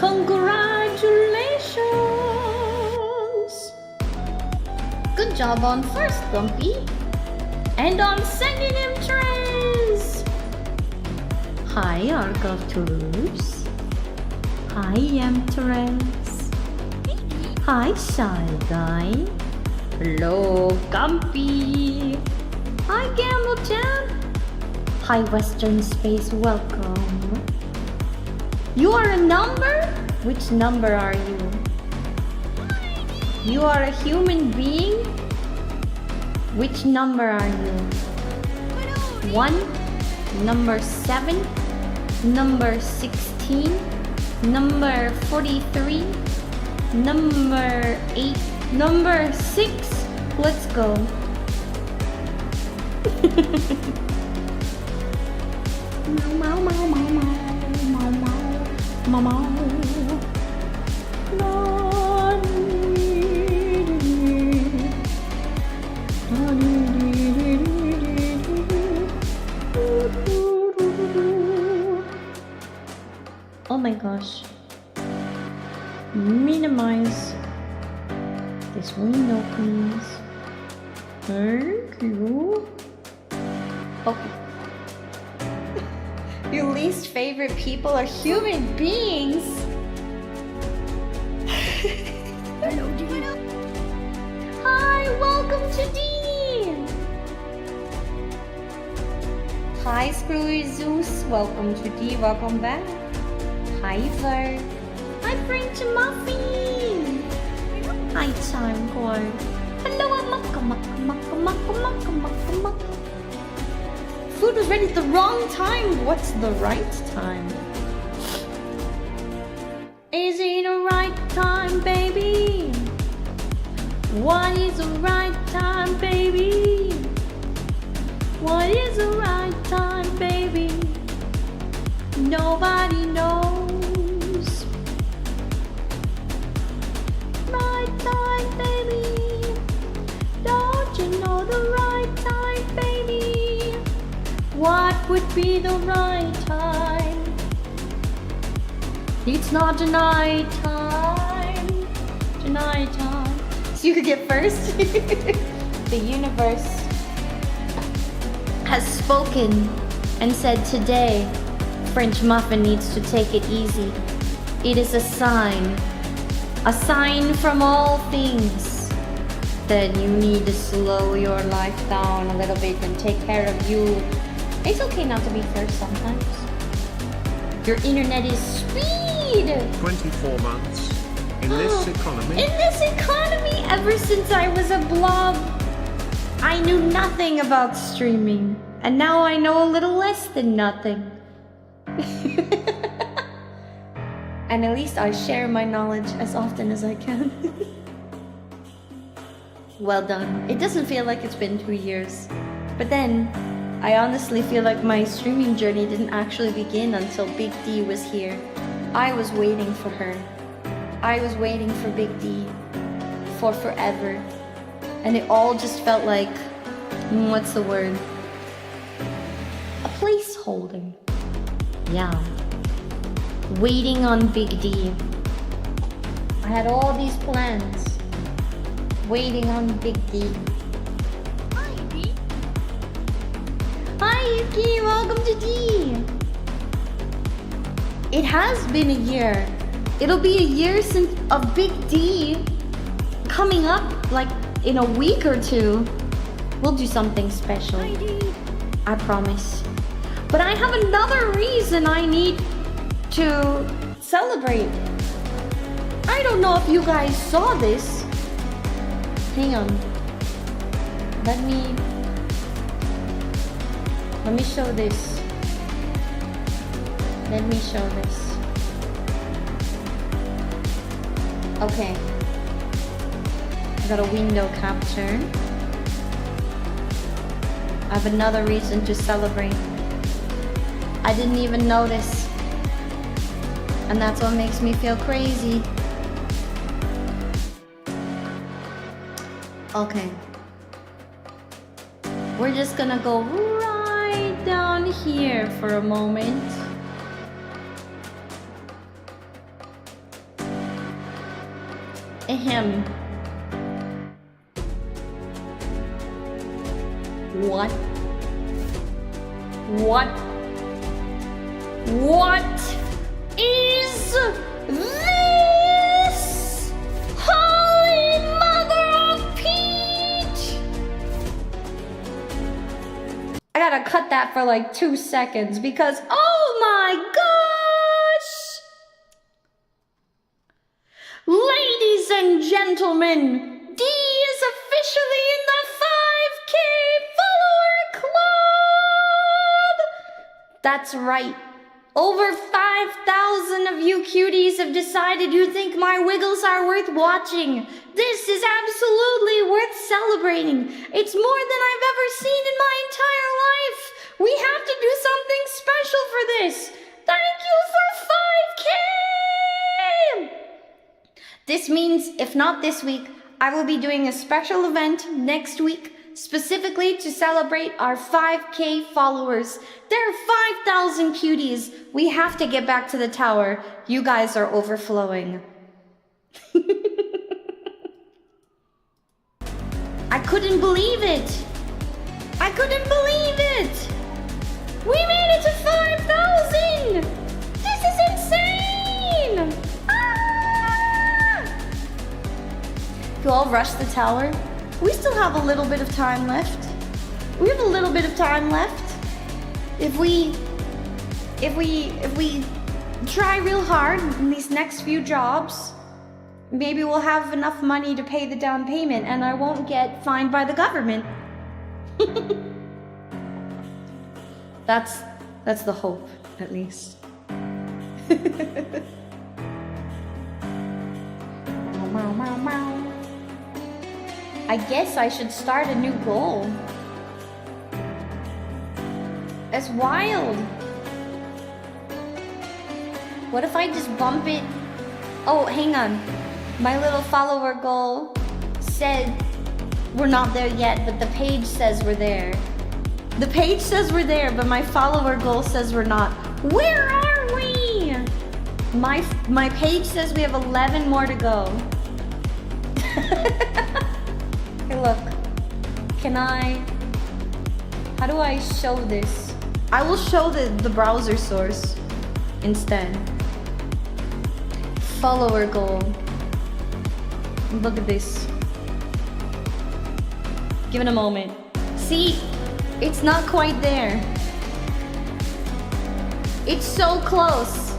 Congratulations! Good job on first, Gumpy. And on sending him trays! Hi, Arc of Tours. Hi, Empress. Hi, Shy Guy. Hello, Gumpy. Hi, Gamble Champ. Hi, Western Space, welcome. You are a number? Which number are you? You are a human being? Which number are you? 1, number 7, number 16, number 43, number 8, number 6. Let's go. Mau, mau, mau, mau, mau, mau, mau, mau. Oh my gosh. Minimize this window, please. Thank you. Okay. Your least favorite people are human beings. Hello, D. Hi, welcome to D. Hi, Screwy Zeus. Welcome to D. Welcome back. Hi, Ver. Hi, French Muffin. Hi, Charm Core. Hello, Food was ready at the wrong time. What's the right time? Is it the right time, baby? What is the right time, baby? What is the right time, baby? Nobody knows. Right time, baby. Don't you know the right time, baby? What would be the right time? It's not the night time. The night time. So you could get first. The universe has spoken and said today, French Muffin needs to take it easy. It is a sign from all things, that you need to slow your life down a little bit and take care of you. It's okay not to be first sometimes. Your internet is speed! 24 months. In this economy? In this economy, ever since I was a blob, I knew nothing about streaming. And now I know a little less than nothing. And at least I share my knowledge as often as I can. Well done. It doesn't feel like it's been 2 years. But then, I honestly feel like my streaming journey didn't actually begin until Big D was here. I was waiting for her. I was waiting for Big D for forever. And it all just felt like, what's the word? A placeholder. Yeah. Waiting on Big D. I had all these plans. Waiting on Big D. Hi, D. Hi, Yuki. Welcome to D. It has been a year. It'll be a year since of Big D coming up, like in a week or 2. We'll do something special. Hi, D. I promise. But I have another reason I need to celebrate. I don't know if you guys saw this. Hang on. Let me show this. Let me show this. Okay. I got a window capture. I have another reason to celebrate. I didn't even notice. And that's what makes me feel crazy. Okay. We're just gonna go right down here for a moment. Ahem. What? What? What is this? Holy Mother of Peach! I gotta cut that for like 2 seconds because, oh my gosh! Ladies and gentlemen, D is officially in the 5K follower club! That's right. Over 5,000 of you cuties have decided you think my wiggles are worth watching. This is absolutely worth celebrating. It's more than I've ever seen in my entire life. We have to do something special for this. Thank you for 5K! This means, if not this week, I will be doing a special event next week specifically to celebrate our 5K followers. There are 5,000 cuties. We have to get back to the tower. You guys are overflowing. I couldn't believe it. I couldn't believe it. We made it to 5,000. This is insane. Ah! You all rush the tower. We still have a little bit of time left. We have a little bit of time left. If we try real hard in these next few jobs, maybe we'll have enough money to pay the down payment and I won't get fined by the government. That's the hope, at least. Meow, meow, meow. I guess I should start a new goal. That's wild. What if I just bump it? Oh, hang on. My little follower goal said we're not there yet, but the page says we're there. The page says we're there, but my follower goal says we're not. Where are we? My page says we have 11 more to go. Hey, look. How do I show this? I will show the browser source instead. Follower goal. Look at this. Give it a moment. See, it's not quite there. It's so close.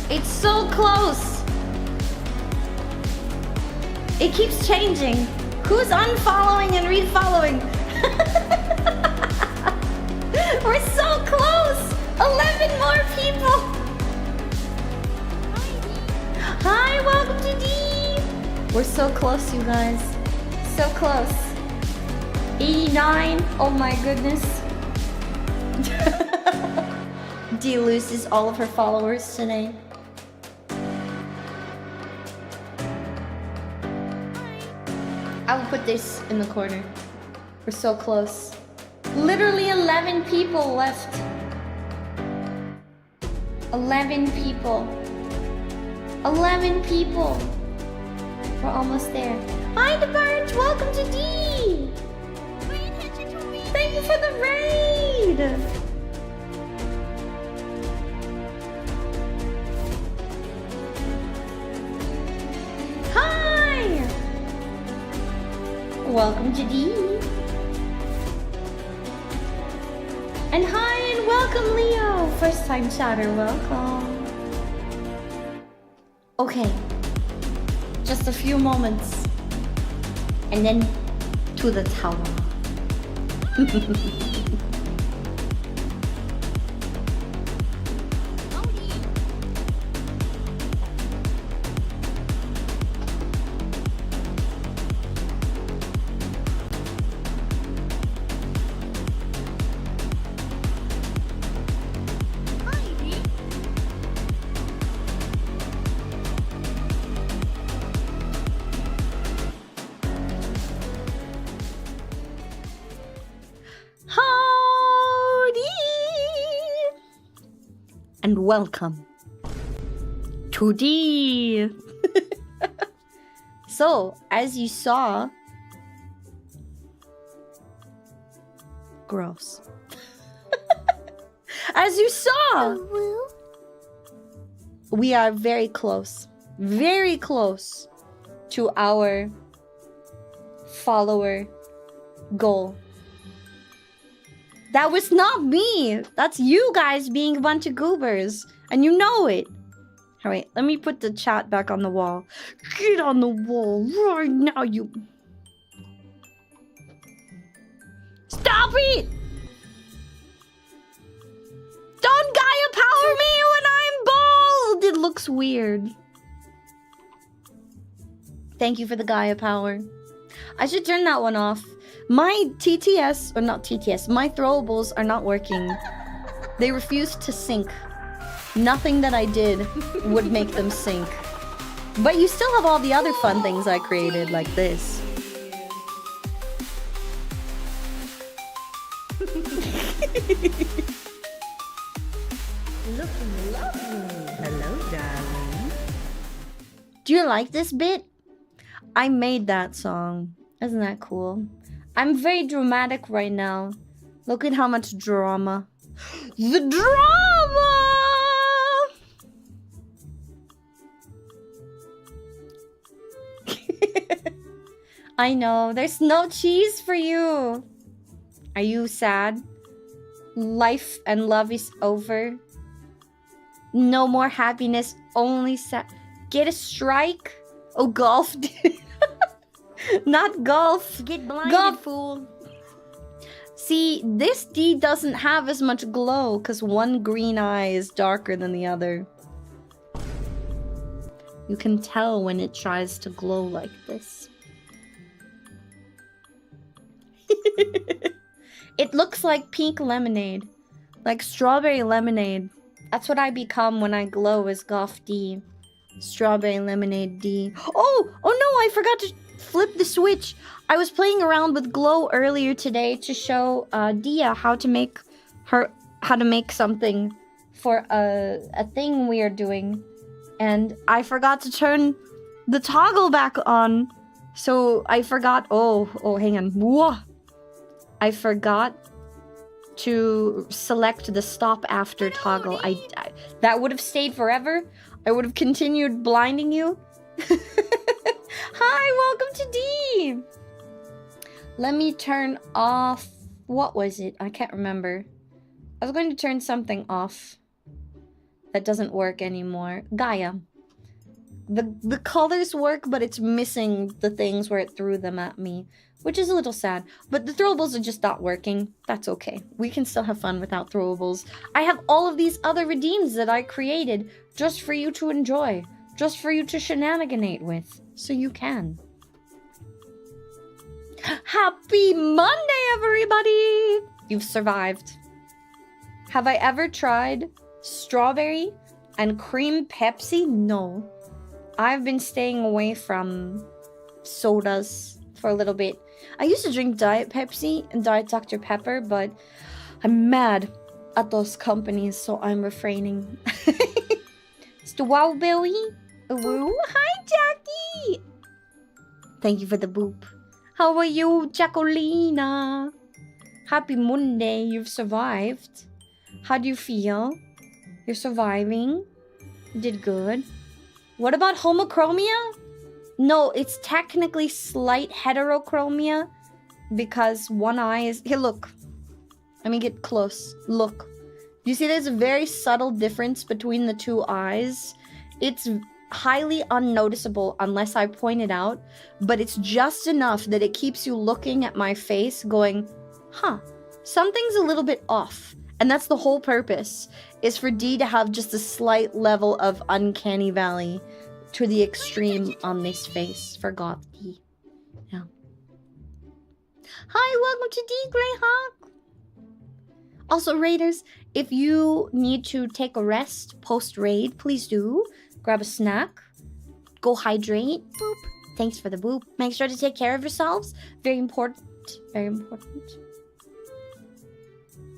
It's so close. It keeps changing. Who's unfollowing and refollowing? We're so close! 11 more people! Hi, welcome to D! We're so close, you guys. So close. 89, oh my goodness. D loses all of her followers today. I will put this in the corner. We're so close. Literally 11 people left. 11 people. 11 people. We're almost there. Hi, DeBarge. Welcome to D. Pay attention to me. Thank you for the raid. Hi. Welcome to D. And hi and welcome, Leo. First time chatter, welcome. Okay. Just a few moments. And then to the tower. And welcome to D. So, as you saw... Gross. As you saw... We are very close. Very close to our follower goal. That was not me. That's you guys being a bunch of goobers. And you know it. Alright, let me put the chat back on the wall. Get on the wall right now, you... Stop it! Don't Gaia power me when I'm bald! It looks weird. Thank you for the Gaia power. I should turn that one off. My TTS, or not TTS, my throwables are not working. They refuse to sync. Nothing that I did would make them sync. But you still have all the other fun things I created, like this. Looking lovely. Hello, darling. Do you like this bit? I made that song. Isn't that cool? I'm very dramatic right now. Look at how much drama. The drama! I know, there's no cheese for you. Are you sad? Life and love is over. No more happiness, only sad. Get a strike? Oh, golf. Not golf. Get blinded, golf. fool. See, this D doesn't have as much glow because one green eye is darker than the other. You can tell when it tries to glow like this. It looks like pink lemonade. Like strawberry lemonade. That's what I become when I glow as Goth D. Strawberry lemonade D. Oh no, I forgot to flip the switch. I was playing around with glow earlier today to show Dia how to make something for a thing we are doing. And I forgot to turn the toggle back on. So I forgot. Oh, hang on. Whoa. I forgot to select the stop after toggle. I that would have stayed forever. I would have continued blinding you. Hi, welcome to D. Let me turn off. What was it? I can't remember. I was going to turn something off that doesn't work anymore. Gaia. The colors work, but it's missing the things where it threw them at me, which is a little sad. But the throwables are just not working. That's okay. We can still have fun without throwables. I have all of these other redeems that I created just for you to enjoy, just for you to shenaniganate with, so you can. Happy Monday, everybody! You've survived. Have I ever tried strawberry and cream Pepsi? No. I've been staying away from sodas for a little bit. I used to drink Diet Pepsi and Diet Dr. Pepper, but I'm mad at those companies, so I'm refraining. It's the Wow Billy. Ooh, hi, Jackie! Thank you for the boop. How are you, Jacquelina? Happy Monday, you've survived. How do you feel? You're surviving? You did good. What about homochromia? No, it's technically slight heterochromia because one eye is... Here, look. Let me get close. Look. You see there's a very subtle difference between the two eyes? It's highly unnoticeable unless I point it out, but it's just enough that it keeps you looking at my face going, huh, something's a little bit off. And that's the whole purpose, is for D to have just a slight level of uncanny valley to the extreme on this face for Goth D. Yeah. Hi, welcome to D, Greyhawk. Also, Raiders, if you need to take a rest post-raid, please do. Grab a snack. Go hydrate. Boop. Thanks for the boop. Make sure to take care of yourselves. Very important. Very important.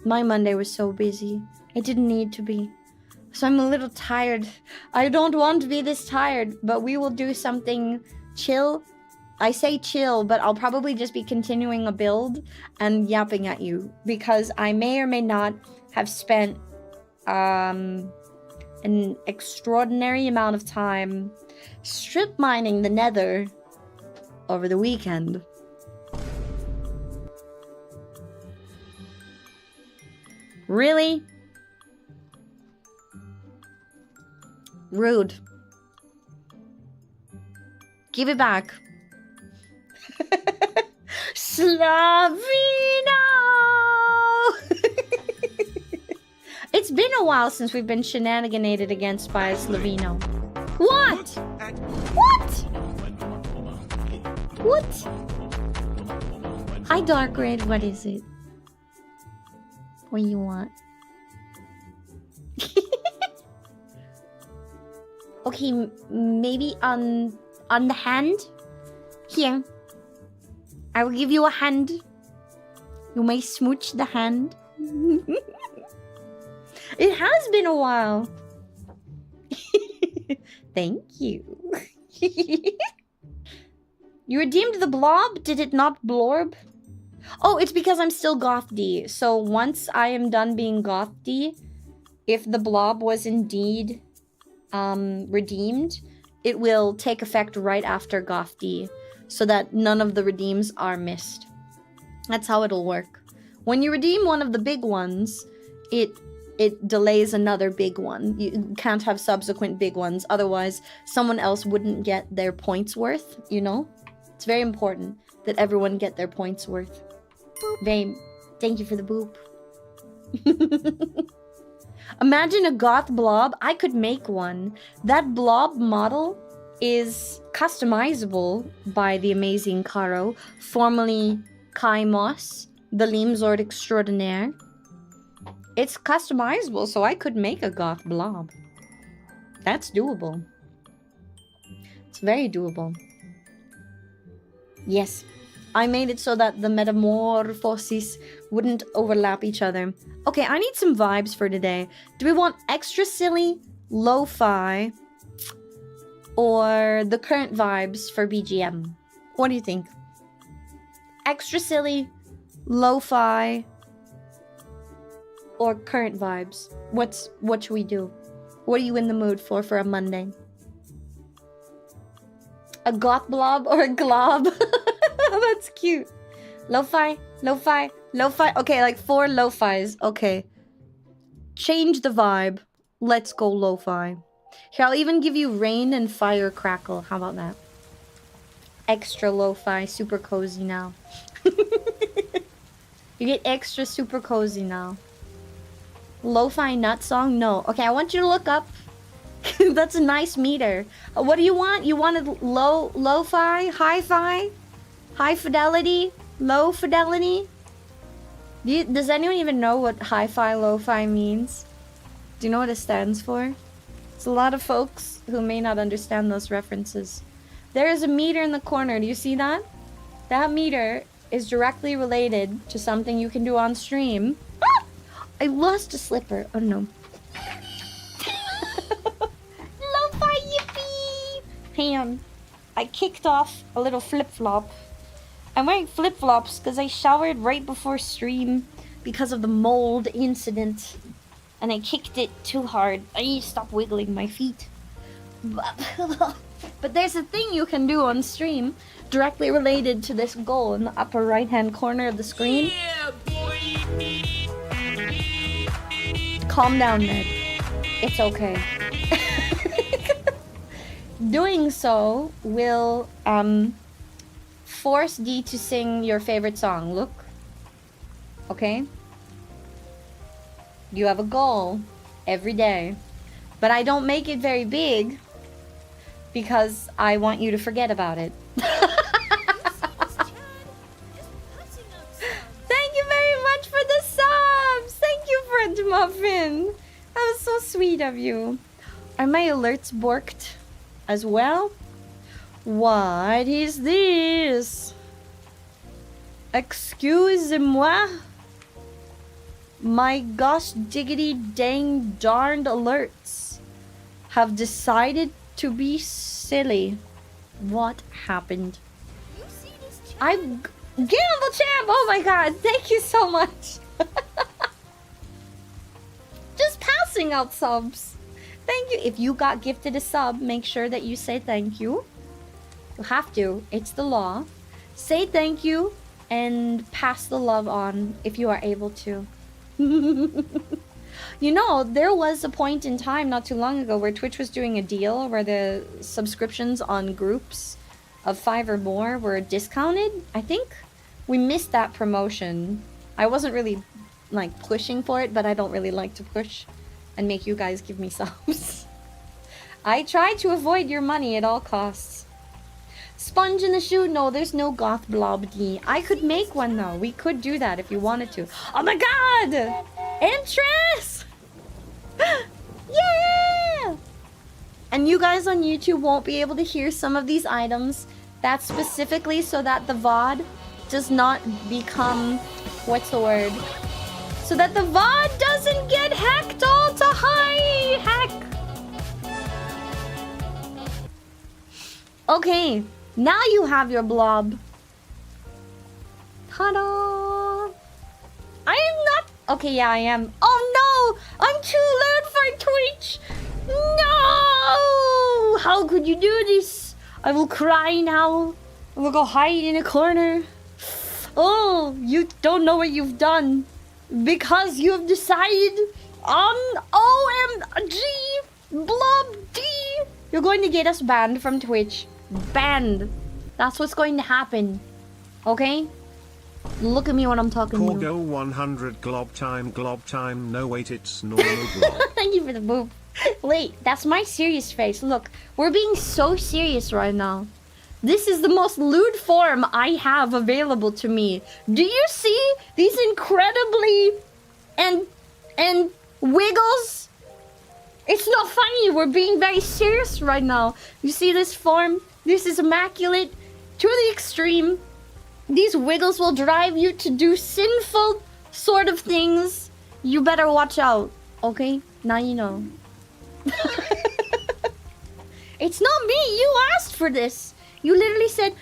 My Monday was so busy. It didn't need to be. So I'm a little tired. I don't want to be this tired, but we will do something chill. I say chill, but I'll probably just be continuing a build and yapping at you because I may or may not have spent an extraordinary amount of time strip mining the nether over the weekend. Really? Rude. Give it back. Slavino! It's been a while since we've been shenaniganated against by a Slavino. What? What? What? Hi, Dark Red. What is it? What do you want? Okay, maybe on the hand? Here. I will give you a hand. You may smooch the hand. It has been a while. Thank you. You redeemed the blob? Did it not blorb? Oh, it's because I'm still Goth D. So once I am done being Goth D, if the blob was indeed redeemed, it will take effect right after Goth D, so that none of the redeems are missed. That's how it'll work. When you redeem one of the big ones, it delays another big one. You can't have subsequent big ones, otherwise someone else wouldn't get their points worth, you know? It's very important that everyone get their points worth. Babe, thank you for the boop. Imagine a goth blob. I could make one. That blob model is customizable by the amazing Caro, formerly Kai Moss, the Limzord extraordinaire. It's customizable, so I could make a goth blob. That's doable. It's very doable. Yes. I made it so that the metamorphoses wouldn't overlap each other. Okay, I need some vibes for today. Do we want extra silly, lo-fi, or the current vibes for BGM? What do you think? Extra silly, lo-fi, or current vibes? What should we do? What are you in the mood for a Monday? A goth blob or a glob? That's cute. Lo-fi, lo-fi, lo-fi. Okay, like 4 lo-fis. Okay. Change the vibe. Let's go lo-fi. Here, I'll even give you rain and fire crackle. How about that? Extra lo-fi, super cozy now. You get extra super cozy now. Lo-fi nut song? No. Okay, I want you to look up. That's a nice meter. What do you want? You wanted lo-fi? Hi-fi? High fidelity? Low fidelity? Does anyone even know what hi-fi, lo-fi means? Do you know what it stands for? It's a lot of folks who may not understand those references. There is a meter in the corner. Do you see that? That meter is directly related to something you can do on stream. Ah! I lost a slipper. Oh no. Lo-fi yippee! Hang on. I kicked off a little flip-flop. I'm wearing flip-flops because I showered right before stream because of the mold incident. And I kicked it too hard. I need to stop wiggling my feet. But there's a thing you can do on stream directly related to this goal in the upper right-hand corner of the screen. Yeah, boy. Calm down, Ned. It's okay. Doing so will force D to sing your favorite song. Look. Okay? You have a goal every day. But I don't make it very big because I want you to forget about it. Thank you very much for the subs! Thank you, French Muffin! That was so sweet of you. Are my alerts borked as well? What is this? Excuse-moi? My gosh diggity dang darned alerts have decided to be silly. What happened? I'm Gamble Champ! Oh my god, thank you so much! Just passing out subs. Thank you. If you got gifted a sub, make sure that you say thank you. You have to. It's the law. Say thank you and pass the love on if you are able to. You know, there was a point in time not too long ago where Twitch was doing a deal where the subscriptions on groups of 5 or more were discounted. I think we missed that promotion. I wasn't really like pushing for it, but I don't really like to push and make you guys give me subs. I try to avoid your money at all costs. Sponge in the shoe? No, there's no goth blob D. I could make one though. We could do that if you wanted to. Oh my god! Interest! Yeah! And you guys on YouTube won't be able to hear some of these items. That's specifically so that the VOD does not become... what's the word? So that the VOD doesn't get hacked all to high hack. Okay, now you have your blob. Ta-da! I am not... Okay, yeah, I am. Oh no! I'm too loud for Twitch! No! How could you do this? I will cry now. I will go hide in a corner. Oh, you don't know what you've done. Because you've decided on OMG Blob D. You're going to get us banned from Twitch. Banned. That's what's going to happen. Okay? Look at me when I'm talking to you. Corgo 100 glob time. No wait, it's normal glob. Thank you for the boop. Wait, that's my serious face. Look, we're being so serious right now. This is the most lewd form I have available to me. Do you see these incredibly and wiggles? It's not funny. We're being very serious right now. You see this form? This is immaculate to the extreme. These wiggles will drive you to do sinful sort of things. You better watch out, okay? Now you know. It's not me. You asked for this. You literally said,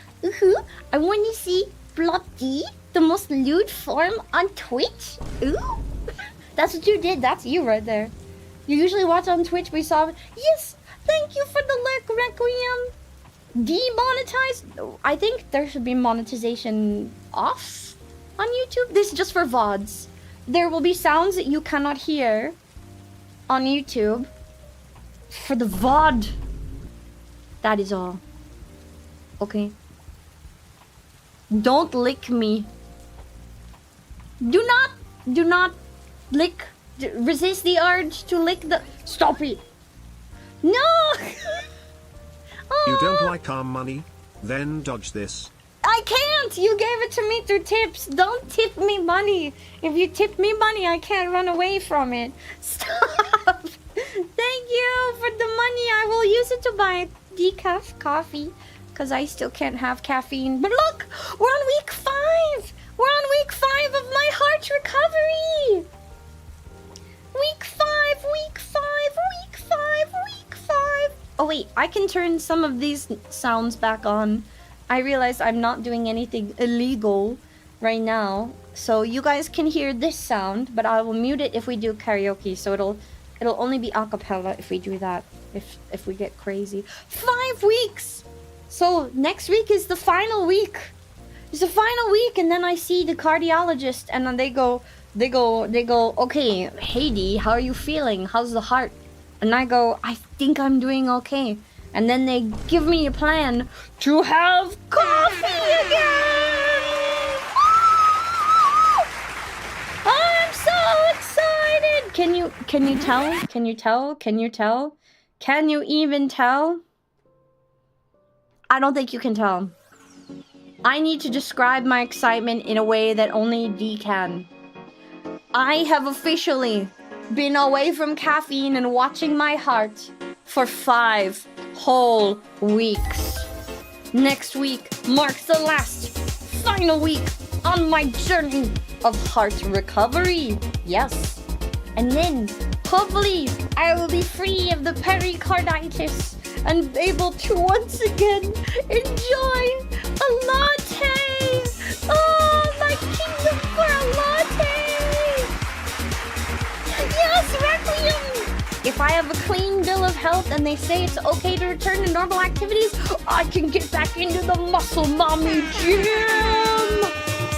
I want to see Blob D, the most lewd form on Twitch. Ooh. That's what you did. That's you right there. You usually watch on Twitch. We saw it. Yes, thank you for the lurk, Requiem. Demonetized? I think there should be monetization off on YouTube. This is just for VODs. There will be sounds that you cannot hear on YouTube for the VOD. That is all. Okay. Don't lick me. Do not lick. Resist the urge to lick the... Stop it. No! You don't like our money? Then dodge this. I can't! You gave it to me through tips. Don't tip me money. If you tip me money, I can't run away from it. Stop! Thank you for the money. I will use it to buy decaf coffee. Because I still can't have caffeine. But look! We're on week 5! We're on week 5 of my heart recovery! Week 5, week 5, week 5, week 5. Oh wait, I can turn some of these sounds back on. I realize I'm not doing anything illegal right now. So you guys can hear this sound, but I will mute it if we do karaoke. So it'll only be a cappella if we do that. If we get crazy. 5 weeks! So next week is the final week. It's the final week, and then I see the cardiologist, and then they go, okay, Heidi, how are you feeling? How's the heart? And I go, I think I'm doing okay. And then they give me a plan to have coffee again. I'm so excited. Can you tell? Can you tell? Can you tell? Can you even tell? I don't think you can tell. I need to describe my excitement in a way that only D can. I have officially been away from caffeine and watching my heart for 5 whole weeks. Next week marks the last, final week on my journey of heart recovery. Yes. And then, hopefully, I will be free of the pericarditis and able to once again enjoy a latte. Oh, my kingdom for a latte. Yes, Requiem. If I have a clean bill of health and they say it's okay to return to normal activities, I can get back into the Muscle Mommy gym.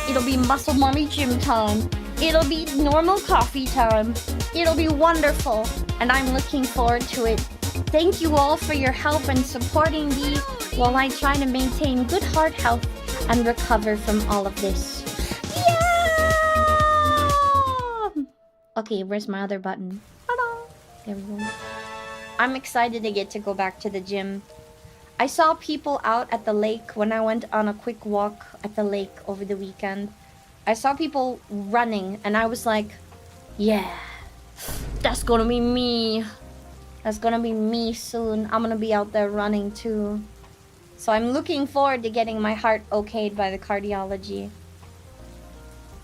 It'll be Muscle Mommy gym time. It'll be normal coffee time. It'll be wonderful, and I'm looking forward to it. Thank you all for your help and supporting me while I try to maintain good heart health and recover from all of this. Yeah! Okay, where's my other button? Ta-da! There we go. I'm excited to get to go back to the gym. I saw people out at the lake when I went on a quick walk at the lake over the weekend. I saw people running and I was like, yeah, that's gonna be me. That's gonna be me soon. I'm gonna be out there running too. So I'm looking forward to getting my heart okayed by the cardiology.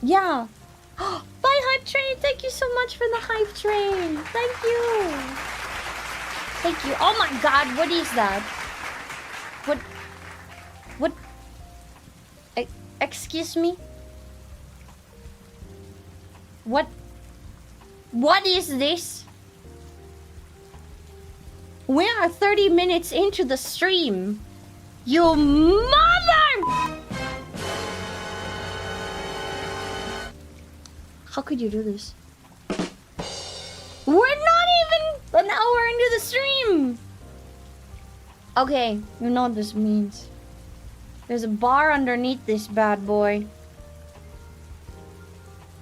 Yeah. Bye, Hype Train. Thank you so much for the Hype Train. Thank you. Thank you. Oh my god, what is that? What? Excuse me? What is this? We are 30 minutes into the stream. You mother! How could you do this? We're not even an hour into the stream! Okay, you know what this means. There's a bar underneath this bad boy.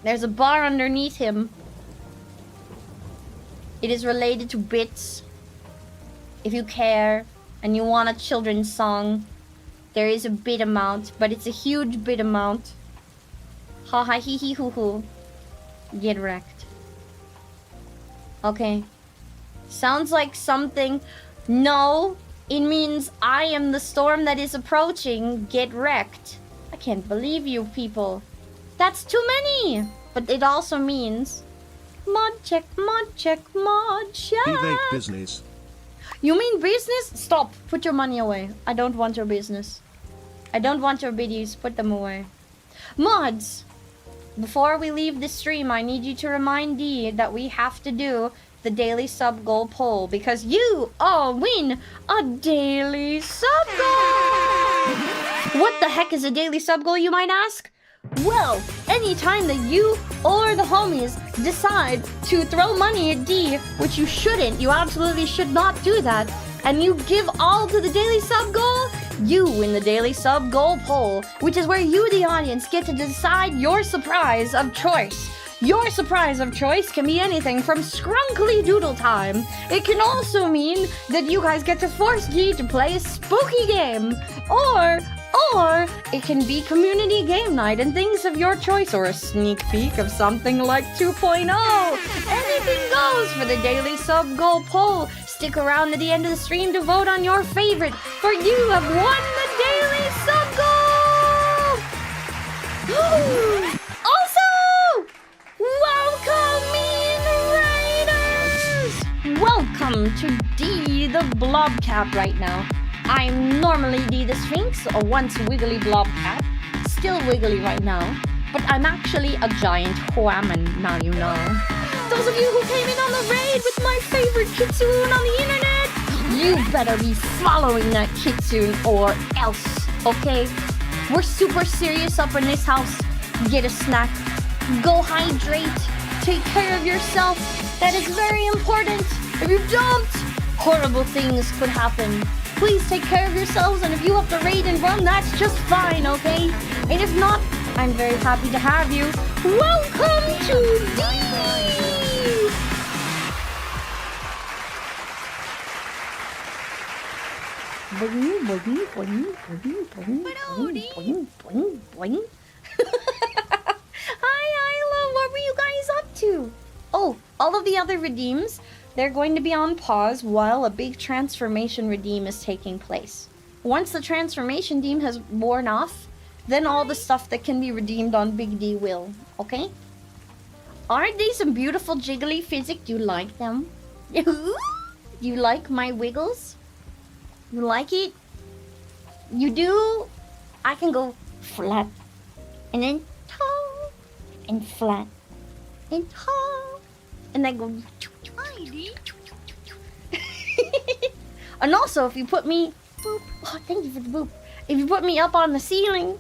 There's a bar underneath him. It is related to bits. If you care and you want a children's song, there is a bit amount, but it's a huge bit amount. Ha ha hee hee hoo hoo. Get wrecked. Okay. Sounds like something. No, it means I am the storm that is approaching. Get wrecked. I can't believe you people. That's too many. But it also means mod check, mod check, mod check. Evade business. You mean business? Stop. Put your money away. I don't want your business. I don't want your biddies. Put them away. Mods, before we leave the stream, I need you to remind Dee that we have to do the daily sub goal poll because you all win a daily sub goal. What the heck is a daily sub goal, you might ask? Well, anytime that you or the homies decide to throw money at D, which you shouldn't, you absolutely should not do that, and you give all to the daily sub goal, you win the daily sub goal poll, which is where you, the audience, get to decide your surprise of choice. Your surprise of choice can be anything from scrunkly doodle time. It can also mean that you guys get to force D to play a spooky game, or it can be community game night and things of your choice, or a sneak peek of something like 2.0. Anything goes for the daily sub goal poll. Stick around to the end of the stream to vote on your favorite, for you have won the daily sub goal. Also, welcome in raiders. Welcome to D the Blobcat right now. I'm normally D the Sphinx, or once wiggly blobcat, still wiggly right now, but I'm actually a giant whammon, now you know. Those of you who came in on the raid with my favorite kitsune on the internet, you better be following that kitsune or else, okay? We're super serious up in this house. Get a snack, go hydrate, take care of yourself. That is very important. If you don't, horrible things could happen. Please take care of yourselves, and if you have to raid and run, that's just fine, okay? And if not, I'm very happy to have you. Welcome to D! Boing, boing, boing, boing, boing, boing, boing, boing, boing. Hi, Isla, what were you guys up to? Oh, all of the other redeems, they're going to be on pause while a big transformation redeem is taking place. Once the transformation redeem has worn off, then all the stuff that can be redeemed on Big D will, okay? Aren't they some beautiful jiggly physics? Do you like them? You like my wiggles? You like it? You do? I can go flat and then tall and flat and tall and then go. And also, if you put me, boop, oh, thank you for the boop. If you put me up on the ceiling,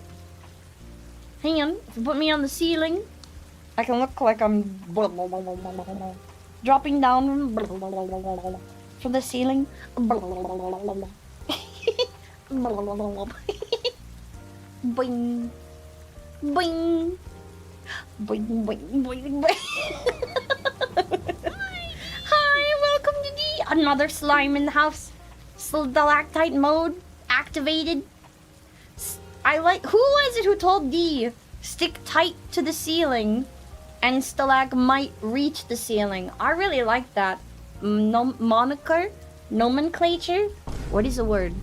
hang on. If you put me on the ceiling, I can look like I'm dropping down from the ceiling. Boing, boing, boing, boing, boing, boing. Hi, welcome to another slime in the house. Stalactite mode activated. I like. Who was it who told D stick tight to the ceiling, and stalagmite reach the ceiling? I really like that. Nomenclature. What is the word?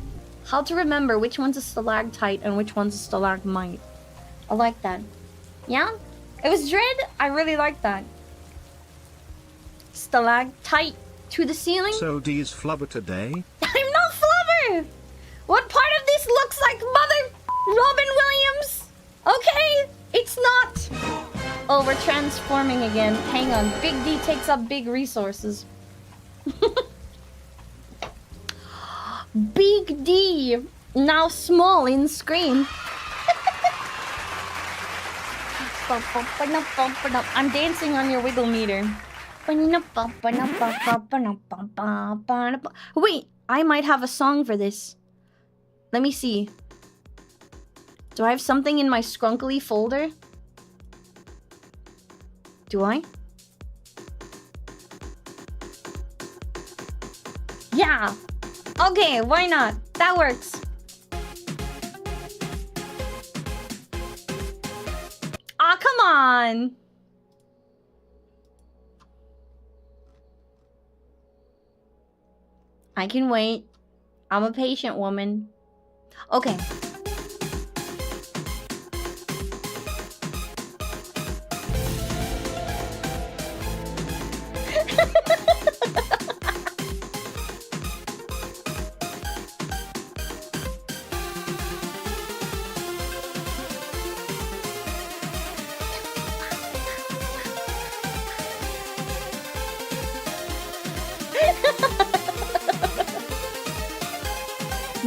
How to remember which one's a stalactite and which one's a stalagmite. I like that. Yeah? It was Dread? I really like that. Stalactite to the ceiling? So D's flubber today? I'm not flubber! What part of this looks like Mother Robin Williams? Okay, it's not. Oh, we're transforming again. Hang on. Big D takes up big resources. Big D, now small in screen. I'm dancing on your wiggle meter. Wait, I might have a song for this. Let me see. Do I have something in my scrunkly folder? Do I? Yeah. Okay, why not? That works. Aw, come on. I can wait. I'm a patient woman. Okay.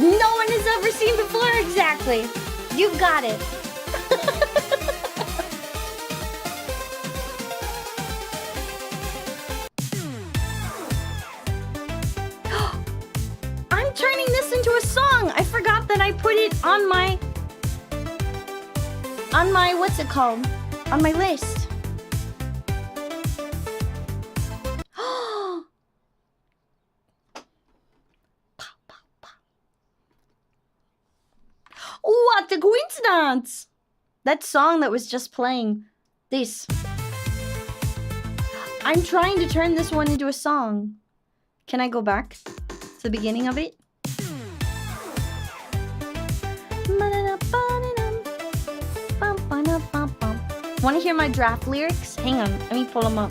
No one has ever seen before, exactly. You got it. I'm turning this into a song. I forgot that I put it on my what's it called? On my list. What a coincidence! That song that was just playing. This. I'm trying to turn this one into a song. Can I go back to the beginning of it? Want to hear my draft lyrics? Hang on, let me pull them up.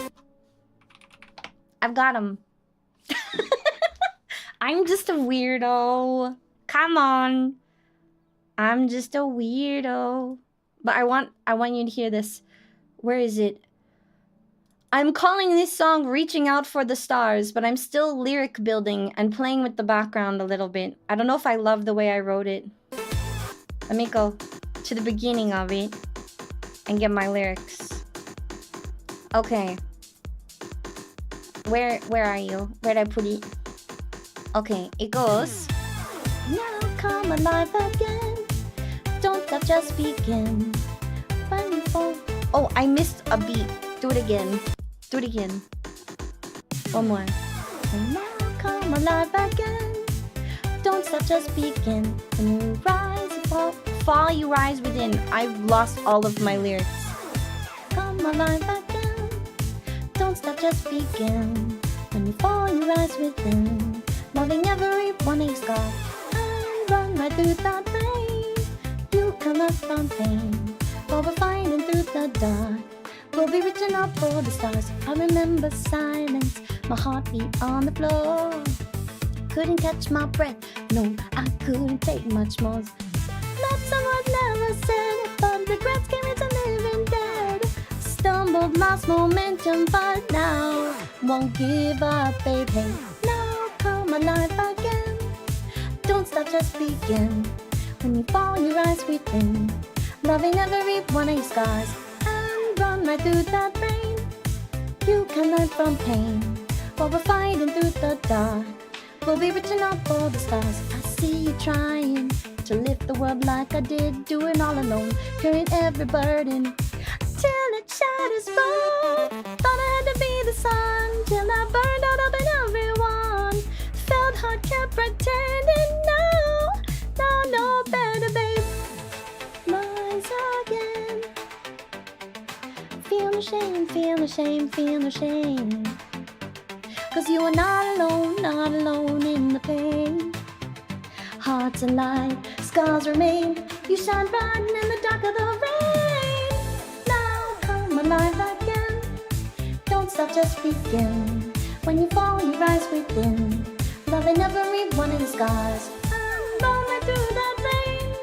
I've got them. I'm just a weirdo. Come on. I'm just a weirdo. But I want you to hear this. Where is it? I'm calling this song Reaching Out for the Stars, but I'm still lyric building and playing with the background a little bit. I don't know if I love the way I wrote it. Let me go to the beginning of it and get my lyrics. Okay. Where are you? Where'd I put it? Okay, it goes. Now come alive again. Don't stop, just begin. When you fall. Oh, I missed a beat. Do it again. Do it again. One more. And now come alive again. Don't stop, just begin. When you rise, you fall. Fall, you rise within. I've lost all of my lyrics. Come alive again. Don't stop, just begin. When you fall, you rise within. Loving everyone is God. And run right through that pain. You come up from pain. While we're fighting through the dark. We'll be reaching up for the stars. I remember silence, my heartbeat on the floor. couldn't catch my breath. No, I couldn't take much more. That someone never said, but regrets came into living dead. Stumbled, lost momentum, but now won't give up, babe. Hey, now come alive again. Don't stop, just begin. When you fall, you rise within. Loving every one of your scars and run right through that rain. You can learn from pain while we're fighting through the dark. We'll be reaching out for the stars. I see you trying to lift the world like I did, doing all alone, carrying every burden till it shatters fall. Thought I had to be the sun till I burned out up in everyone. Felt hard, kept pretending. No better, babe. Rise again. Feel the shame, feel the shame, feel the shame. 'Cause you are not alone in the pain. Hearts alive, scars remain. You shine bright in the dark of the rain. Now come alive again. Don't stop, just begin. When you fall, you rise within. Loving every one of your scars. And run right through that rain.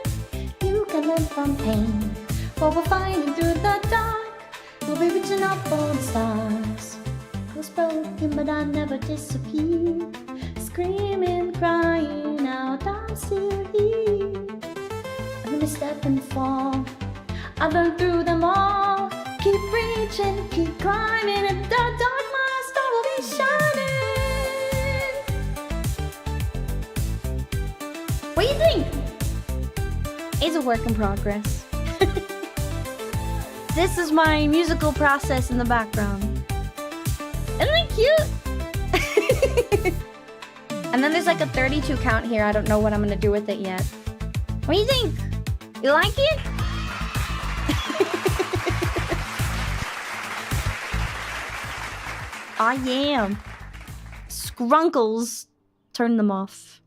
You can learn from pain. While we're fighting through the dark, we'll be reaching out for the stars. I was broken, but I never disappeared. Screaming, crying out, I'm still here. I'm gonna step and fall. I learned through them all. Keep reaching, keep climbing. In the dark, my star will be shining. What do you think? It's a work in progress. This is my musical process in the background. Isn't it cute? And then there's like a 32 count here. I don't know what I'm gonna do with it yet. What do you think? You like it? I am. Scrunkles. Turn them off.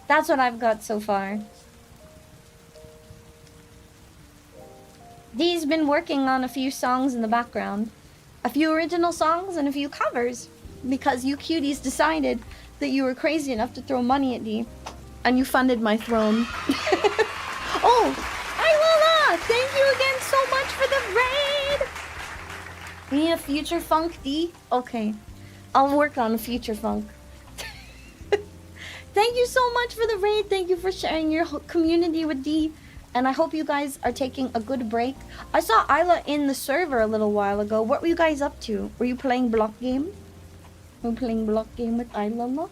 That's what I've got so far. Dee's been working on a few songs in the background. A few original songs and a few covers. Because you cuties decided that you were crazy enough to throw money at Dee. And you funded my throne. Oh! Hi Lola! Thank you again so much for the raid! We need a future funk, Dee? Okay. I'll work on a future funk. Thank you so much for the raid. Thank you for sharing your community with Dee. And I hope you guys are taking a good break. I saw Isla in the server a little while ago. What were you guys up to? Were you playing block game? Were you playing block game with Isla?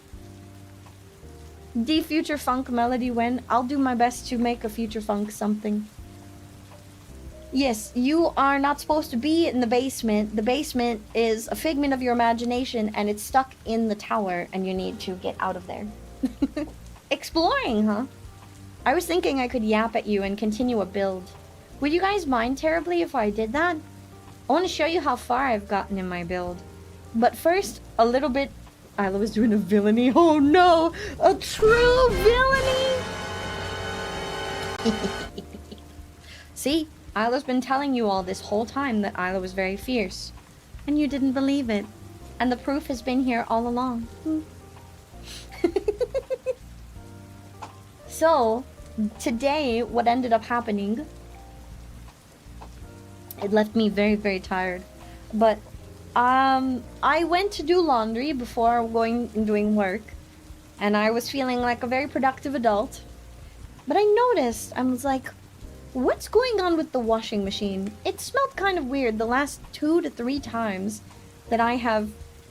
D future funk melody when? I'll do my best to make a future funk something. Yes, you are not supposed to be in the basement. The basement is a figment of your imagination and it's stuck in the tower and you need to get out of there. Exploring, huh? I was thinking I could yap at you and continue a build. Would you guys mind terribly if I did that? I want to show you how far I've gotten in my build. But first, a little bit... Isla was doing a villainy. Oh no! A true villainy! See? Isla's been telling you all this whole time that Isla was very fierce. And you didn't believe it. And the proof has been here all along. So, today, what ended up happening... It left me very, very tired. But, I went to do laundry before going and doing work. And I was feeling like a very productive adult. But I noticed, I was like, what's going on with the washing machine? It smelled kind of weird the last 2 to 3 times that I have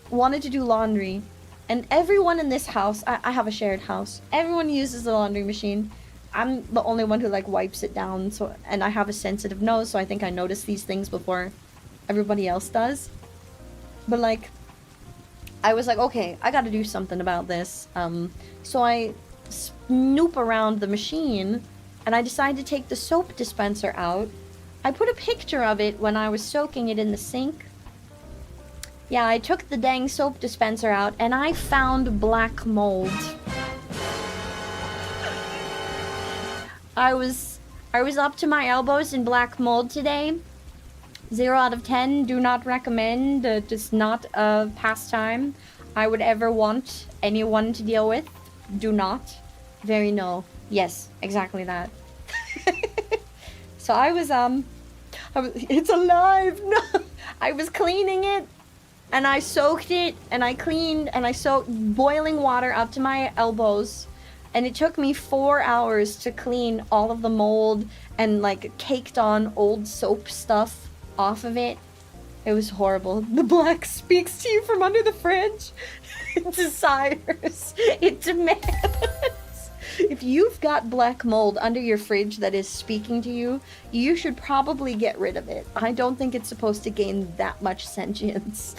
wanted to do laundry. And everyone in this house, I have a shared house. Everyone uses the laundry machine. I'm the only one who like wipes it down. So, and I have a sensitive nose, so I think I notice these things before everybody else does. But like, I was like, okay, I gotta do something about this. So I snoop around the machine and I decided to take the soap dispenser out. I put a picture of it when I was soaking it in the sink. Yeah, I took the dang soap dispenser out and I found black mold. I was up to my elbows in black mold today. 0 out of 10, do not recommend, just not a pastime. I would ever want anyone to deal with. Do not. Very no. Yes, exactly that. So I was, it's alive! No! I was cleaning it, and I soaked it, and I cleaned, and I soaked boiling water up to my elbows, and it took me 4 hours to clean all of the mold and, like, caked on old soap stuff off of it. It was horrible. The black speaks to you from under the fridge. It desires. It demands. If you've got black mold under your fridge that is speaking to you, you should probably get rid of it. I don't think it's supposed to gain that much sentience.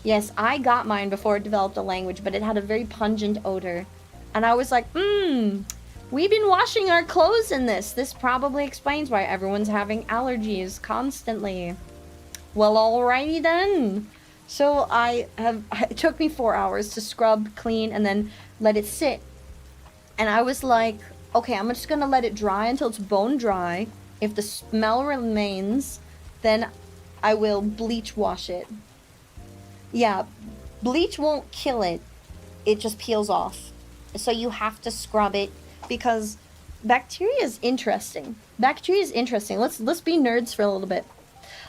Yes, I got mine before it developed a language, but it had a very pungent odor. And I was like, we've been washing our clothes in this. This probably explains why everyone's having allergies constantly. Well, alrighty then. So it took me 4 hours to scrub, clean, and then let it sit. And I was like, okay, I'm just gonna let it dry until it's bone dry. If the smell remains, then I will bleach wash it. Yeah, bleach won't kill it. It just peels off. So you have to scrub it because bacteria is interesting. Bacteria is interesting. Let's be nerds for a little bit.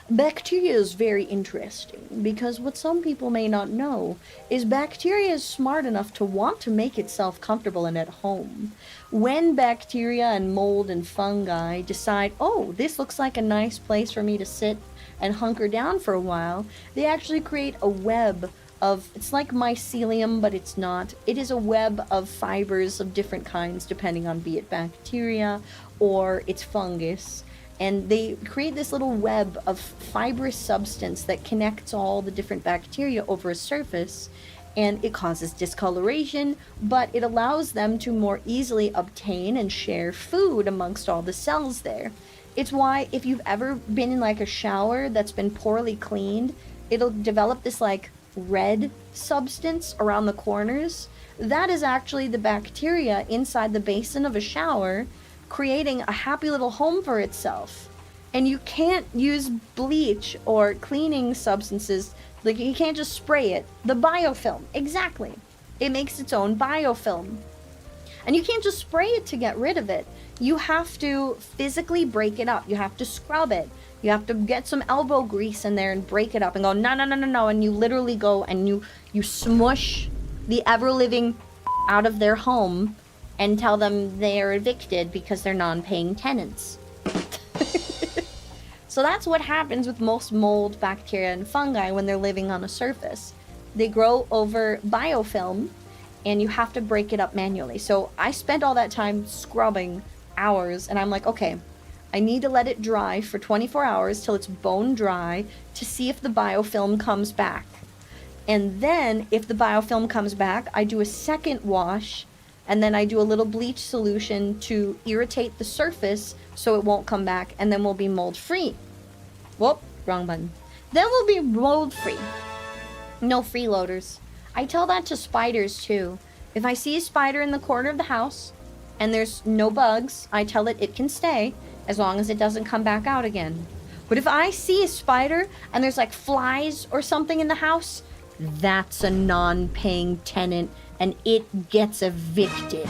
Bacteria is very interesting because what some people may not know is bacteria is smart enough to want to make itself comfortable and at home. When bacteria and mold and fungi decide, oh, this looks like a nice place for me to sit and hunker down for a while, they actually create a web of, it's like mycelium, but it's not. It is a web of fibers of different kinds, depending on be it bacteria or it's fungus. And they create this little web of fibrous substance that connects all the different bacteria over a surface, and it causes discoloration, but it allows them to more easily obtain and share food amongst all the cells there. It's why if you've ever been in like a shower that's been poorly cleaned, it'll develop this like red substance around the corners. That is actually the bacteria inside the basin of a shower creating a happy little home for itself. And you can't use bleach or cleaning substances, like you can't just spray it. The biofilm, exactly. It makes its own biofilm. And you can't just spray it to get rid of it. You have to physically break it up. You have to scrub it. You have to get some elbow grease in there and break it up and go, no. And you literally go and you smush the ever-living out of their home and tell them they're evicted because they're non-paying tenants. So that's what happens with most mold, bacteria, and fungi when they're living on a surface. They grow over biofilm, and you have to break it up manually. So I spent all that time scrubbing hours, and I'm like, okay, I need to let it dry for 24 hours till it's bone dry to see if the biofilm comes back. And then, if the biofilm comes back, I do a second wash, and then I do a little bleach solution to irritate the surface so it won't come back, and then we'll be mold-free. Whoop, wrong button. Then we'll be mold-free. No freeloaders. I tell that to spiders, too. If I see a spider in the corner of the house, and there's no bugs, I tell it it can stay, as long as it doesn't come back out again. But if I see a spider, and there's like flies or something in the house, that's a non-paying tenant, and it gets evicted.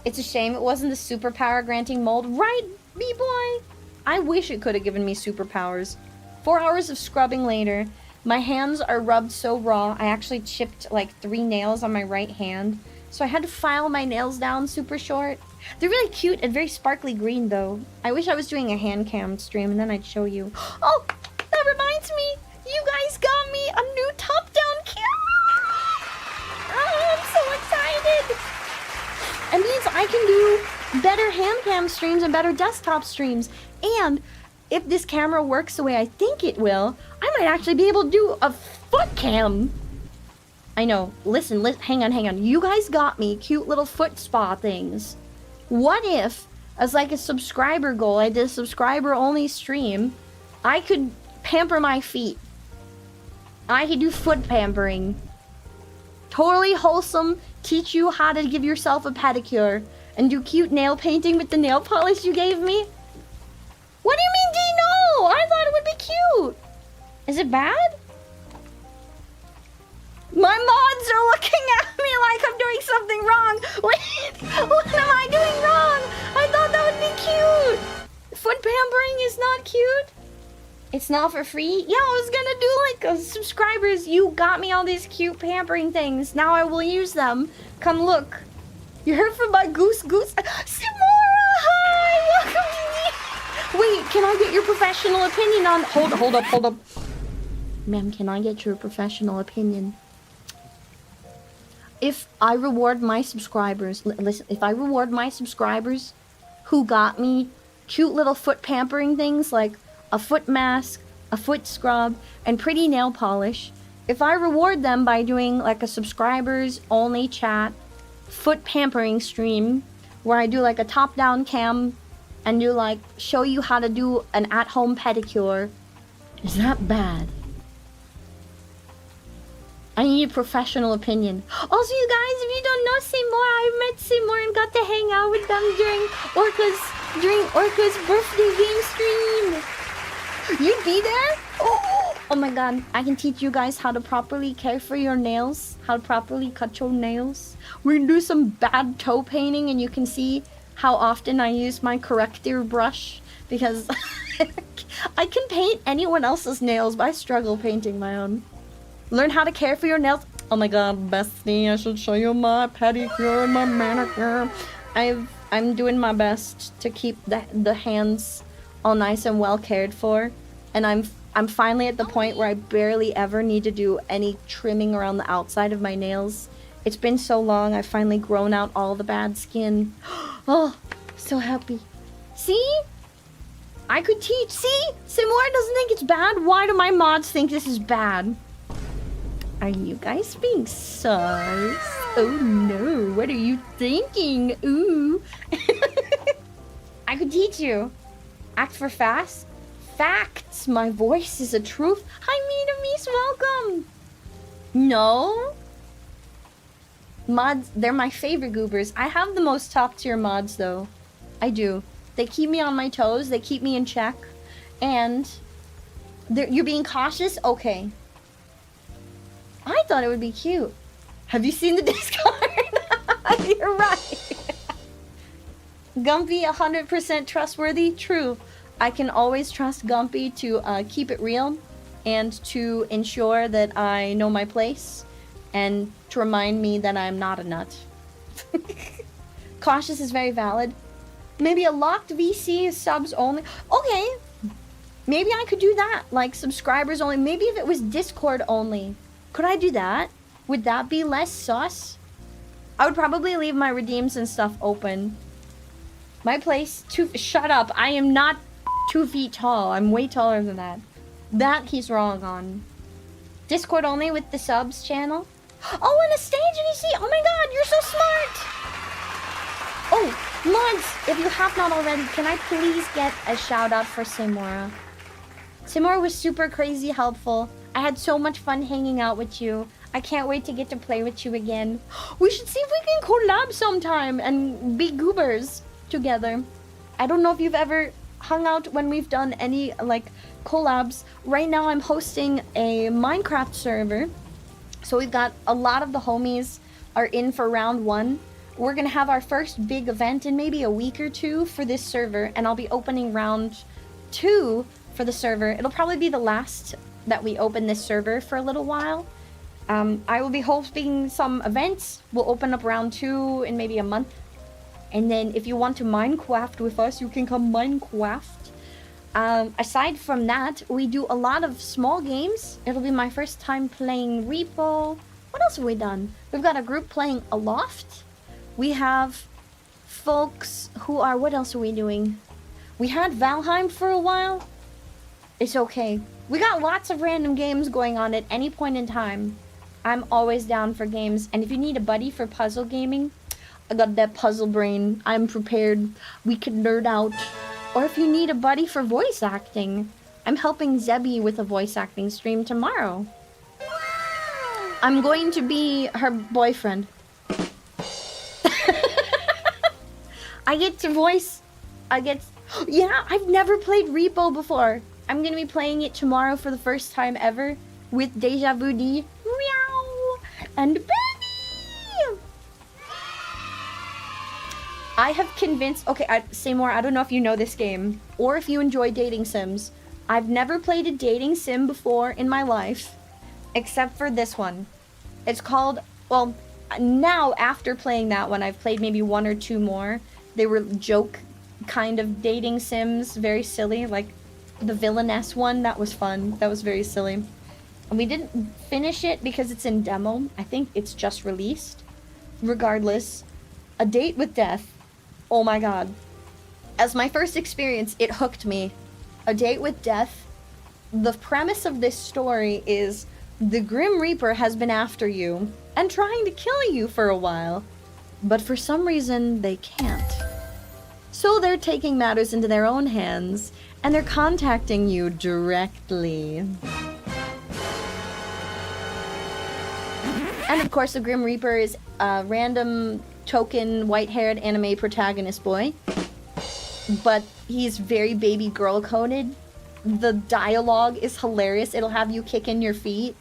It's a shame it wasn't the superpower granting mold, right, B-boy? I wish it could have given me superpowers. 4 hours of scrubbing later, my hands are rubbed so raw, I actually chipped like 3 nails on my right hand, so I had to file my nails down super short. They're really cute and very sparkly green, though. I wish I was doing a hand cam stream, and then I'd show you. Oh, that reminds me! You guys got me a new top-down camera! Oh, I'm so excited! It means I can do better hand cam streams and better desktop streams. And if this camera works the way I think it will, I might actually be able to do a foot cam. I know. Listen, hang on. You guys got me cute little foot spa things. What if, as like a subscriber goal, I did a subscriber-only stream, I could pamper my feet. I could do foot pampering. Totally wholesome, teach you how to give yourself a pedicure, and do cute nail painting with the nail polish you gave me. What do you mean, Is it bad? My mods are looking at me like I'm doing something wrong. Wait, what am I doing wrong? I thought that would be cute. Foot pampering is not cute. It's not for free? Yeah, I was gonna do like subscribers. You got me all these cute pampering things. Now I will use them. Come look. You heard from my goose. Simora, hi! Welcome to me. Wait, can I get your professional opinion on... Hold up. Ma'am, can I get your professional opinion? If I reward my subscribers... Listen, if I reward my subscribers who got me cute little foot pampering things like a foot mask, a foot scrub, and pretty nail polish, if I reward them by doing like a subscribers only chat foot pampering stream where I do like a top-down cam and do like show you how to do an at-home pedicure, is that bad? I need a professional opinion. Also, you guys, if you don't know Seymour, I met Seymour and got to hang out with them during Orca's birthday game stream. You'd be there? Oh my god, I can teach you guys how to properly care for your nails, how to properly cut your nails. We're gonna do some bad toe painting and you can see how often I use my corrector brush because I can paint anyone else's nails, but I struggle painting my own. Learn how to care for your nails. Oh my god, bestie, I should show you my pedicure and my manicure. I'm doing my best to keep the hands all nice and well cared for, and I'm finally at the point where I barely ever need to do any trimming around the outside of my nails. It's been so long, I've finally grown out all the bad skin. Oh, so happy. See? I could teach. See? Simora doesn't think it's bad. Why do my mods think this is bad? Are you guys being sus? Oh no, what are you thinking? Ooh. I could teach you. Act for fast. Facts. My voice is a truth. Hi, Mies, welcome. No. Mods, they're my favorite goobers. I have the most top tier mods though. I do. They keep me on my toes. They keep me in check. And you're being cautious? Okay. I thought it would be cute. Have you seen the Discord? You're right. Gumpy 100% trustworthy? True. I can always trust Gumpy to keep it real and to ensure that I know my place and to remind me that I'm not a nut. Cautious is very valid. Maybe a locked VC subs only. Okay. Maybe I could do that. Like subscribers only. Maybe if it was Discord only. Could I do that? Would that be less sus? I would probably leave my redeems and stuff open. My place, shut up. I am not 2 feet tall. I'm way taller than that. That he's wrong on. Discord only with the subs channel. Oh, and a stage VC. Oh my god, you're so smart. Oh, mods, if you have not already, can I please get a shout out for Simora? Simora was super crazy helpful. I had so much fun hanging out with you. I can't wait to get to play with you again. We should see if we can collab sometime and be goobers together. I don't know if you've ever hung out when we've done any like collabs. Right now I'm hosting a Minecraft server. So we've got a lot of the homies are in for round 1. We're gonna have our first big event in maybe a week or 2 for this server, and I'll be opening round 2 for the server. It'll probably be the last that we open this server for a little while. I will be hosting some events. We'll open up round 2 in maybe a month. And then if you want to Minecraft with us, you can come Minecraft. Aside from that, we do a lot of small games. It'll be my first time playing Repo. What else have we done? We've got a group playing Aloft. We have folks who are... What else are we doing? We had Valheim for a while. It's okay. We got lots of random games going on at any point in time. I'm always down for games. And if you need a buddy for puzzle gaming, I got that puzzle brain. I'm prepared. We can nerd out. Or if you need a buddy for voice acting, I'm helping Zebby with a voice acting stream tomorrow. I'm going to be her boyfriend. I get to voice... Yeah, I've never played Repo before. I'm gonna be playing it tomorrow for the first time ever with Deja Vu D, meow, and Benny. I have convinced. Okay, Seymour, I don't know if you know this game or if you enjoy dating sims. I've never played a dating sim before in my life, except for this one. It's called. Well, now after playing that one, I've played maybe one or two more. They were joke kind of dating sims, very silly, like the villainess one. That was fun. That was very silly. And we didn't finish it because it's in demo. I think it's just released. Regardless, A Date with Death. Oh my god. As my first experience, it hooked me. A Date with Death. The premise of this story is the Grim Reaper has been after you and trying to kill you for a while, but for some reason they can't. So they're taking matters into their own hands and they're contacting you directly. And of course, the Grim Reaper is a random token white-haired anime protagonist boy, but he's very baby girl coded. The dialogue is hilarious. It'll have you kicking your feet.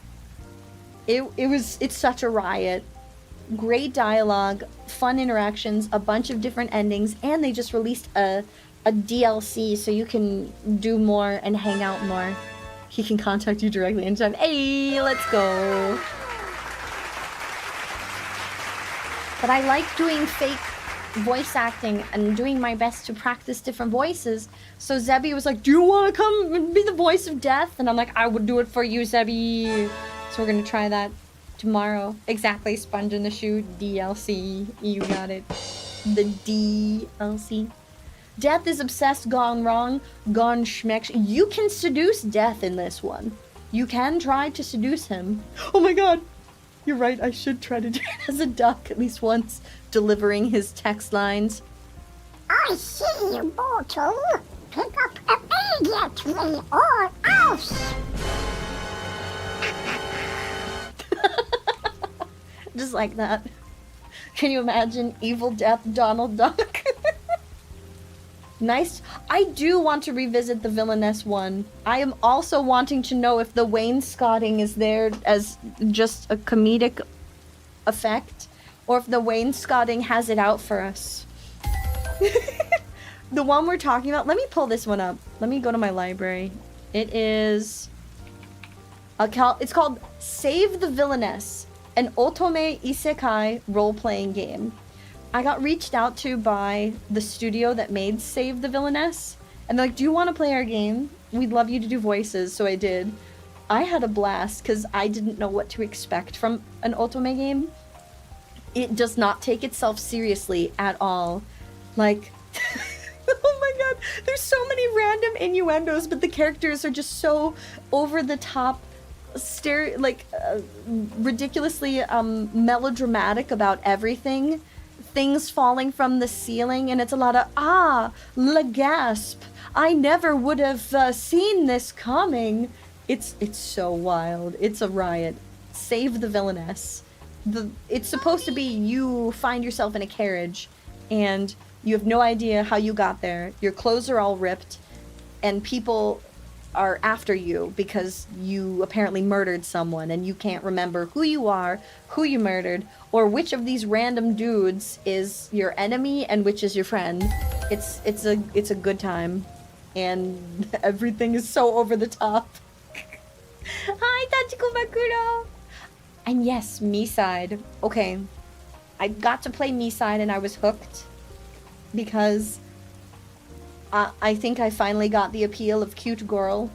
It's such a riot. Great dialogue, fun interactions, a bunch of different endings, and they just released a DLC so you can do more and hang out more. He can contact you directly anytime. Hey, let's go. But I like doing fake voice acting and doing my best to practice different voices. So Zebby was like, do you want to come and be the voice of death? And I'm like, I would do it for you, Zebby. So we're going to try that tomorrow. Exactly, Sponge in the Shoe, DLC. You got it. The DLC. Death is obsessed, gone wrong, gone schmeck. You can seduce Death in this one. You can try to seduce him. Oh my god. You're right, I should try to do it as a duck at least once, delivering his text lines. I see you, mortal. Pick up immediately or else. Just like that. Can you imagine Evil Death Donald Duck? Nice. I do want to revisit the villainess one. I am also wanting to know if the wainscoting is there as just a comedic effect, or if the wainscoting has it out for us. The one we're talking about, let me pull this one up. Let me go to my library. It is... it's called Save the Villainess, an otome isekai role-playing game. I got reached out to by the studio that made Save the Villainess, and they're like, do you want to play our game? We'd love you to do voices, so I did. I had a blast, because I didn't know what to expect from an otome game. It does not take itself seriously at all. Like, oh my god, there's so many random innuendos, but the characters are just so over-the-top, ridiculously melodramatic about everything. Things falling from the ceiling, and it's a lot of la gasp, I never would have seen this coming. It's so wild. It's a riot. Save the Villainess. It's supposed to be you find yourself in a carriage and you have no idea how you got there. Your clothes are all ripped and people are after you because you apparently murdered someone and you can't remember who you are, who you murdered, or which of these random dudes is your enemy and which is your friend. It's a good time, and everything is so over the top. Hi, Tachiko Bakuro! And yes, Me-Side. Okay, I got to play Me-Side and I was hooked because I think I finally got the appeal of cute girl.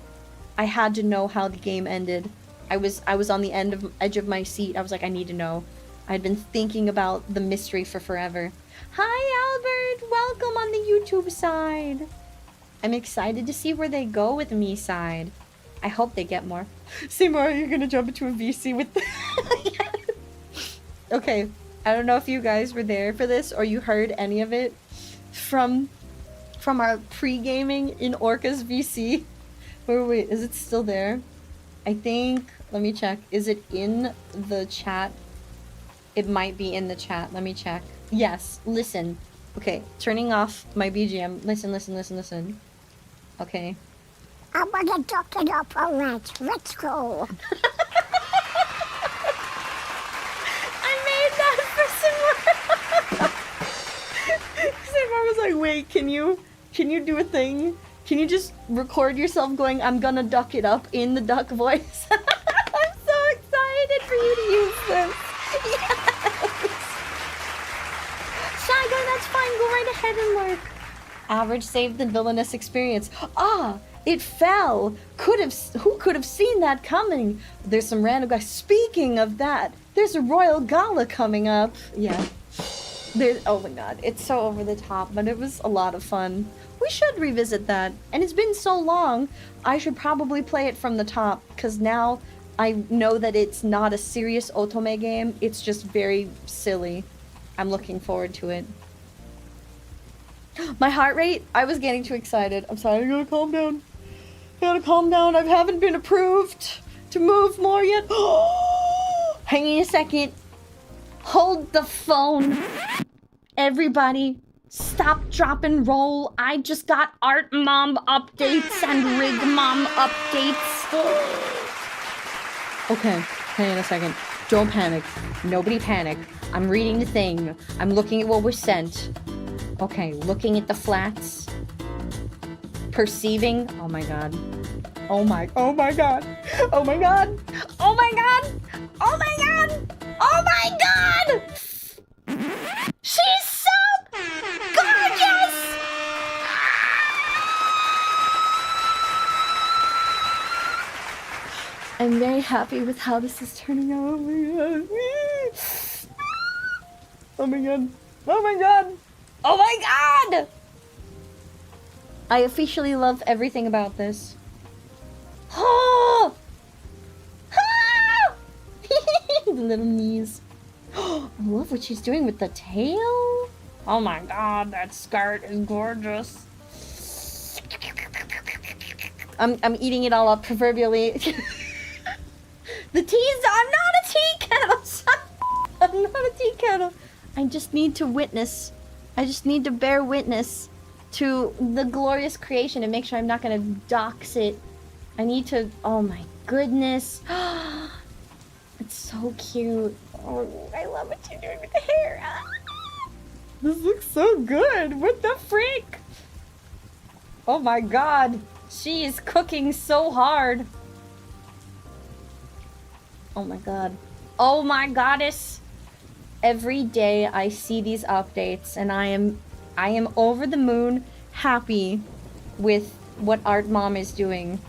I had to know how the game ended. I was on the edge of my seat. I was like, I need to know. I'd been thinking about the mystery for forever. Hi, Albert! Welcome on the YouTube side. I'm excited to see where they go with Me-Side. I hope they get more. Seymour, you're gonna jump into a VC with the... Okay, I don't know if you guys were there for this or you heard any of it from our pre-gaming in Orca's VC. Wait, is it still there? I think, let me check. Is it in the chat? It might be in the chat. Let me check. Yes, listen. Okay, turning off my BGM. Listen. Okay. I'm gonna duck it up all right. Let's go. I made that for Simar. Simar was like, wait, can you do a thing? Can you just record yourself going, I'm gonna duck it up in the duck voice? I'm so excited for you to use this. Yes. Shy Guy, that's fine. Go right ahead and work. Average saved the villainous experience. Ah, it fell. Who could have seen that coming? There's some random guy. Speaking of that, there's a royal gala coming up. Yeah. Oh my god, it's so over the top, but it was a lot of fun. We should revisit that. And it's been so long, I should probably play it from the top, because now I know that it's not a serious otome game. It's just very silly. I'm looking forward to it. My heart rate, I was getting too excited. I'm sorry, I gotta calm down. I haven't been approved to move more yet. Hang on a second. Hold the phone. Everybody, stop, drop, and roll. I just got Art Mom updates and Rig Mom updates. Okay, hang on a second. Don't panic. Nobody panic. I'm reading the thing. I'm looking at what was sent. Okay, looking at the flats. Perceiving. Oh my god. Oh my god. Oh my god. Oh my god. Oh my god. Oh my god. She's so gorgeous. I'm very happy with how this is turning out. Oh my god. Oh my god. Oh my god. Oh my god! I officially love everything about this. Oh! Ah! The little knees. I love what she's doing with the tail. Oh my god, that skirt is gorgeous. I'm eating it all up proverbially. The teas. I'm not a tea kettle. I'm not a tea kettle. I just need to witness. I just need to bear witness to the glorious creation and make sure I'm not gonna dox it. I need to. Oh my goodness. It's so cute. Oh, I love what you're doing with the hair. This looks so good. What the freak? Oh my god. She is cooking so hard. Oh my god. Oh my goddess. Every day I see these updates and I am over the moon happy with what Art Mom is doing.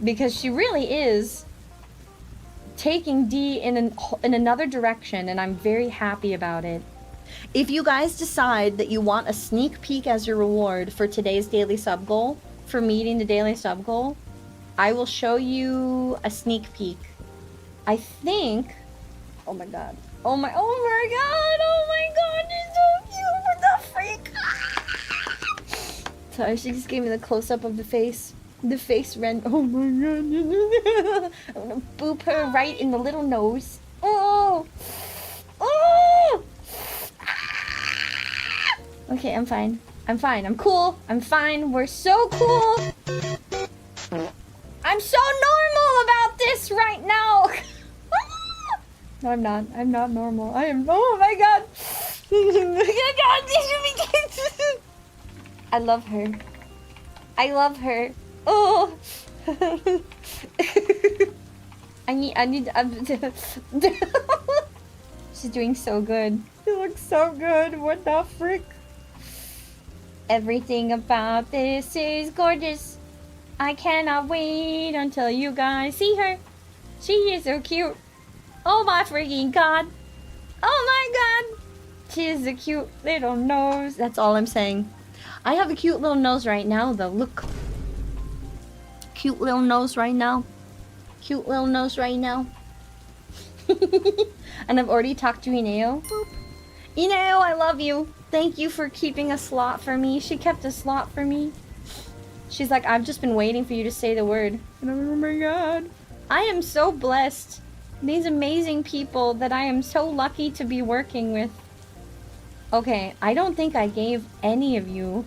Because she really is taking D in another direction, and I'm very happy about it. If you guys decide that you want a sneak peek as your reward for today's daily sub goal, for meeting the daily sub goal, I will show you a sneak peek. I think... Oh my god. Oh my god, you're so cute. What the freak? Sorry, she just gave me the close-up of the face. The face rend. Oh my god. I'm gonna boop her right in the little nose. Oh! Oh! Okay, I'm fine. I'm fine. I'm cool. I'm fine. We're so cool. I'm so normal about this right now. No, I'm not. I'm not normal. I am. Oh my god. I love her. I love her. Oh. I need. She's doing so good. She looks so good. What the frick? Everything about this is gorgeous. I cannot wait until you guys see her. She is so cute. Oh my freaking god. Oh my god. She has a cute little nose. That's all I'm saying. I have a cute little nose right now though. Look. Cute little nose right now. Cute little nose right now. And I've already talked to Ineo. Ineo, I love you. Thank you for keeping a slot for me. She kept a slot for me. She's like, I've just been waiting for you to say the word. And I'm like, oh my god. I am so blessed. These amazing people that I am so lucky to be working with. Okay, I don't think I gave any of you.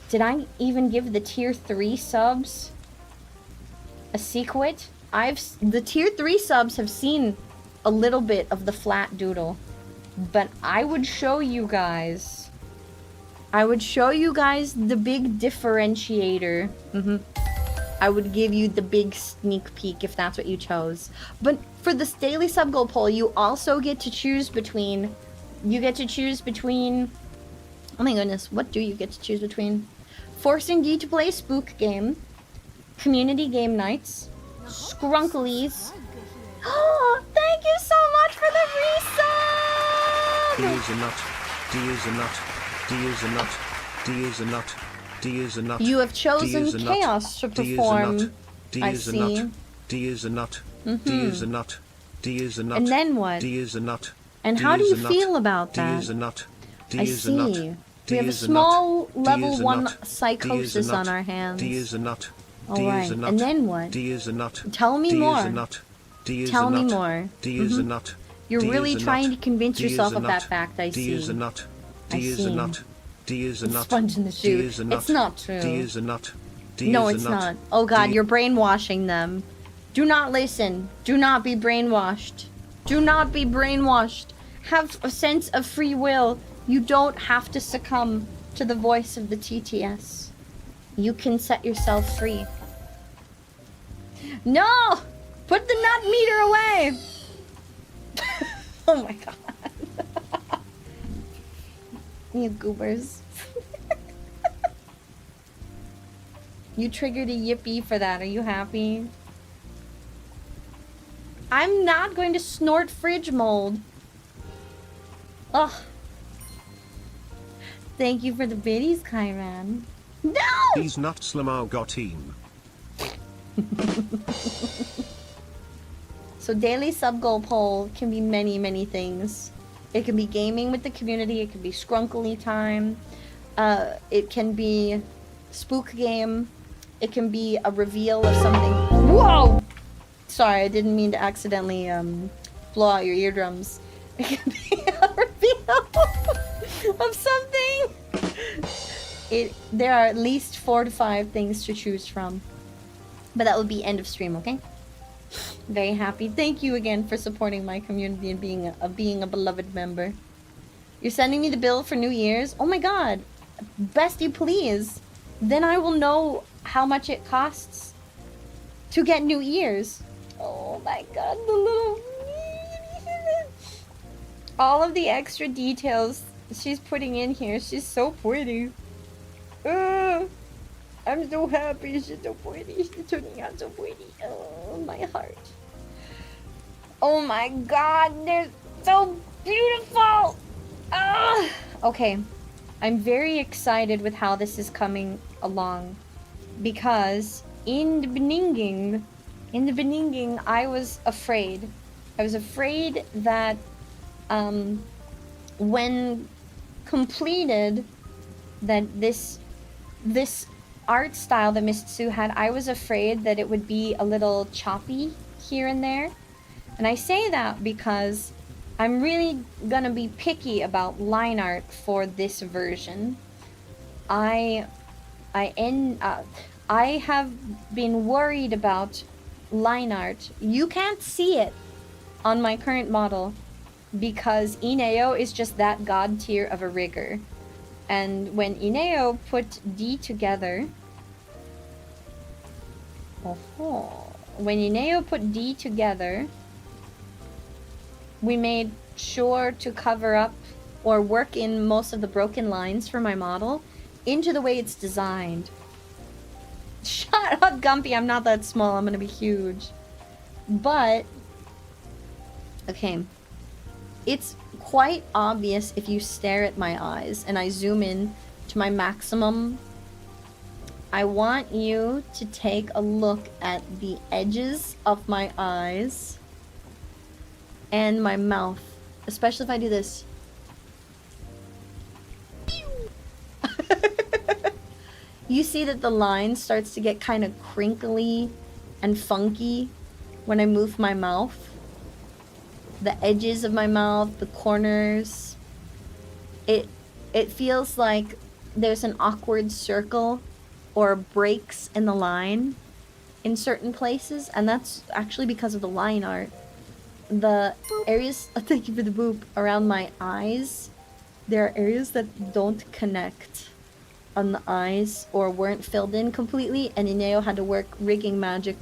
Did I even give the tier 3 subs? A sequit. The tier 3 subs have seen a little bit of the flat doodle, but I would show you guys. I would show you guys the big differentiator. I would give you the big sneak peek if that's what you chose. But for this daily sub goal poll, you also get to choose between. You get to choose between. Oh my goodness, what do you get to choose between? Forcing D to play spook game, community game nights, Skrunklies. Oh, thank you so much for the resub! D is a nut. D is a nut. D is a nut. D is a nut. D is a nut. You have chosen chaos to perform. D is a nut. D is a nut. D is a nut. D is a nut. And then what? D is a nut. And how do you feel about that? D is a nut. I see. We have a small level 1 psychosis on our hands. D is a nut. Alright, and then what? D is a nut. Tell me more. Tell me more. D is a nut. You're really trying to convince yourself of that fact, I see. D is a nut. D is a nut. D is a nut. Sponge in the shoe. It's not true. D is a nut. No, it's not. Oh god, you're brainwashing them. Do not listen. Do not be brainwashed. Do not be brainwashed. Have a sense of free will. You don't have to succumb to the voice of the TTS. You can set yourself free. No! Put the nut meter away! Oh my god. You goobers. You triggered a yippee for that. Are you happy? I'm not going to snort fridge mold. Ugh. Thank you for the biddies, Kyran. No! He's not Slamau got him. So daily sub goal poll can be many, many things. It can be gaming with the community. It can be Skrunkly time. It can be spook game. It can be a reveal of something. Whoa! Sorry, I didn't mean to accidentally blow out your eardrums. It can be a reveal of something. There are at least 4 to 5 things to choose from. But that will be end of stream, okay? Very happy. Thank you again for supporting my community and being a beloved member. You're sending me the bill for New Year's? Oh my god. Bestie, please. Then I will know how much it costs to get new ears. Oh my god, the little... All of the extra details she's putting in here. She's so pretty. I'm so happy. She's so pretty. She's turning out so pretty. Oh, my heart. Oh my god, they're so beautiful. Okay, I'm very excited with how this is coming along, because in the beginning, I was afraid. I was afraid that when completed, that this art style that Miss Tsu had, I was afraid that it would be a little choppy here and there. And I say that because I'm really gonna be picky about line art for this version. I have been worried about line art. You can't see it on my current model because Ineo is just that god tier of a rigger. And when Ineo put D together... When Ineo put D together, we made sure to cover up or work in most of the broken lines for my model into the way it's designed. Shut up, Gumpy. I'm not that small. I'm gonna be huge. But... okay. It's quite obvious if you stare at my eyes and I zoom in to my maximum. I want you to take a look at the edges of my eyes and my mouth, especially if I do this. You see that the line starts to get kind of crinkly and funky when I move my mouth. The edges of my mouth, the corners. It feels like there's an awkward circle or breaks in the line. in certain places, and that's actually because of the line art. The areas, thank you for the boop, around my eyes, there are areas that don't connect on the eyes or weren't filled in completely, and Ineo had to work rigging magic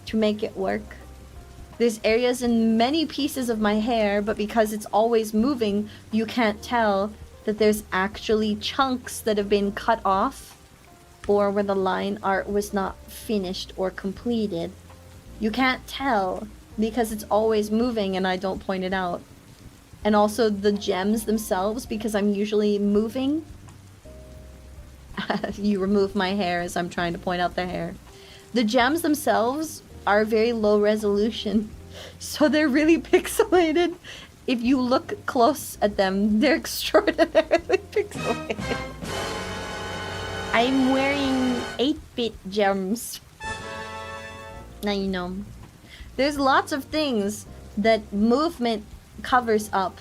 to make it work. There's areas in many pieces of my hair, but because it's always moving, you can't tell that there's actually chunks that have been cut off or where the line art was not finished or completed. You can't tell because it's always moving and I don't point it out. And also the gems themselves, because I'm usually moving. You remove my hair as I'm trying to point out the hair. The gems themselves are very low resolution, so they're really pixelated. If you look close at them, they're extraordinarily pixelated. I'm wearing 8-bit gems. Now you know. There's lots of things that movement covers up.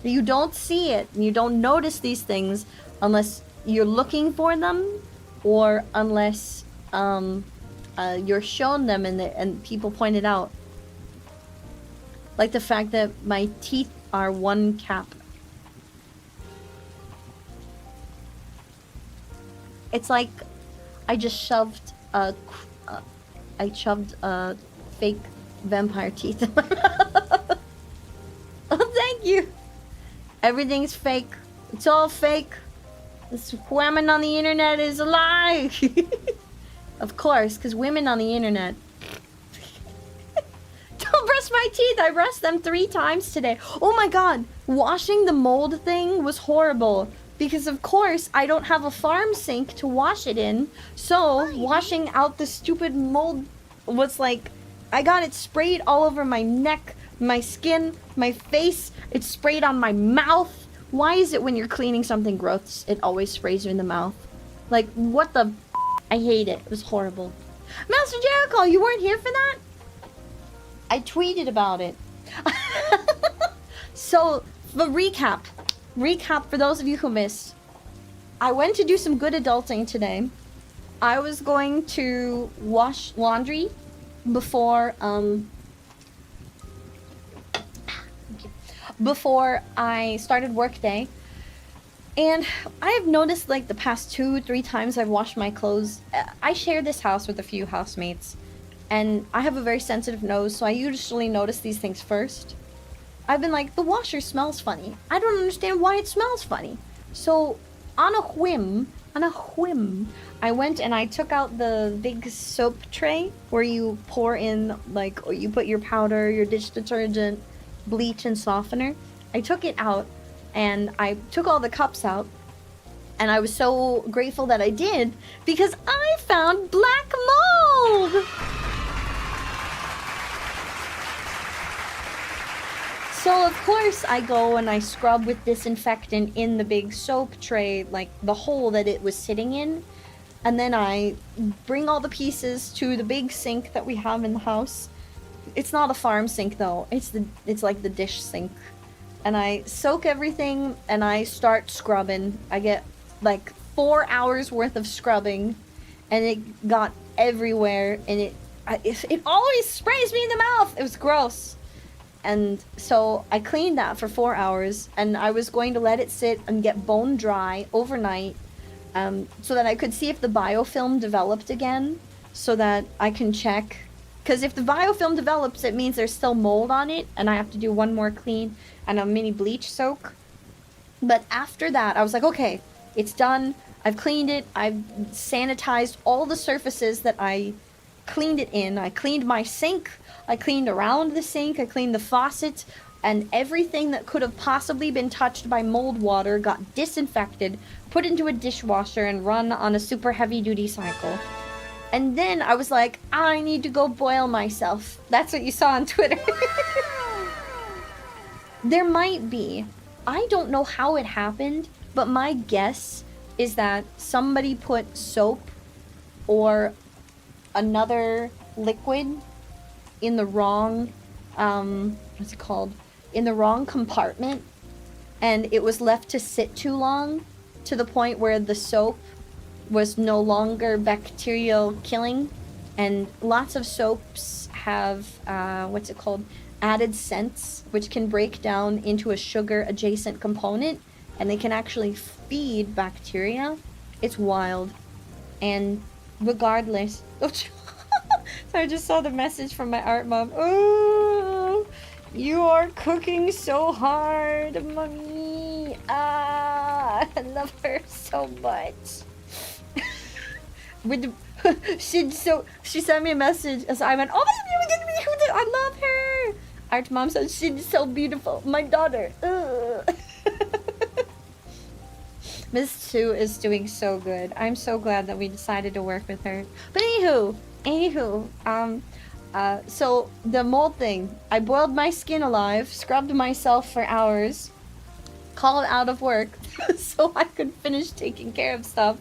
You don't see it, you don't notice these things unless you're looking for them, or unless you're shown them and people point it out. Like the fact that my teeth are one cap. It's like I just shoved fake vampire teeth in my mouth. Oh, thank you. Everything's fake. It's all fake. This women on the internet is a lie. Of course, because women on the internet. Don't brush my teeth. I brushed them 3 times today. Oh my god. Washing the mold thing was horrible. Because of course, I don't have a farm sink to wash it in. So, washing out the stupid mold was like... I got it sprayed all over my neck, my skin, my face. It sprayed on my mouth. Why is it when you're cleaning something gross, it always sprays you in the mouth? Like, what the I hate it. It was horrible. Master Jericho, you weren't here for that? I tweeted about it. So, the recap for those of you who missed. I went to do some good adulting today. I was going to wash laundry before I started work day. And I have noticed like the past 2-3 times I've washed my clothes, I share this house with a few housemates, and I have a very sensitive nose, so I usually notice these things first. I've been like, the washer smells funny. I don't understand why it smells funny. So on a whim, I went and I took out the big soap tray where you pour in, like, or you put your powder, your dish detergent, bleach, and softener. I took it out and I took all the cups out, and I was so grateful that I did because I found black mold! So of course I go and I scrub with disinfectant in the big soap tray, like the hole that it was sitting in. And then I bring all the pieces to the big sink that we have in the house. It's not a farm sink though, it's like the dish sink. And I soak everything and I start scrubbing. I get like 4 hours worth of scrubbing, and it got everywhere, and it always sprays me in the mouth. It was gross. And so I cleaned that for 4 hours, and I was going to let it sit and get bone dry overnight, so that I could see if the biofilm developed again, so that I can check. Because if the biofilm develops, it means there's still mold on it, and I have to do one more clean and a mini bleach soak. But after that, I was like, okay, it's done. I've cleaned it. I've sanitized all the surfaces that I cleaned it in. I cleaned my sink. I cleaned around the sink. I cleaned the faucet. And everything that could have possibly been touched by mold water got disinfected, put into a dishwasher, and run on a super heavy-duty cycle. And then I was like, I need to go boil myself. That's what you saw on Twitter. There might be. I don't know how it happened, but my guess is that somebody put soap or another liquid in the wrong, what's it called? In the wrong compartment, and it was left to sit too long to the point where the soap was no longer bacterial killing, And lots of soaps have, what's it called? Added scents, which can break down into a sugar adjacent component, and they can actually feed bacteria. It's wild. And regardless, so I just saw the message from my art mom. Oh, you are cooking so hard, mommy. I love her so much. With the, she sent me a message as I went, oh my God, I love her. Art mom said, she's so beautiful. My daughter. Miss Sue is doing so good. I'm so glad that we decided to work with her. But anywho, so the mold thing. I boiled my skin alive, scrubbed myself for hours, called out of work so I could finish taking care of stuff.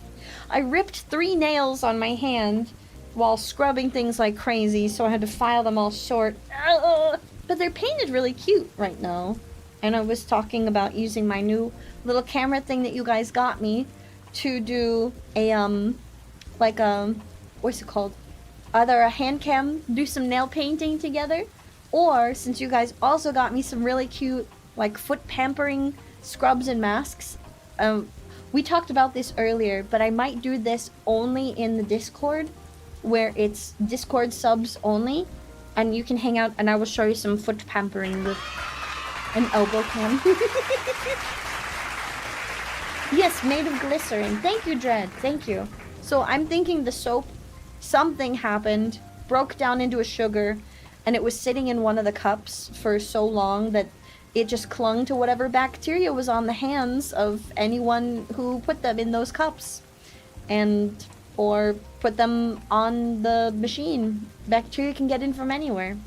I ripped 3 nails on my hand while scrubbing things like crazy, so I had to file them all short. But they're painted really cute right now. And I was talking about using my new little camera thing that you guys got me to do a, what's it called? Either a hand cam, do some nail painting together, or since you guys also got me some really cute, like, foot pampering scrubs and masks. We talked about this earlier, but I might do this only in the Discord, where it's Discord subs only, and you can hang out, and I will show you some foot pampering with an elbow cam. Yes, made of glycerin. Thank you, Dread. Thank you. So I'm thinking the soap, something happened, broke down into a sugar, and it was sitting in one of the cups for so long that it just clung to whatever bacteria was on the hands of anyone who put them in those cups. Or put them on the machine. Bacteria can get in from anywhere.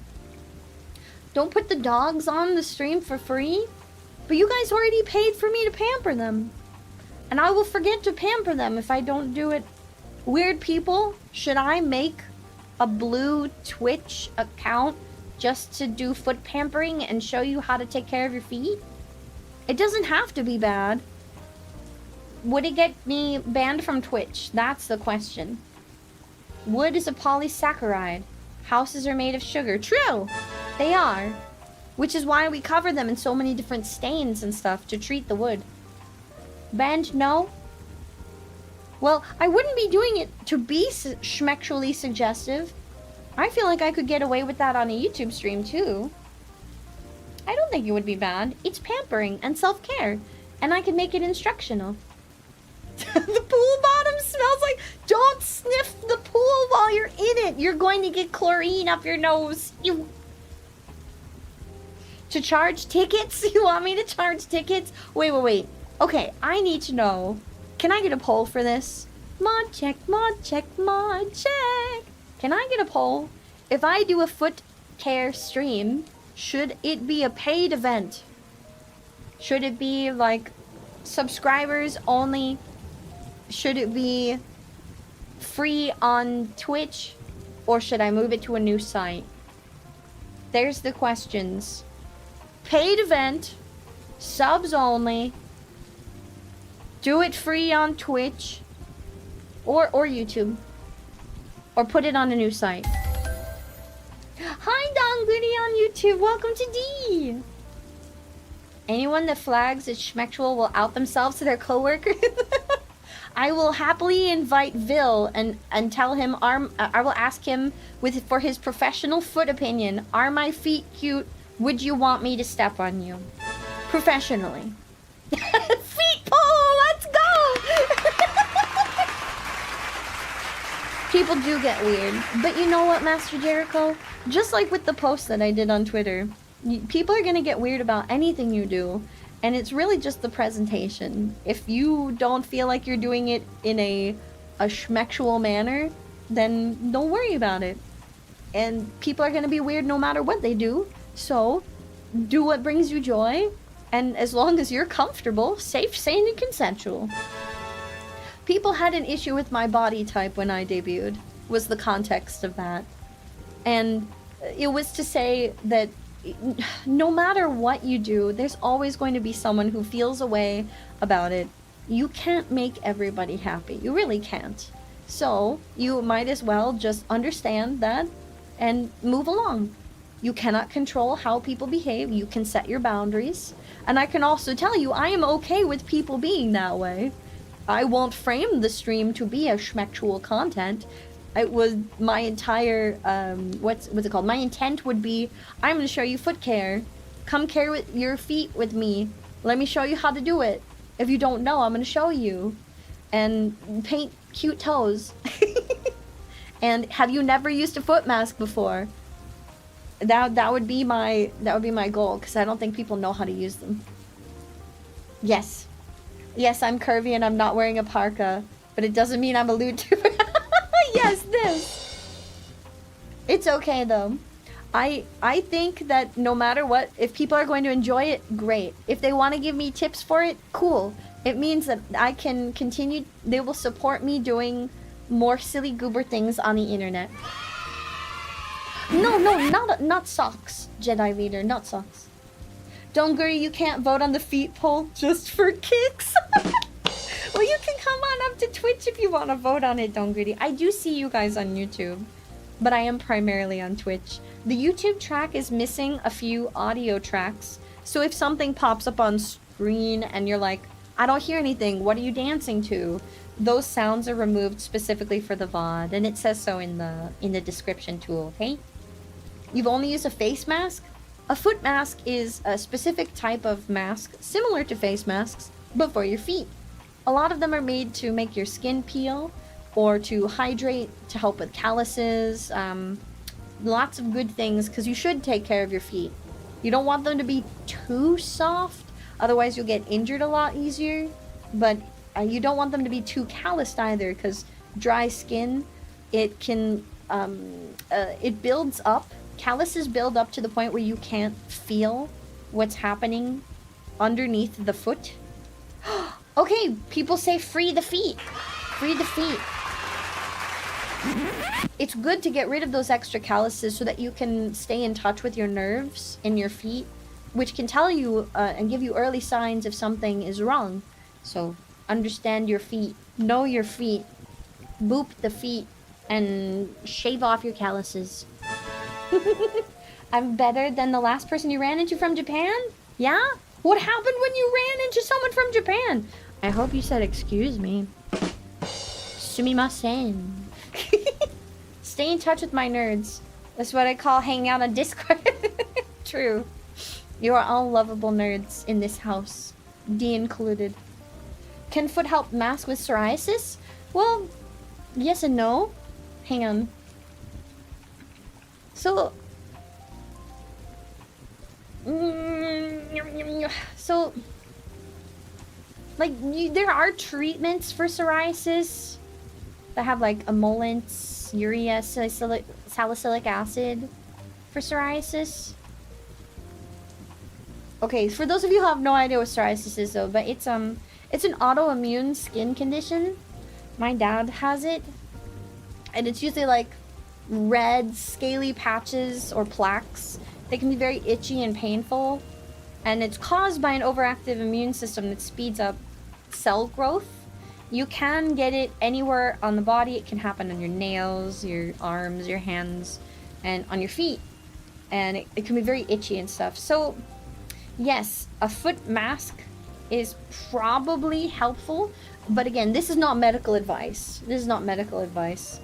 Don't put the dogs on the stream for free. But you guys already paid for me to pamper them. And I will forget to pamper them if I don't do it. Weird people, should I make a blue Twitch account just to do foot pampering and show you how to take care of your feet? It doesn't have to be bad. Would it get me banned from Twitch? That's the question. Wood is a polysaccharide. Houses are made of sugar. True! They are. Which is why we cover them in so many different stains and stuff to treat the wood. Banned? No? Well, I wouldn't be doing it to be schmexually suggestive. I feel like I could get away with that on a YouTube stream too. I don't think it would be bad. It's pampering and self-care. And I can make it instructional. The pool bottom smells like... Don't sniff the pool while you're in it. You're going to get chlorine up your nose. You... To charge tickets? You want me to charge tickets? Wait. Okay, I need to know. Can I get a poll for this? Mod check. Can I get a poll? If I do a foot care stream, should it be a paid event? Should it be like subscribers only? Should it be free on Twitch? Or should I move it to a new site? There's the questions. Paid event, subs only, do it free on Twitch or YouTube, or put it on a new site. Hi Don Goody on YouTube, welcome to D. Anyone that flags as schmexual will out themselves to their coworkers. I will happily invite Vil and tell him I will ask him for his professional foot opinion. Are my feet cute? Would you want me to step on you? Professionally. Feet pull! Let's go! People do get weird. But you know what, Master Jericho? Just like with the post that I did on Twitter, people are gonna get weird about anything you do. And it's really just the presentation. If you don't feel like you're doing it in a schmexual manner, then don't worry about it. And people are gonna be weird no matter what they do. So, do what brings you joy, and as long as you're comfortable, safe, sane, and consensual. People had an issue with my body type when I debuted, was the context of that. And it was to say that no matter what you do, there's always going to be someone who feels a way about it. You can't make everybody happy. You really can't. So you might as well just understand that and move along. You cannot control how people behave. You can set your boundaries. And I can also tell you, I am okay with people being that way. I won't frame the stream to be a schmectual content. It was my entire, what's it called? My intent would be, I'm going to show you foot care. Come care with your feet with me. Let me show you how to do it. If you don't know, I'm going to show you. And paint cute toes. And have you never used a foot mask before? That would be my goal, because I don't think people know how to use them. Yes. Yes, I'm curvy and I'm not wearing a parka, but it doesn't mean I'm a lewd tuber. Yes, this. It's okay though. I think that no matter what, if people are going to enjoy it, great. If they want to give me tips for it, cool. It means that I can continue, they will support me doing more silly goober things on the internet. No, not socks, Jedi Leader, not socks. Donguri, you can't vote on the feet poll just for kicks. Well, you can come on up to Twitch if you want to vote on it, Donguri. I do see you guys on YouTube, but I am primarily on Twitch. The YouTube track is missing a few audio tracks, so if something pops up on screen and you're like, I don't hear anything, what are you dancing to? Those sounds are removed specifically for the VOD, and it says so in the description tool, okay? You've only used a face mask? A foot mask is a specific type of mask, similar to face masks, but for your feet. A lot of them are made to make your skin peel, or to hydrate, to help with calluses, lots of good things, because you should take care of your feet. You don't want them to be too soft, otherwise you'll get injured a lot easier, but you don't want them to be too calloused either, because dry skin, it can, it builds up. Calluses build up to the point where you can't feel what's happening underneath the foot. Okay, people say free the feet. Free the feet. It's good to get rid of those extra calluses so that you can stay in touch with your nerves in your feet, which can tell you and give you early signs if something is wrong. So understand your feet, know your feet, boop the feet, and shave off your calluses. I'm better than the last person you ran into from Japan? Yeah? What happened when you ran into someone from Japan? I hope you said excuse me. Sumimasen. Stay in touch with my nerds. That's what I call hanging out on Discord. True. You are all lovable nerds in this house. D included. Can foot help mask with psoriasis? Well, yes and no. Hang on. So, like, there are treatments for psoriasis that have like emollients, urea, salicylic acid for psoriasis. Okay, for those of you who have no idea what psoriasis is though, but it's an autoimmune skin condition. My dad has it, and it's usually like red scaly patches or plaques. They can be very itchy and painful, and it's caused by an overactive immune system that speeds up cell growth. You can get it anywhere on the body. It can happen on your nails, your arms, your hands, and on your feet, and it can be very itchy and stuff. So yes, a foot mask is probably helpful, but again, this is not medical advice. This is not medical advice.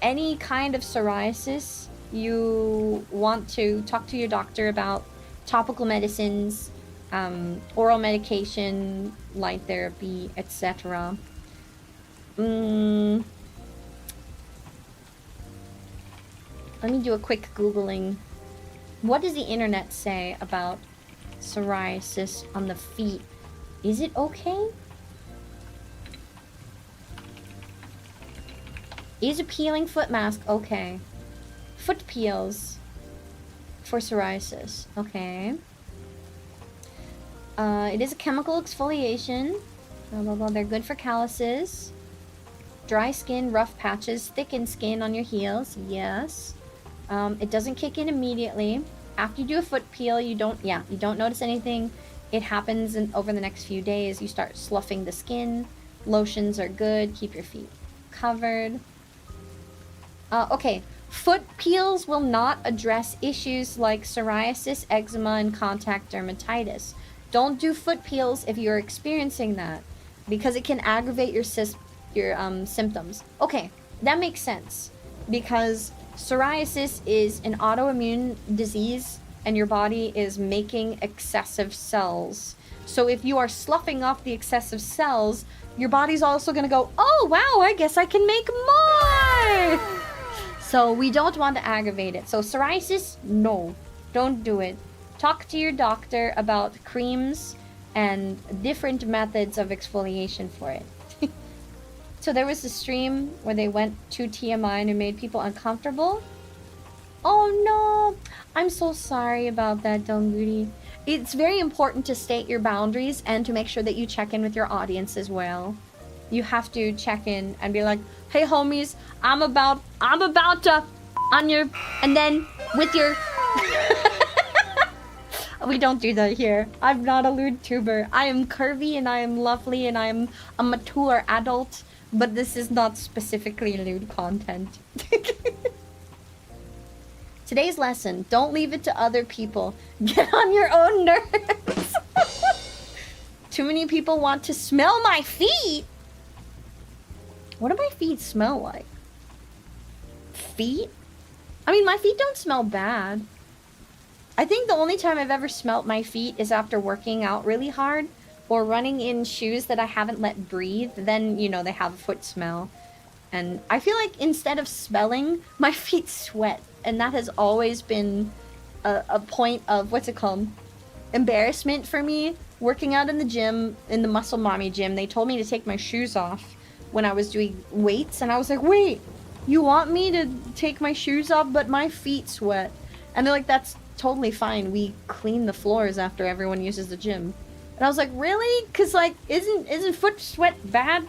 Any kind of psoriasis, you want to talk to your doctor about topical medicines, oral medication, light therapy, etc. Let me do a quick Googling. What does the internet say about psoriasis on the feet? Is it okay? Is a peeling foot mask okay? Foot peels for psoriasis. Okay. It is a chemical exfoliation. Blah, blah, blah. They're good for calluses. Dry skin, rough patches, thickened skin on your heels. Yes. It doesn't kick in immediately. After you do a foot peel, you don't notice anything. It happens over the next few days. You start sloughing the skin. Lotions are good. Keep your feet covered. Okay. Foot peels will not address issues like psoriasis, eczema, and contact dermatitis. Don't do foot peels if you're experiencing that, because it can aggravate your symptoms. Okay, that makes sense, because psoriasis is an autoimmune disease and your body is making excessive cells. So if you are sloughing off the excessive cells, your body's also gonna go, oh wow, I guess I can make more! So we don't want to aggravate it. So psoriasis, no, don't do it. Talk to your doctor about creams and different methods of exfoliation for it. So there was a stream where they went to TMI and it made people uncomfortable. Oh no, I'm so sorry about that, Donguti. It's very important to state your boundaries and to make sure that you check in with your audience as well. You have to check in and be like, hey homies, I'm about to on your, and then with your we don't do that here. I'm not a lewd tuber. I am curvy and I am lovely and I am a mature adult, but this is not specifically lewd content. Today's lesson, don't leave it to other people. Get on your own nerves. Too many people want to smell my feet. What do my feet smell like? Feet? I mean, my feet don't smell bad. I think the only time I've ever smelt my feet is after working out really hard or running in shoes that I haven't let breathe. Then, you know, they have a foot smell. And I feel like instead of smelling, my feet sweat. And that has always been a point of, what's it called? Embarrassment for me. Working out in the gym, in the Muscle Mommy gym, they told me to take my shoes off when I was doing weights, and I was like, wait, you want me to take my shoes off, but my feet sweat? And they're like, that's totally fine. We clean the floors after everyone uses the gym. And I was like, really? Cause like, isn't foot sweat bad?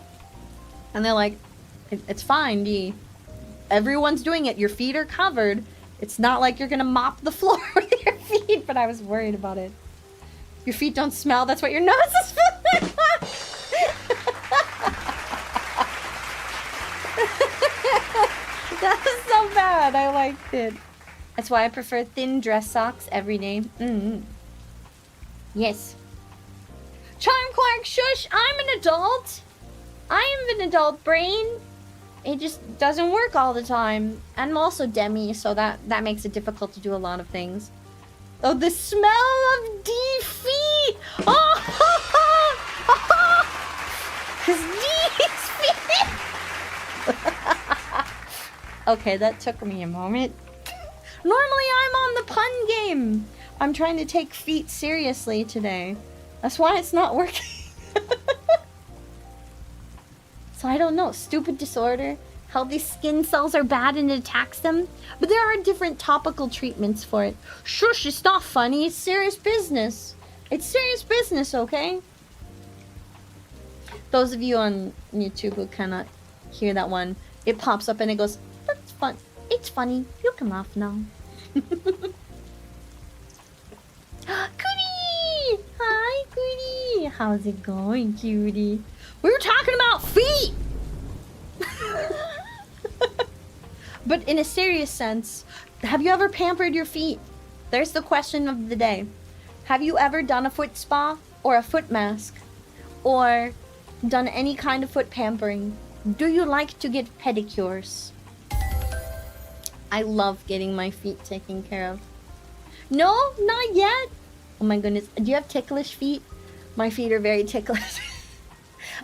And they're like, it's fine, D. Everyone's doing it. Your feet are covered. It's not like you're gonna mop the floor with your feet. But I was worried about it. Your feet don't smell. That's what your nose is feeling. That was so bad. I liked it. That's why I prefer thin dress socks every day. Yes. Charm Clark, shush. I'm an adult. I am an adult brain. It just doesn't work all the time. And I'm also Demi, so that makes it difficult to do a lot of things. Oh, the smell of D feet. Cause D's feet. Okay, that took me a moment. Normally I'm on the pun game. I'm trying to take feet seriously today. That's why it's not working. So I don't know. Stupid disorder. Healthy skin cells are bad and it attacks them. But there are different topical treatments for it. Shush, it's not funny. It's serious business. It's serious business, okay? Those of you on YouTube who cannot hear that one, it pops up and it goes, that's fun. It's funny. You can laugh now. Goody! Hi, Goody! How's it going, cutie? We were talking about feet! But in a serious sense, have you ever pampered your feet? There's the question of the day. Have you ever done a foot spa or a foot mask? Or done any kind of foot pampering? Do you like to get pedicures? I love getting my feet taken care of. No, not yet. Oh my goodness. Do you have ticklish feet? My feet are very ticklish.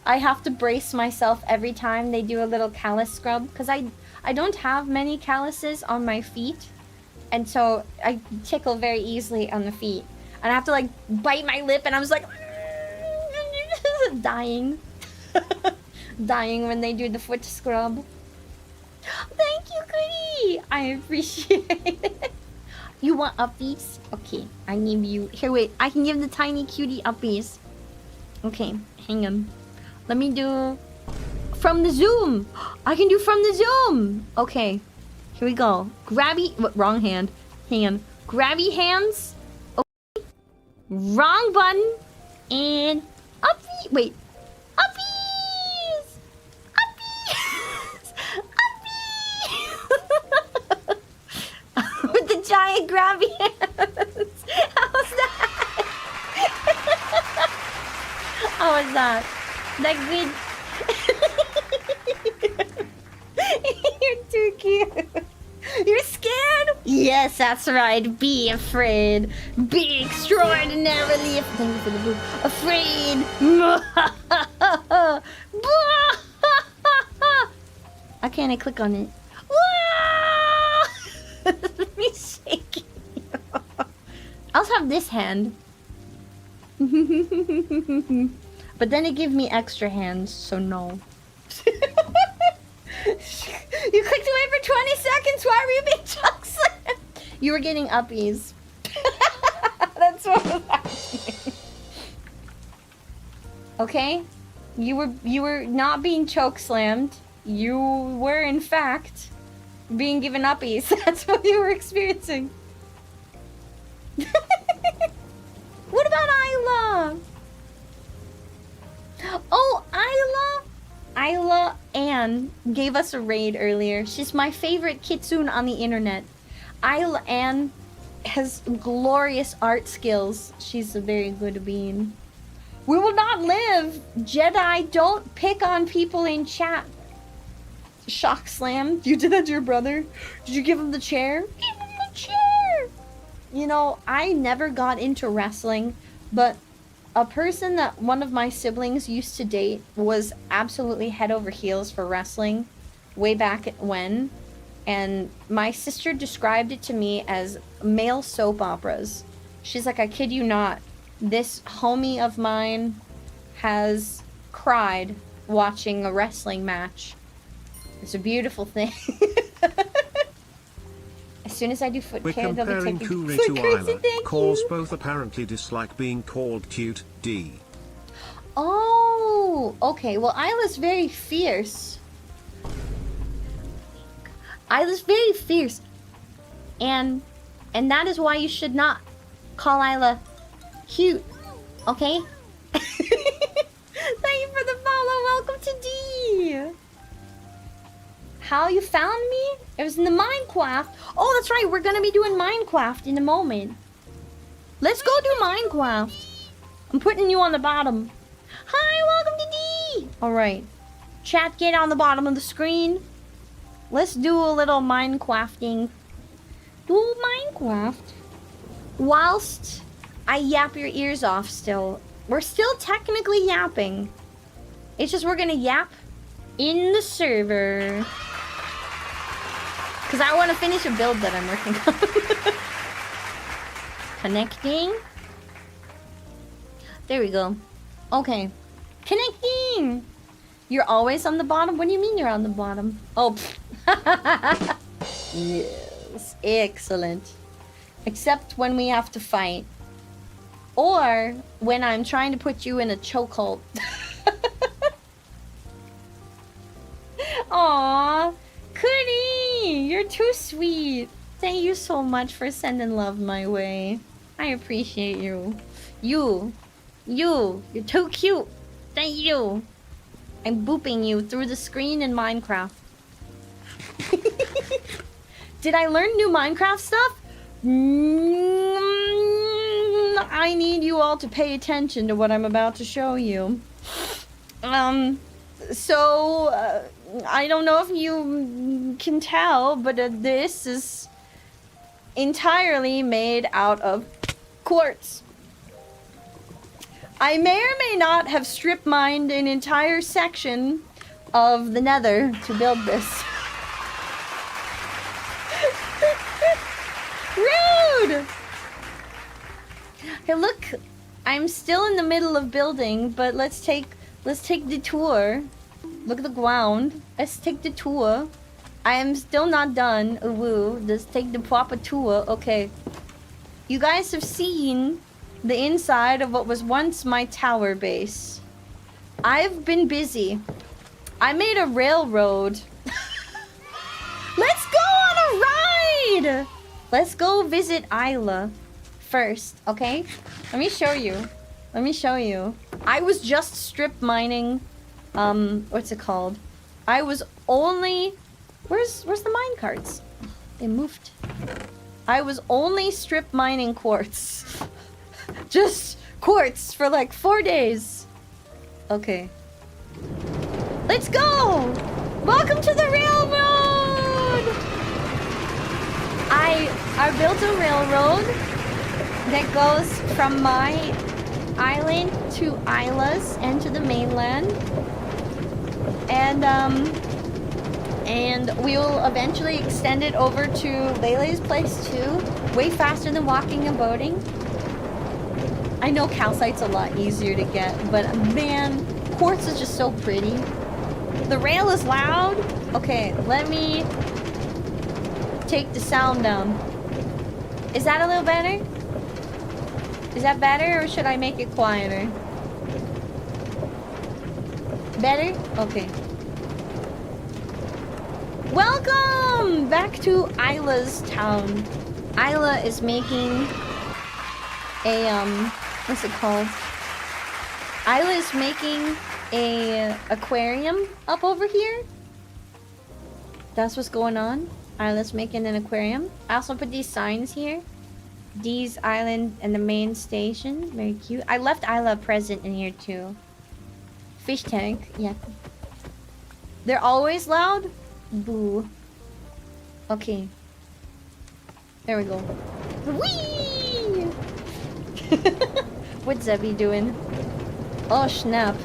I have to brace myself every time they do a little callus scrub because I don't have many calluses on my feet. And so I tickle very easily on the feet. And I have to like bite my lip and I was like dying. Dying when they do the foot scrub. Thank you, Goody. I appreciate it. You want uppies? Okay, I give you... Here, wait. I can give the tiny cutie uppies. Okay, hang on. Let me do... From the Zoom. I can do from the Zoom. Okay, here we go. Grabby... What, wrong hand. Hang on. Grabby hands. Okay. Wrong button. And... Uppie... Wait. Uppies! Uppies! giant grabby hands. How's that? How was that? That good? You're too cute. You're scared? Yes, that's right. Be afraid. Be extraordinarily. Thank you for the book. Afraid. Why can't I click on it? Let me shake it. I also have this hand. But then it gave me extra hands, so no. You clicked away for 20 seconds. Why were you being chocolate? You were getting uppies. That's what was happening. Okay? You were not being choke slammed. You were in fact being given uppies. That's what you were experiencing. What about Isla? Oh, Isla Ann gave us a raid earlier. She's my favorite kitsune on the internet. Isla Ann has glorious art skills. She's a very good being. We will not live. Jedi, don't pick on people in chat. Shock slam. You did that to your brother? Did you give him the chair? Give him the chair. You know, I never got into wrestling, but a person that one of my siblings used to date was absolutely head over heels for wrestling way back when. And my sister described it to me as male soap operas. She's like, I kid you not, this homie of mine has cried watching a wrestling match. It's a beautiful thing. As soon as I do foot We're care, they'll be comparing taking Kuri foot to crazy, Isla. thank Calls you. both apparently dislike being called cute. D. Oh, okay. Well, Isla's very fierce. Isla's very fierce. And that is why you should not call Isla cute. Okay? Thank you for the follow. Welcome to D. How you found me? It was in the Minecraft. Oh, that's right. We're gonna be doing Minecraft in a moment. Let's go do Minecraft. I'm putting you on the bottom. Hi, welcome to D. All right. Chat, get on the bottom of the screen. Let's do a little Minecrafting. Do Minecraft. Whilst I yap your ears off still. We're still technically yapping. It's just we're gonna yap in the server. Because I want to finish a build that I'm working on. Connecting. There we go. Okay. Connecting! You're always on the bottom? What do you mean you're on the bottom? Oh, yes. Excellent. Except when we have to fight. Or when I'm trying to put you in a chokehold. Aww. Cootie! You're too sweet. Thank you so much for sending love my way. I appreciate you. You're too cute. Thank you. I'm booping you through the screen in Minecraft. Did I learn new Minecraft stuff? I need you all to pay attention to what I'm about to show you. I don't know if you can tell, but this is entirely made out of quartz. I may or may not have strip mined an entire section of the nether to build this. Rude! Hey, look, I'm still in the middle of building, but let's take the tour. Look at the ground. Let's take the tour. I am still not done. Woo. Let's take the proper tour. Okay. You guys have seen the inside of what was once my tower base. I've been busy. I made a railroad. Let's go on a ride! Let's go visit Isla first, okay? Let me show you. I was just strip mining. What's it called? I was only... Where's the mine carts? They moved. I was only strip mining quartz. Just quartz for like 4 days. Okay. Let's go! Welcome to the railroad! I built a railroad that goes from my island to Isla's and to the mainland. And we will eventually extend it over to Lele's place too. Way faster than walking and boating. I know calcite's a lot easier to get, but man, quartz is just so pretty. The rail is loud. Okay, let me take the sound down. Is that a little better? Is that better, or should I make it quieter? Better? Okay. Welcome back to Isla's town. Isla is making a what's it called? Isla is making a aquarium up over here. That's what's going on. Isla's making an aquarium. I also put these signs here. Dee's Island and the main station. Very cute. I left Isla a present in here too. Fish tank. Yeah. They're always loud? Boo. Okay. There we go. Whee! What's Zebby doing? Oh snap.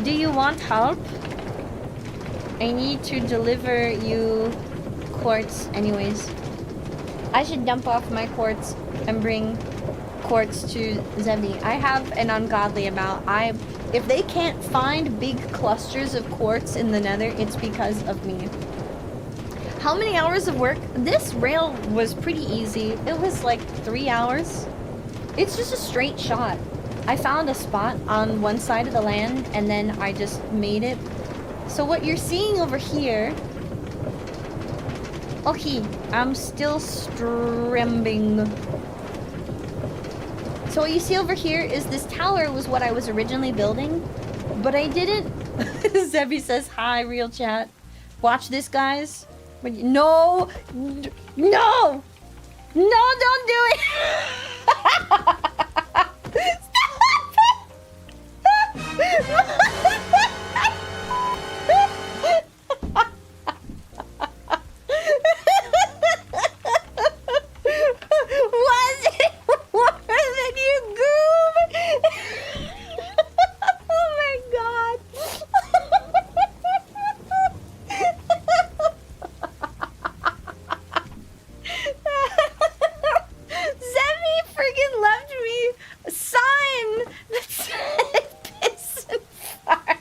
Do you want help? I need to deliver you quartz anyways. I should dump off my quartz and bring quartz to Zebby. I have an ungodly amount. If they can't find big clusters of quartz in the nether, it's because of me. How many hours of work? This rail was pretty easy. It was like 3 hours. It's just a straight shot. I found a spot on one side of the land and then I just made it. So what you're seeing over here... Okay, I'm still strimbing. So what you see over here is this tower was what I was originally building, but I didn't... Zebby says, hi, real chat. Watch this, guys. No! No! No, don't do it! Was it more than you goob? Oh my god. Zemi freaking left me a sign that said piss and fart.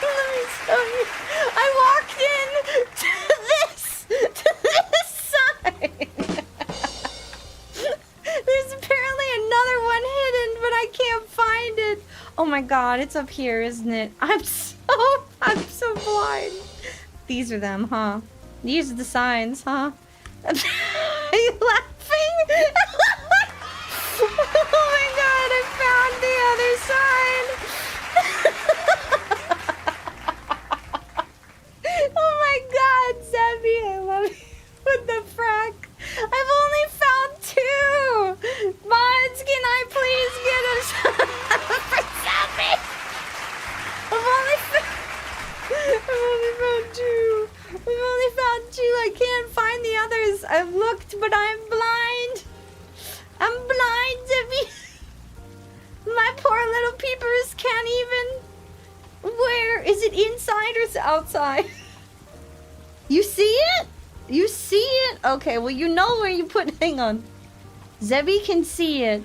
Let me show you. I walked in to this sign. There's apparently another one hidden, but I can't find it. Oh my god, it's up here, isn't it? I'm so blind. These are them, huh? These are the signs, huh? Are you laughing? Oh my god, I found the other sign. Oh my god, Zebby, I love you. What the frack? I've only found 2. Mods, can I please get a for Zebby? I've only found 2. I've only found 2. I can't find the others. I've looked, but I'm blind. I'm blind, Zebby. My poor little peepers can't even... Where? Is it inside or is it outside? You see it? You see it? Okay, well you know where you put... Hang on. Zebby can see it.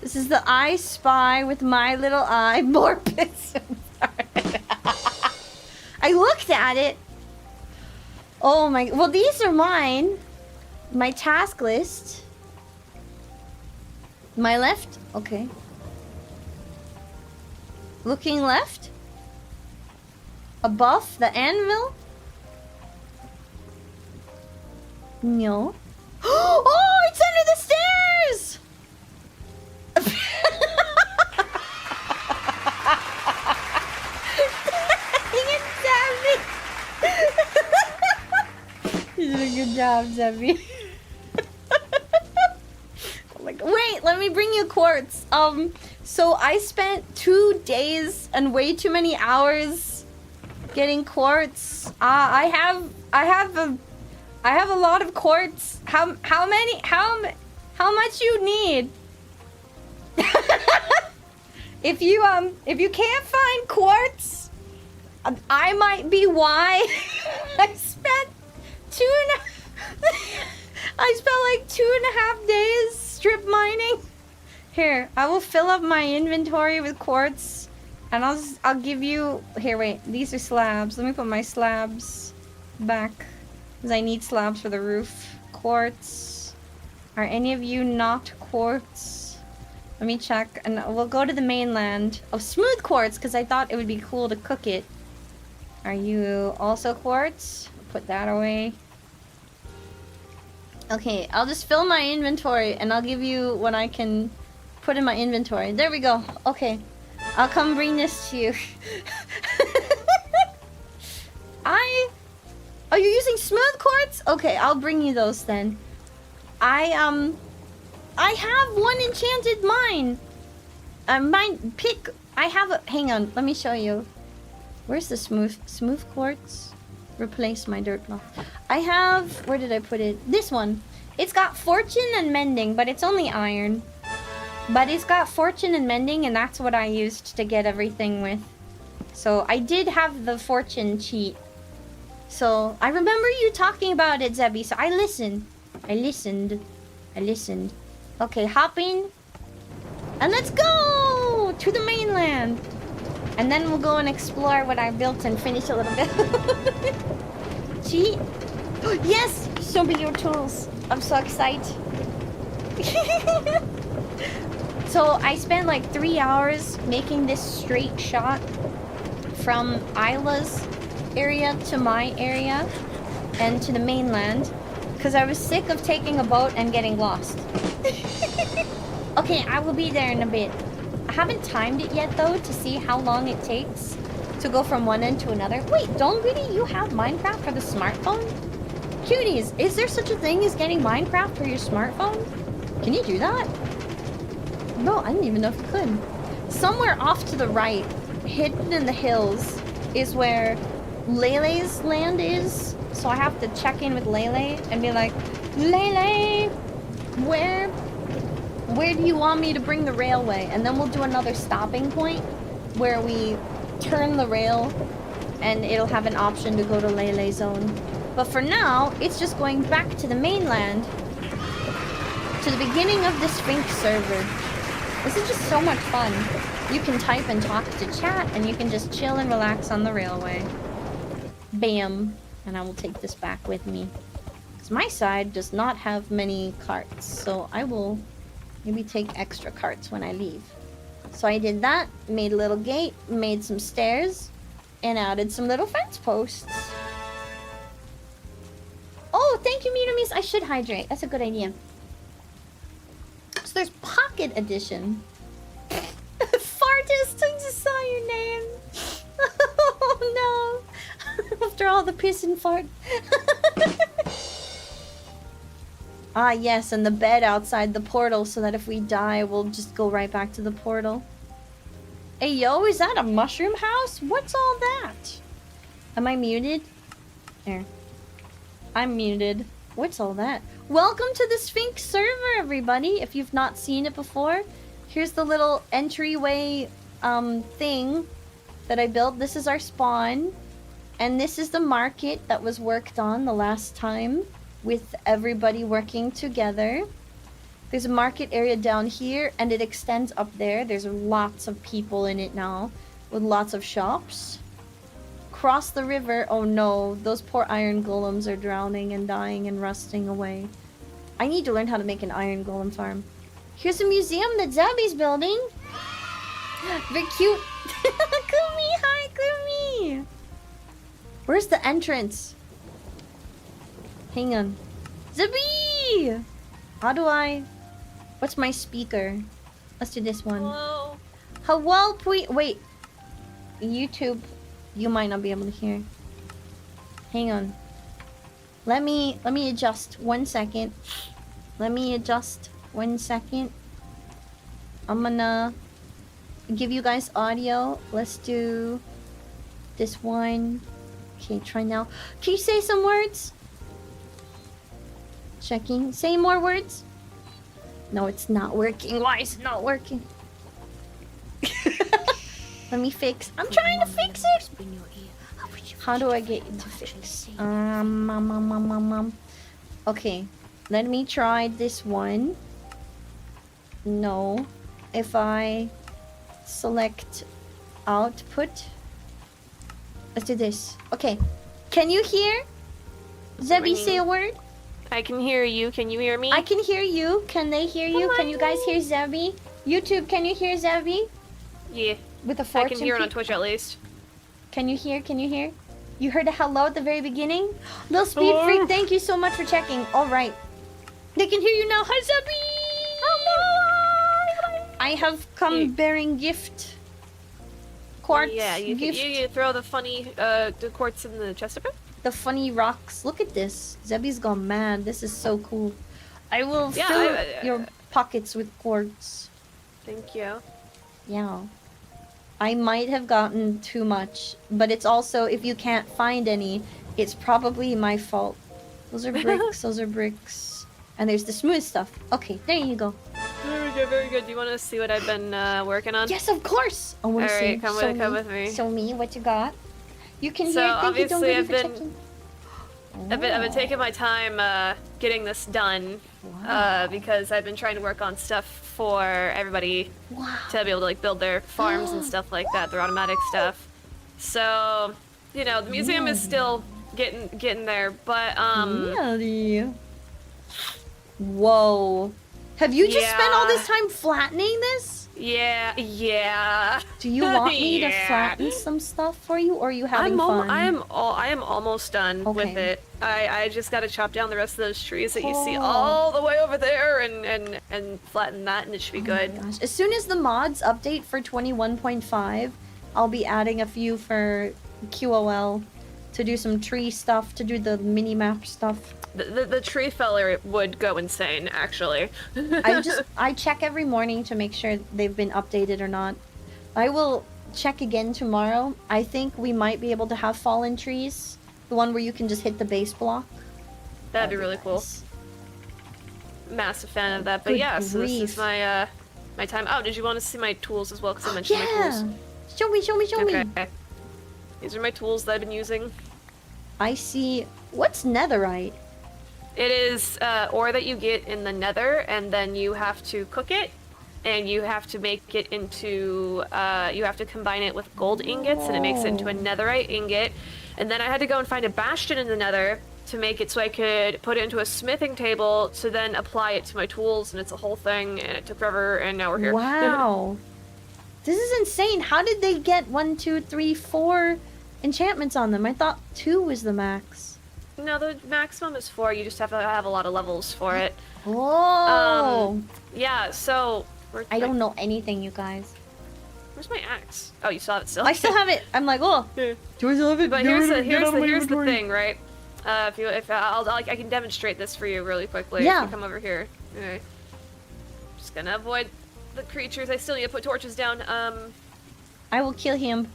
This is the I Spy with my little eye. More piss and fart. I looked at it. Oh my... Well, these are mine. My task list. My left? Okay. Looking left? Above the anvil? No. Oh, it's under the stairs! Dang it, Sammy! You did a good job, Zebby. Like, wait, let me bring you quartz. So I spent 2 days and way too many hours getting quartz. I have a lot of quartz. How much you need? If you can't find quartz, I might be why I spent like 2.5 days strip mining. Here, I will fill up my inventory with quartz, and I'll give you. Here, wait. These are slabs. Let me put my slabs back, because I need slabs for the roof. Quartz. Are any of you not quartz? Let me check, and we'll go to the mainland. Oh, smooth quartz, because I thought it would be cool to cook it. Are you also quartz? Put that away. Okay, I'll just fill my inventory, and I'll give you what I can put in my inventory. There we go. Okay, I'll come bring this to you. Oh, you're using smooth quartz? Okay, I'll bring you those then. I have one enchanted mine. Mine pick. I have a. Hang on, let me show you. Where's the smooth quartz? Replace my dirt block. I have. Where did I put it? This one. It's got fortune and mending, but it's only iron. But it's got fortune and mending, and that's what I used to get everything with. So I did have the fortune cheat. So I remember you talking about it, Zebby. So I listened. I listened. Okay, hopping. And let's go to the mainland. And then we'll go and explore what I built and finish a little bit. Cheat. Yes! Show me your tools. I'm so excited. So I spent like 3 hours making this straight shot from Isla's area to my area and to the mainland, because I was sick of taking a boat and getting lost. Okay, I will be there in a bit. I haven't timed it yet though to see how long it takes to go from one end to another. Wait, don't really you have Minecraft for the smartphone? Cuties, is there such a thing as getting Minecraft for your smartphone? Can you do that? No, I didn't even know if you could. Somewhere off to the right, hidden in the hills, is where Lele's land is. So I have to check in with Lele and be like, Lele, where do you want me to bring the railway? And then we'll do another stopping point where we turn the rail and it'll have an option to go to Lele zone. But for now, it's just going back to the mainland, to the beginning of the Sphinx server. This is just so much fun. You can type and talk to chat, and you can just chill and relax on the railway. Bam. And I will take this back with me. Because my side does not have many carts, so I will maybe take extra carts when I leave. So I did that, made a little gate, made some stairs, and added some little fence posts. Oh, thank you, Mutamis. I should hydrate. That's a good idea. So there's Pocket Edition. Fartist, I just saw your name. Oh no. After all the piss and fart. Ah, yes, and the bed outside the portal so that if we die, we'll just go right back to the portal. Hey, yo, is that a mushroom house? What's all that? Am I muted? There. I'm muted. What's all that? Welcome to the Sphinx server, everybody. If you've not seen it before, here's the little entryway thing that I built. This is our spawn. And this is the market that was worked on the last time with everybody working together. There's a market area down here and it extends up there. There's lots of people in it now with lots of shops. Cross the river. Oh no, those poor iron golems are drowning and dying and rusting away. I need to learn how to make an iron golem farm. Here's a museum that Zabby's building. Very cute. Kumi, hi Kumi. Where's the entrance? Hang on. Zabby! How do I... What's my speaker? Let's do this one. Hello. Hello, wait. YouTube, you might not be able to hear. Hang on. Let me adjust 1 second. Let me adjust 1 second. I'm gonna give you guys audio. Let's do this one. Okay, try now. Can you say some words? Checking. Say more words. No, it's not working. Why is it not working? Let me fix. I'm trying to fix it. How do I get you to fix? Okay, let me try this one. No. If I select output. Let's do this. Okay. Can you hear? Zebby, say a word. I can hear you. Can you hear me? I can hear you. Can they hear you? Can you guys hear Zebby? YouTube, can you hear Zebby? Yeah. With a I fortune. can hear it on Twitch at least. Can you hear? Can you hear? You heard a hello at the very beginning? Little Speed Freak, thank you so much for checking. Alright. They can hear you now. Hi, Zebby! I have come bearing gift. Quartz Yeah, gift. you throw the funny the quartz in the chest of it? The funny rocks. Look at this. Zebby's gone mad. This is so cool. I will fill your pockets with quartz. Thank you. Yeah. I might have gotten too much, but it's also, if you can't find any, it's probably my fault. Those are bricks. Those are bricks. And there's the smooth stuff. Okay, there you go. Very good, very good. Do you want to see what I've been working on? Yes, of course. I want to see. Alright, come with me. Show me what you got. You can So, hear. Thank you, don't obviously, get me for checking. I've been taking my time getting this done because I've been trying to work on stuff for everybody to be able to like build their farms and stuff like that, their automatic stuff. So, you know, the museum is still getting there, but Really? Whoa. Have you just spent all this time flattening this? Yeah. Do you want me to flatten some stuff for you, or are you having fun? I am almost done with it. I just gotta chop down the rest of those trees that you see all the way over there and flatten that, and it should be good. My gosh. As soon as the mods update for 21.5, I'll be adding a few for QOL to do some tree stuff, to do the mini-map stuff. The tree feller would go insane, actually. I check every morning to make sure they've been updated or not. I will check again tomorrow. I think we might be able to have fallen trees. The one where you can just hit the base block. That'd be really cool. Massive fan of that. But yeah, so this is my my time. Oh, did you want to see my tools as well? Because I mentioned my tools. Show me. Okay. These are my tools that I've been using. I see. What's netherite? It is ore that you get in the nether, and then you have to cook it, and you have to make it into, you have to combine it with gold ingots, and it makes it into a netherite ingot. And then I had to go and find a bastion in the nether to make it so I could put it into a smithing table to then apply it to my tools, and it's a whole thing, and it took forever, and now we're here. Wow. This is insane. How did they get 1, 2, 3, 4 enchantments on them? I thought 2 was the max. No, the maximum is 4. You just have to have a lot of levels for it. Oh. Yeah, so... I don't know anything, you guys. Where's my axe? Oh, you saw it still? I still have it. I'm like, oh. Yeah. Do I still have it? But here's the thing, right? I can demonstrate this for you really quickly. Yeah. If you come over here. Okay. Just gonna avoid the creatures. I still need to put torches down. I will kill him.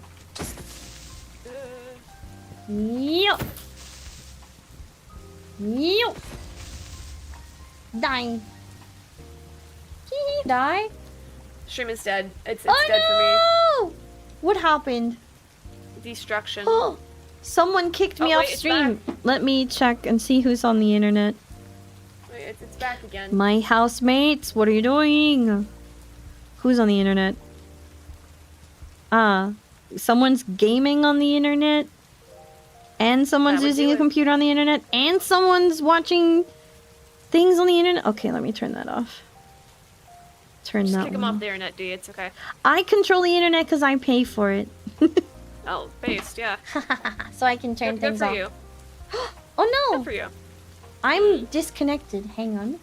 Yup. Yup. Dying. Die? Stream is dead. It's Oh, dead for no! What happened? me. Destruction. Oh, someone kicked me Oh, off wait, it's stream. Let me check and see who's on the internet. Wait, it's back again. My housemates, what are you doing? Who's on the internet? Someone's gaming on the internet, and someone's using a computer on the internet, and someone's watching things on the internet. Okay, let me turn that off. Turn Just that kick them one off off. the internet, dude. It's okay. I control the internet because I pay for it. Oh, based, yeah. So I can turn Good things for off. you. Oh Good no! for you. I'm disconnected. Hang on.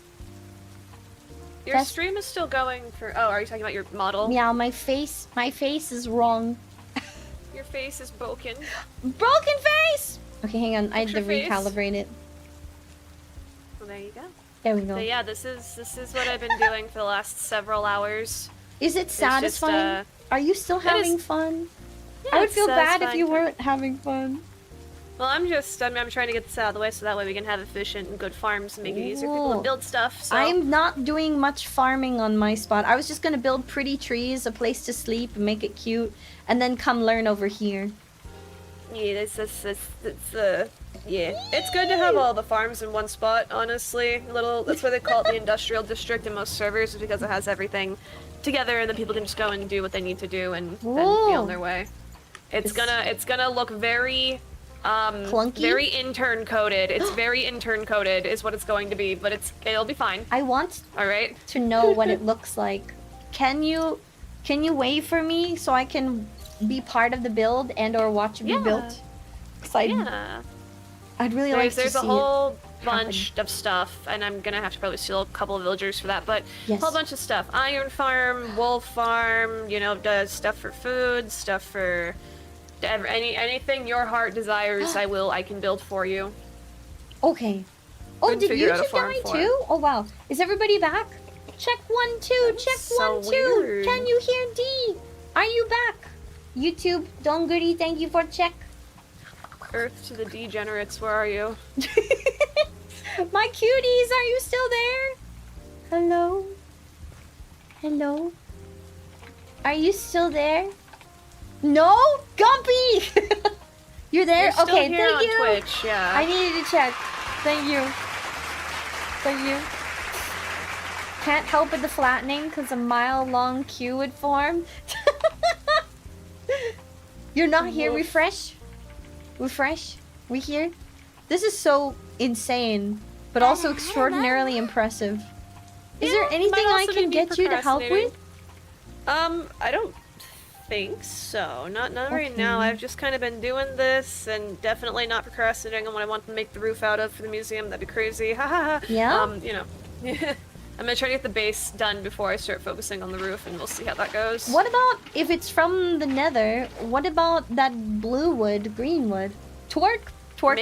Your stream is still going for... Oh, are you talking about your model? Yeah, my face is wrong. Your face is broken. Broken face! Okay, hang on. I had to your face. recalibrate it. Well, there you go. There we go. So yeah, this is what I've been doing for the last several hours. Is it just, satisfying? Are you still having fun? Yeah, I would it's feel bad if satisfying. you weren't having fun. Well, I'm trying to get this out of the way so that way we can have efficient and good farms and make it easier for people Ooh. to build stuff. So. I'm not doing much farming on my spot. I was just gonna build pretty trees, a place to sleep, and make it cute, and then come learn over here. Yeah, yeah. It's good to have all the farms in one spot, honestly. That's why they call it the industrial district in most servers, is because it has everything together and then people can just go and do what they need to do and then be on their way. It's gonna look very clunky? very intern coded. It's very intern coded is what it's going to be, but it'll be fine. I want Alright? to know what it looks like. Can you wave for me so I can be part of the build and or watch it be built? 'Cause Yeah. I'd really like to see There's a whole it bunch of stuff, and I'm gonna have to probably steal a couple of villagers for that, but Yes. a whole bunch of stuff. Iron farm, wool farm, does stuff for food, stuff for anything your heart desires. I can build for you. Okay. Oh, Couldn't did figure out a YouTube farm die for it. too? Oh wow. Is everybody back? Check 1, 2. Check so 1, 2. weird. Can you hear D? Are you back? YouTube, Donguri, thank you for check. Earth to the degenerates, where are you? My cuties, are you still there? Hello? Hello? Are you still there? No? Gumpy! You're there? You're still okay, here thank on you. Twitch, yeah. I needed to check. Thank you. Thank you. Can't help with the flattening because a mile-long queue would form. You're not here. Woof. Refresh. Refresh. We here? This is so insane, but also extraordinarily impressive. Is there anything might I also can be get you to help procrastinating. with? I don't think so. Not right now. Okay. I've just kind of been doing this and definitely not procrastinating on what I want to make the roof out of for the museum. That'd be crazy. Ha ha ha. Yeah? I'm gonna try to get the base done before I start focusing on the roof, and we'll see how that goes. What about if it's from the nether? What about that blue wood, green wood? Twerking.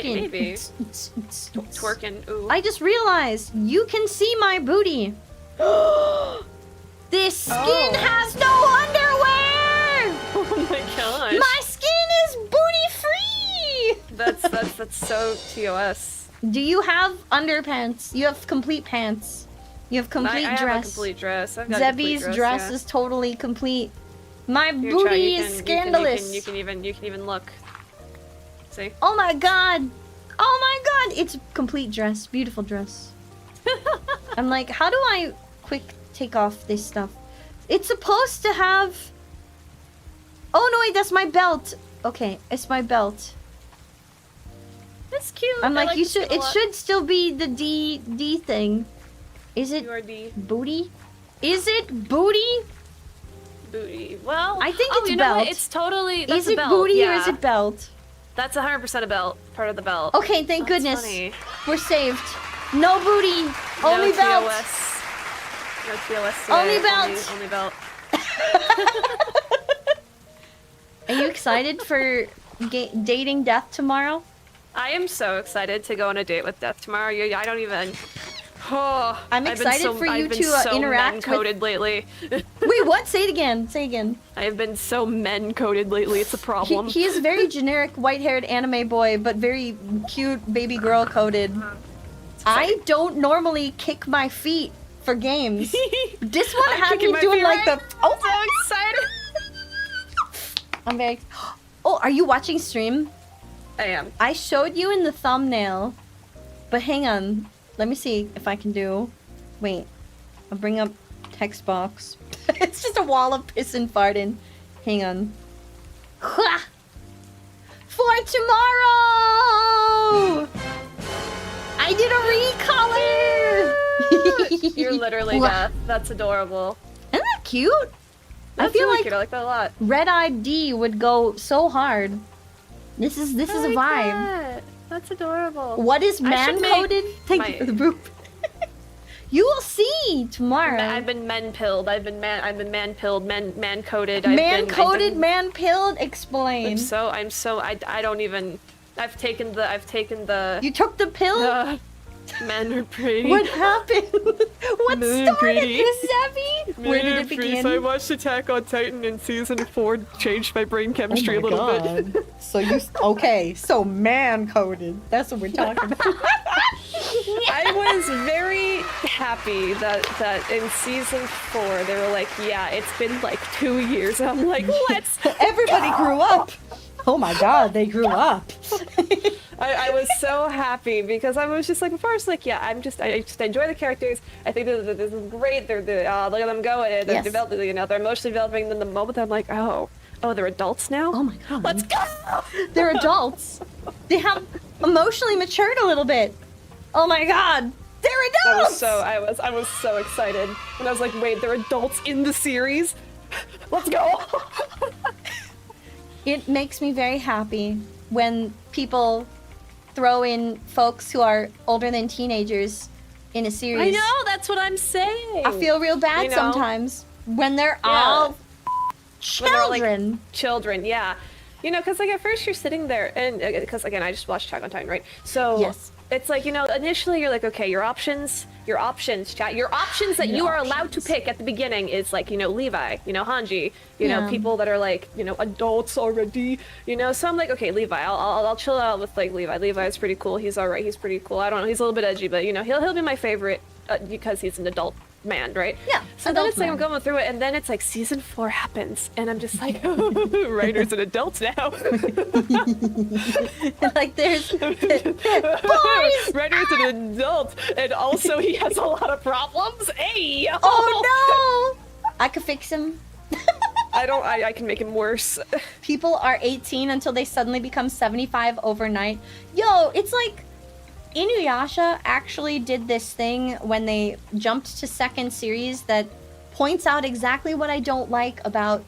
Maybe. Twerking. Ooh. I just realized you can see my booty. This skin has no underwear. Oh my gosh. My skin is booty free. That's so TOS. Do you have underpants? You have complete pants. You have complete I dress. have a complete dress. I've got a complete Zebby's dress yeah. is totally complete. My Here, booty try. You is can- scandalous. You can even look. See? Oh my god! Oh my god! It's a complete dress. Beautiful dress. I'm like, how do I quick take off this stuff? It's supposed to have... Oh no, wait, that's my belt. Okay, it's my belt. That's cute. I'm I like, you this should. a It lot. should still be the D thing. Is it URD booty? Is it booty? booty. Well, I think it's you know what? belt. It's totally. That's Is a it belt. booty yeah. or is it belt? That's 100% a belt. Part of the belt. Okay, thank That's goodness. funny. We're saved. No booty. Only no belt. TOS. No TOS today. Only belt. Only belt. Are you excited for dating Death tomorrow? I am so excited to go on a date with Death tomorrow. I don't even. Oh, I'm excited for you I've been to so interact with- men-coded lately. Wait, what? Say it again. Say again. I have been so men-coded lately. It's a problem. He is very generic white-haired anime boy, but very cute baby girl coded. I don't normally kick my feet for games. This one I'm had kicking me my doing feet like right the. now. I'm so excited. I'm very. Oh, are you watching stream? I am. I showed you in the thumbnail, but hang on. Let me see if I can do. Wait, I'll bring up text box. It's just a wall of piss and farting. Hang on. Ha! For tomorrow! I did a recolor! You're literally Death. That's adorable. Isn't that cute? That's I feel really like cute. I like that a lot. Red-eyed D would go so hard. This is a I like vibe. that. That's adorable. What is I should man-coded? make Thank my- you for the boop. You will see tomorrow. I've been men-pilled. I've been man-pilled, man-coded. Man-coded, man-pilled. Explain. I don't even. I've taken the. You took the pill? Men are pretty. What happened? What Men are started pretty. this, Zebby? Where did it begin? I watched Attack on Titan in season 4, changed my brain chemistry a little bit. So okay, so man-coded. That's what we're talking about. I was very happy that in season 4 they were like, yeah, it's been like 2 years. And I'm like, let's Everybody grew up. Oh my god, they grew up. I was so happy because I was just like, before I was like, yeah, I just enjoy the characters. I think this is great. They're look at them go. They're Yes. developing, they're emotionally developing. Then the moment I'm like, oh, they're adults now. Oh my god. Let's go. They're adults. They have emotionally matured a little bit. Oh my god. They're adults! I was so excited. And I was like, wait, they're adults in the series? Let's go. It makes me very happy when people throw in folks who are older than teenagers in a series. I know, that's what I'm saying. I feel real bad You know? sometimes when they're Yeah. all When they're, like, children. children, yeah. You know, because like at first you're sitting there, and because again, I just watched Attack on Titan, right? So Yes. it's like, you know, initially you're like, okay, your options, chat. Your options that you are allowed to pick at the beginning is like, you know, Levi, you know, Hanji, you know, Yeah. people that are like, you know, adults already, you know. So I'm like, okay, Levi, I'll chill out with like Levi. Levi's pretty cool. He's all right. He's pretty cool. I don't know. He's a little bit edgy, but you know, he'll be my favorite because he's an adult man, right? Yeah, So then adult it's like I'm man. going through it, and then it's like season 4 happens, and I'm just like, writers and adults now. Like there's boys. Writer's an adult, and also he has a lot of problems. Hey! Oh no! I could fix him. I can make him worse. People are 18 until they suddenly become 75 overnight. Yo, it's like Inuyasha actually did this thing when they jumped to second series that points out exactly what I don't like about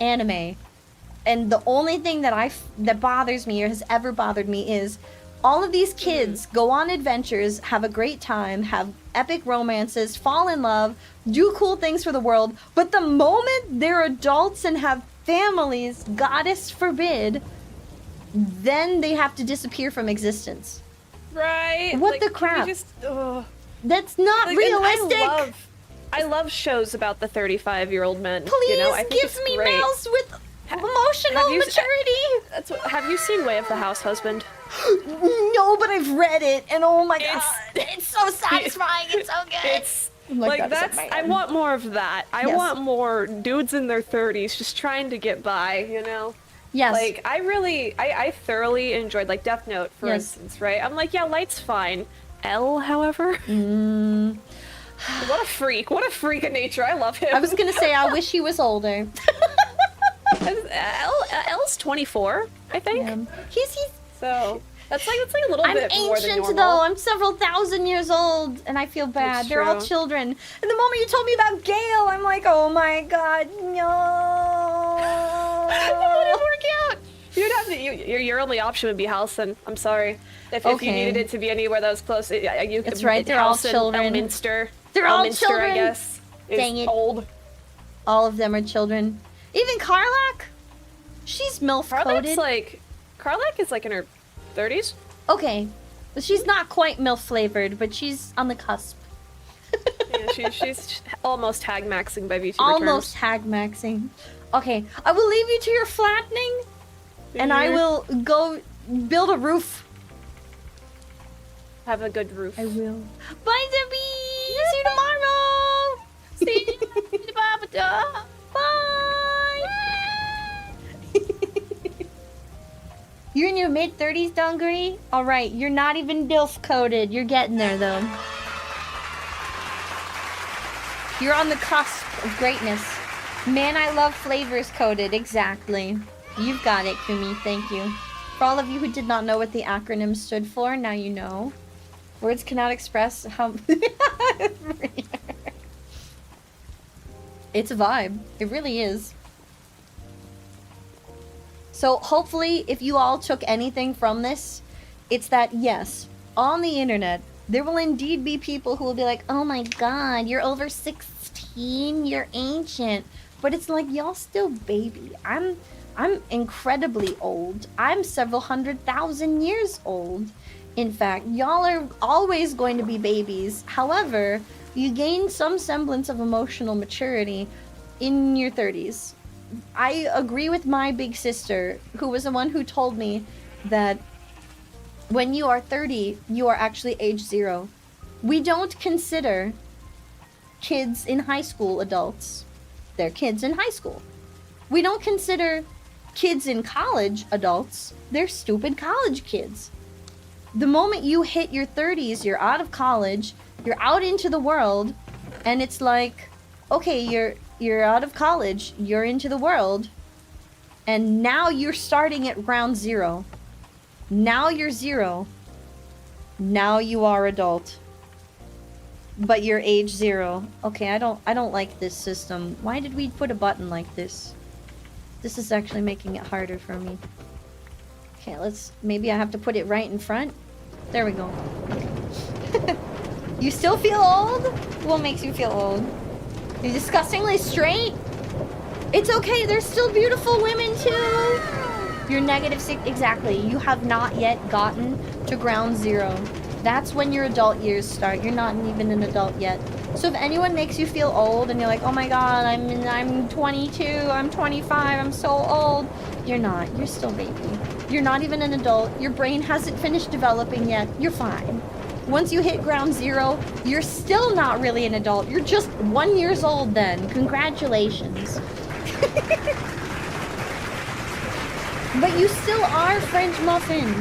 anime. And the only thing that bothers me or has ever bothered me is all of these kids go on adventures, have a great time, have epic romances, fall in love, do cool things for the world, but the moment they're adults and have families, goddess forbid, then they have to disappear from existence. Right? What like, the can we crap? just, ugh. That's not Like, and realistic. I love shows about the 35-year-old men. Please you know? I think give it's me great. males with emotional have you- maturity. That's what, have you seen Way of the House Husband? No, but I've read it, and oh my It's- god, it's so satisfying. It's so good. It's like, like that is that's. a I man. want more of that. I Yes. want more dudes in their 30s just trying to get by. You know. Yes. Like I thoroughly enjoyed like Death Note, for Yes. instance. Right? I'm like, yeah, Light's fine. L, however. Mm. What a freak! What a freak of nature! I love him. I was gonna say I wish he was older. L's 24, I think. He's So that's like a little I'm bit more than ancient normal. though. I'm several thousand years old, and I feel bad. That's They're all true. children. And the moment you told me about Gale, I'm like, oh my god, no. That wouldn't work out. You'd have to, your only option would be Halcyon. I'm sorry. If you Okay. needed it to be anywhere that was close, you That's could, right, they're all Halcyon, children. Elminster. They're all Elminster, children. I guess. Is Dang it. Old. All of them are children. Even Karlak? She's MILF coded. Karlak is like in her 30s. Okay. Well, she's not quite MILF flavored, but she's on the cusp. Yeah, she's almost hag maxing by VTuber Almost terms. hag maxing. Okay, I will leave you to your flattening, and I Here. will go build a roof. Have a good roof. I will. Bye, Debbie! See you tomorrow! See you tomorrow! Bye! You're in your mid-30s, Dungaree? Alright, you're not even DILF coded. You're getting there, though. You're on the cusp of greatness. Man, I love flavors coded. Exactly. You've got it, Kumi. Thank you. For all of you who did not know what the acronym stood for, now you know. Words cannot express how... It's a vibe. It really is. So hopefully, if you all took anything from this, it's that, yes, on the internet, there will indeed be people who will be like, oh my god, you're over 16, you're ancient. But it's like, y'all still baby. I'm incredibly old. I'm several 100,000 years old. In fact, y'all are always going to be babies. However, you gain some semblance of emotional maturity in your 30s. I agree with my big sister, who was the one who told me that when you are 30, you are actually age 0. We don't consider kids in high school adults. They're kids in high school. We don't consider kids in college adults. They're stupid college kids. The moment you hit your 30s, you're out of college, you're out into the world, and it's like, okay, you're out of college, you're into the world, and now you're starting at ground zero. Now you're 0. Now you are adult. But you're age 0. Okay, I don't like this system. Why did we put a button like this? This is actually making it harder for me. Okay, maybe I have to put it right in front. There we go. Okay. You still feel old? What makes you feel old? You're disgustingly straight? It's okay, there's still beautiful women too! You're -6, exactly. You have not yet gotten to ground 0. That's when your adult years start. You're not even an adult yet. So if anyone makes you feel old and you're like, oh my god, I'm 22, I'm 25, I'm so old. You're not. You're still baby. You're not even an adult. Your brain hasn't finished developing yet. You're fine. Once you hit ground 0, you're still not really an adult. You're just 1 year old then. Congratulations. But you still are French muffin.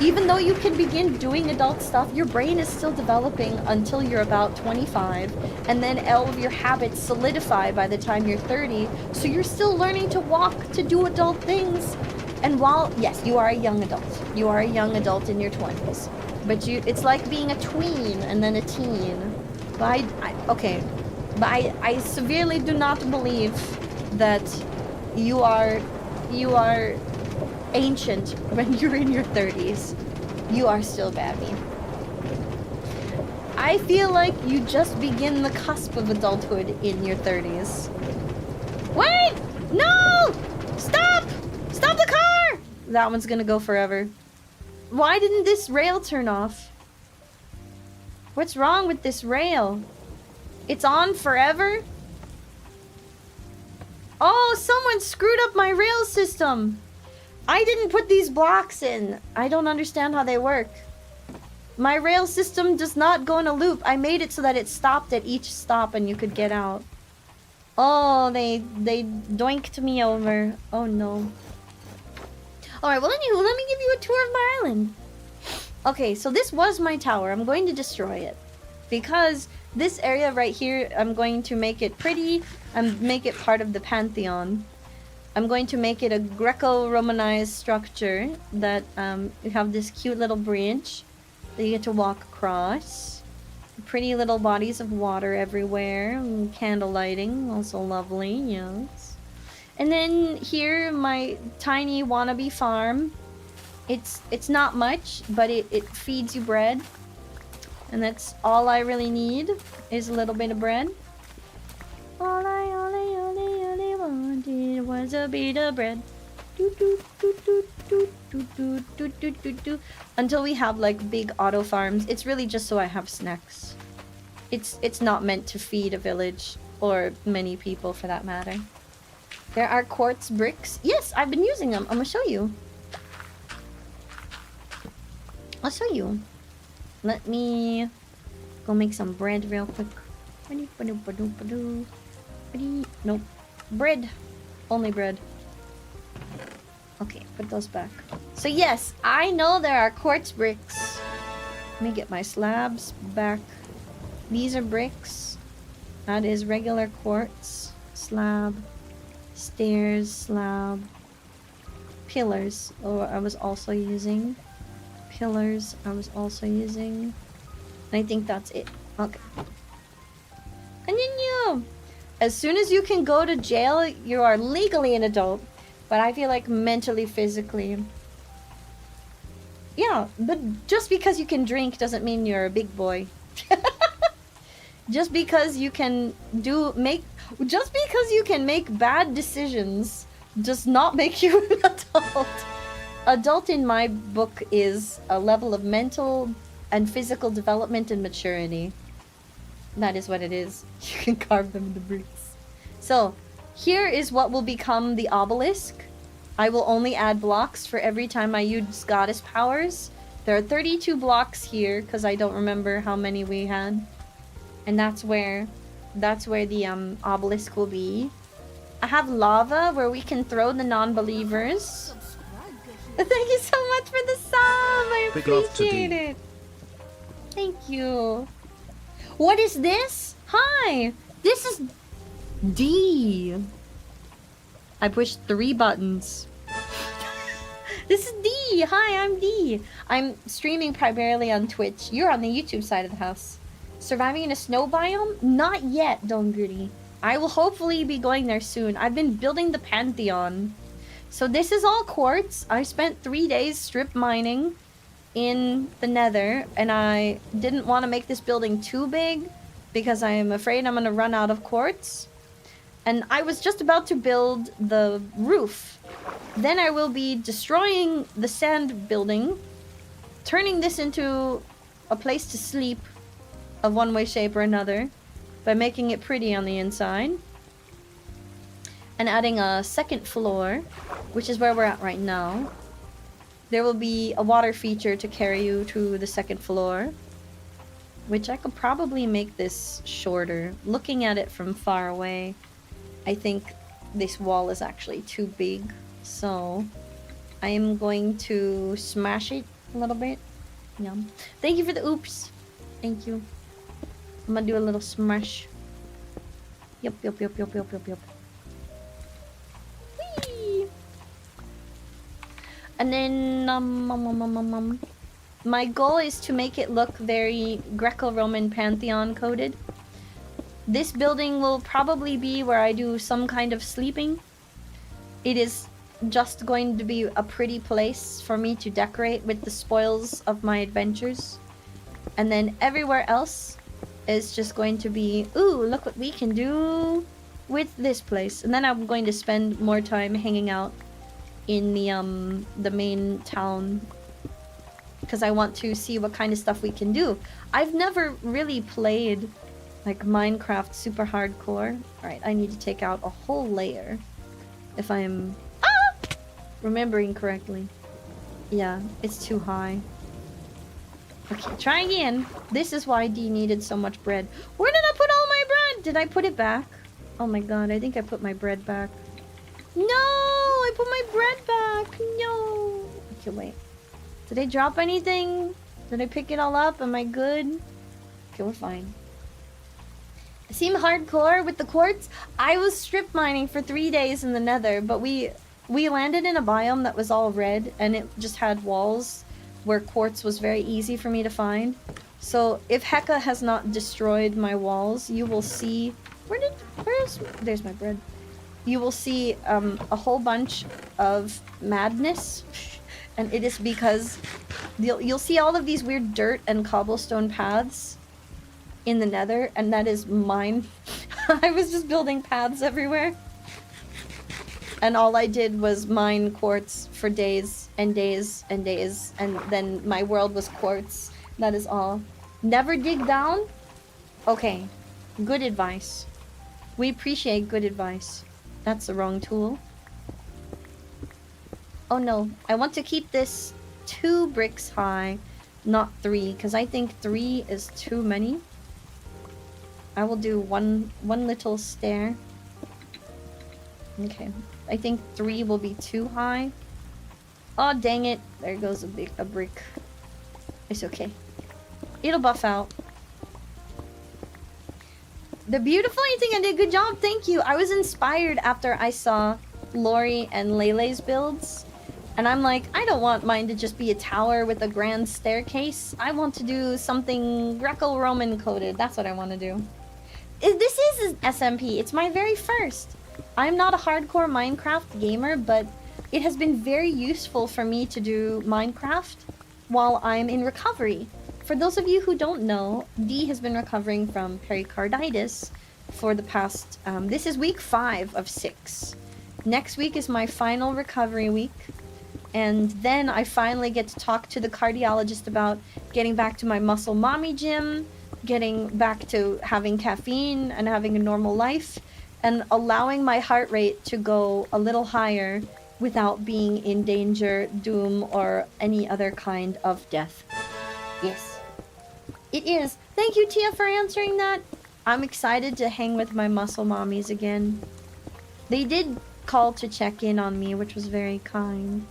Even though you can begin doing adult stuff, your brain is still developing until you're about 25, and then all of your habits solidify by the time you're 30, so you're still learning to walk, to do adult things. And while, yes, you are a young adult. You are a young adult in your 20s. But it's like being a tween and then a teen. But I severely do not believe that you are ancient when you're in your 30s. You are still babby. I feel like you just begin the cusp of adulthood in your 30s. Wait! No! Stop! Stop the car! That one's gonna go forever. Why didn't this rail turn off? What's wrong with this rail? It's on forever? Oh, someone screwed up my rail system. I didn't put these blocks in. I don't understand how they work. My rail system does not go in a loop. I made it so that it stopped at each stop and you could get out. Oh, they doinked me over. Oh no. Alright, well anywho, let me give you a tour of my island. Okay, so this was my tower. I'm going to destroy it. Because this area right here, I'm going to make it pretty and make it part of the Pantheon. I'm going to make it a Greco-Romanized structure that you have this cute little bridge that you get to walk across. Pretty little bodies of water everywhere. Candle lighting, also lovely, yes. And then here, my tiny wannabe farm. It's not much, but it feeds you bread. And that's all I really need, is a little bit of bread. All I wanted was a bit of bread. Until we have like big auto farms. It's really just so I have snacks. It's not meant to feed a village or many people for that matter. There are quartz bricks. Yes, I've been using them. I'm gonna show you. I'll show you. Let me go make some bread real quick. Nope. Bread. Only bread. Okay, put those back. So yes, I know there are quartz bricks. Let me get my slabs back. These are bricks. That is regular quartz. Slab. Stairs. Slab. Pillars. Oh, I was also using. Pillars. I was also using. And I think that's it. Okay. Continue! As soon as you can go to jail, you are legally an adult. But I feel like mentally, physically. Yeah, but just because you can drink doesn't mean you're a big boy. Just because you can make bad decisions does not make you an adult. adult in my book is a level of mental and physical development and maturity. That is what it is. You can carve them into bricks. So, here is what will become the obelisk. I will only add blocks for every time I use goddess powers. There are 32 blocks here, because I don't remember how many we had. And that's where the obelisk will be. I have lava where we can throw the non-believers. Thank you so much for the sub! I Big love to appreciate D. it. Thank you. What is this? Hi! This is D. I pushed 3 buttons. This is D. Hi, I'm D. I'm streaming primarily on Twitch. You're on the YouTube side of the house. Surviving in a snow biome? Not yet, Donguri. I will hopefully be going there soon. I've been building the Pantheon. So this is all quartz. I spent 3 days strip mining in the nether, and I didn't want to make this building too big because I am afraid I'm going to run out of quartz. And I was just about to build the roof. Then I will be destroying the sand building, turning this into a place to sleep of one way, shape, or another by making it pretty on the inside. And adding a second floor, which is where we're at right now. There will be a water feature to carry you to the second floor, which I could probably make this shorter. Looking at it from far away, I think this wall is actually too big, so I am going to smash it a little bit. Yeah. Thank you for the oops. Thank you. I'm gonna do a little smash. Yup. Whee! And then my goal is to make it look very Greco-Roman Pantheon coded. This building will probably be where I do some kind of sleeping. It is just going to be a pretty place for me to decorate with the spoils of my adventures. And then everywhere else is just going to be, ooh, look what we can do with this place. And then I'm going to spend more time hanging out in the main town because I want to see what kind of stuff we can do. I've never really played like Minecraft super hardcore. Alright, I need to take out a whole layer if I'm remembering correctly. Yeah, it's too high. Okay, try again. This is why D needed so much bread. Where did I put all my bread? Did I put it back? Oh my god, I think I put my bread back. No, I put my bread back. No. Okay, wait. Did I drop anything? Did I pick it all up? Am I good? Okay, we're fine. Seem hardcore with the quartz? I was strip mining for 3 days in the nether, but we landed in a biome that was all red, and it just had walls where quartz was very easy for me to find. So if Heka has not destroyed my walls, you will see... There's my bread. You will see a whole bunch of madness. And it is because you'll see all of these weird dirt and cobblestone paths in the nether, and that is mine. I was just building paths everywhere. And all I did was mine quartz for days and days and days, and then my world was quartz. That is all. Never dig down? Okay. Good advice. We appreciate good advice. That's the wrong tool. Oh no, I want to keep this 2 bricks high, not 3, because I think 3 is too many. I will do one little stair. Okay, I think 3 will be too high. Oh dang it, there goes a brick. It's okay. It'll buff out. The beautifully thing I did, good job, thank you. I was inspired after I saw Lori and Lele's builds. And I'm like, I don't want mine to just be a tower with a grand staircase. I want to do something Greco-Roman coded. That's what I want to do. This is an SMP. It's my very first. I'm not a hardcore Minecraft gamer, but it has been very useful for me to do Minecraft while I'm in recovery. For those of you who don't know, D has been recovering from pericarditis for the past... this is week 5 of 6. Next week is my final recovery week. And then I finally get to talk to the cardiologist about getting back to my muscle mommy gym, getting back to having caffeine and having a normal life, and allowing my heart rate to go a little higher without being in danger, doom, or any other kind of death. Yes. It is. Thank you, Tia, for answering that. I'm excited to hang with my muscle mommies again. They did call to check in on me, which was very kind.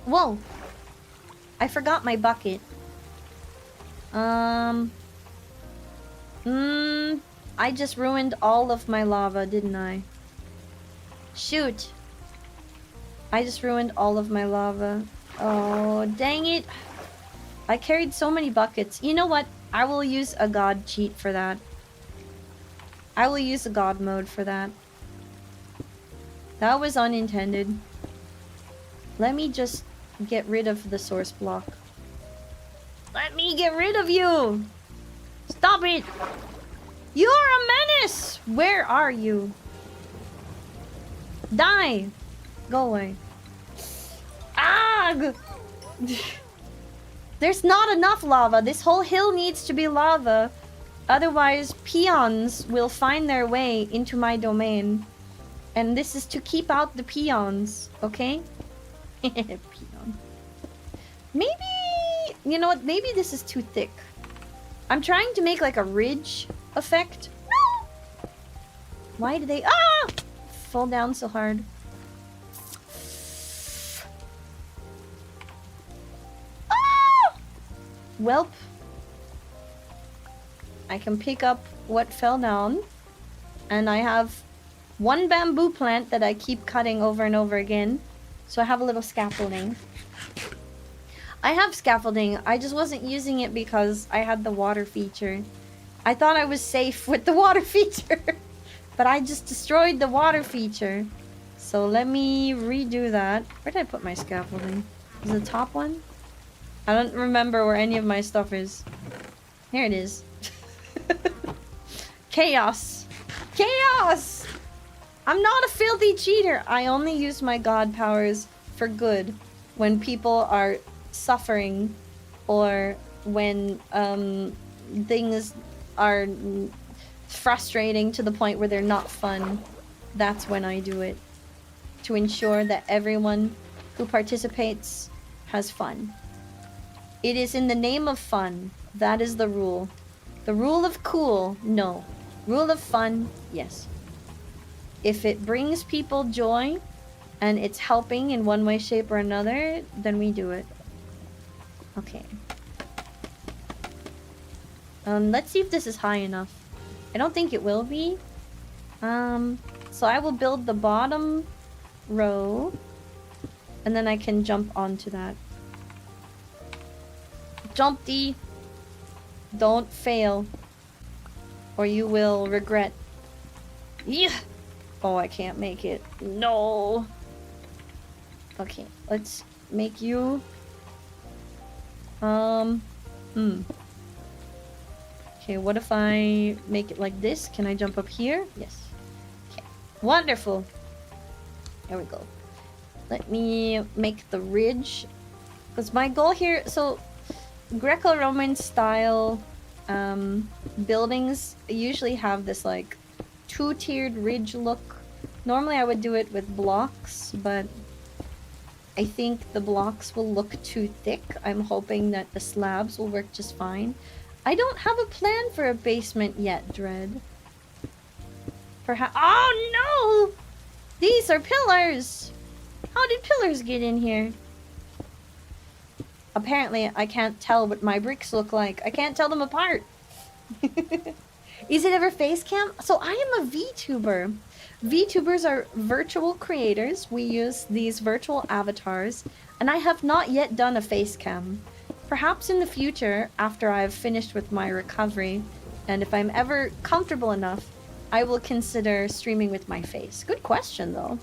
Whoa! I forgot my bucket. I just ruined all of my lava, didn't I? Shoot. I just ruined all of my lava. Oh, dang it. I carried so many buckets. You know what? I will use a god cheat for that. I will use a god mode for that. That was unintended. Let me just get rid of the source block. Let me get rid of you! Stop it! You're a menace! Where are you? Die! Go away. Ah! There's not enough lava. This whole hill needs to be lava. Otherwise, peons will find their way into my domain. And this is to keep out the peons, okay? Peon. Maybe... You know what? Maybe this is too thick. I'm trying to make like a ridge effect. Why do they... Ah! Fall down so hard. Ah! Welp. I can pick up what fell down. And I have one bamboo plant that I keep cutting over and over again. So I have a little scaffolding. I have scaffolding. I just wasn't using it because I had the water feature. I thought I was safe with the water feature. But I just destroyed the water feature. So let me redo that. Where did I put my scaffolding? Is it the top one? I don't remember where any of my stuff is. Here it is. Chaos. Chaos! I'm not a filthy cheater. I only use my god powers for good when people are suffering or when things are frustrating to the point where they're not fun. That's when I do it. To ensure that everyone who participates has fun. It is in the name of fun. That is the rule. The rule of cool, no. Rule of fun, yes. If it brings people joy and it's helping in one way, shape, or another, then we do it. Okay. Let's see if this is high enough. I don't think it will be. So I will build the bottom row. And then I can jump onto that. Jump D. Don't fail. Or you will regret. Yeah. Oh, I can't make it. No. Okay, let's make you... Okay, what if I make it like this? Can I jump up here? Yes. Okay. Wonderful. There we go. Let me make the ridge. Because my goal here... So, Greco-Roman style buildings usually have this like two-tiered ridge look. Normally I would do it with blocks, but I think the blocks will look too thick. I'm hoping that the slabs will work just fine. I don't have a plan for a basement yet, Dread. Perhaps... Oh no! These are pillars! How did pillars get in here? Apparently, I can't tell what my bricks look like. I can't tell them apart. Is it ever face cam? So I am a VTuber. VTubers are virtual creators. We use these virtual avatars. And I have not yet done a face cam. Perhaps in the future, after I've finished with my recovery, and if I'm ever comfortable enough, I will consider streaming with my face. Good question, though.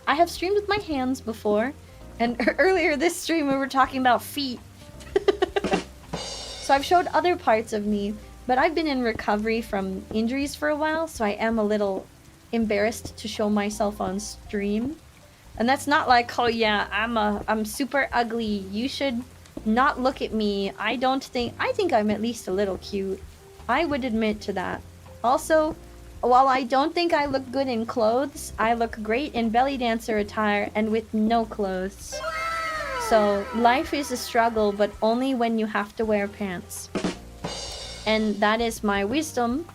I have streamed with my hands before. And earlier this stream, we were talking about feet. So I've showed other parts of me, but I've been in recovery from injuries for a while, so I am a little embarrassed to show myself on stream. And that's not like, oh yeah, I'm super ugly. You should not look at me. I think I'm at least a little cute. I would admit to that. Also, while I don't think I look good in clothes, I look great in belly dancer attire and with no clothes. So, life is a struggle, but only when you have to wear pants. And that is my wisdom.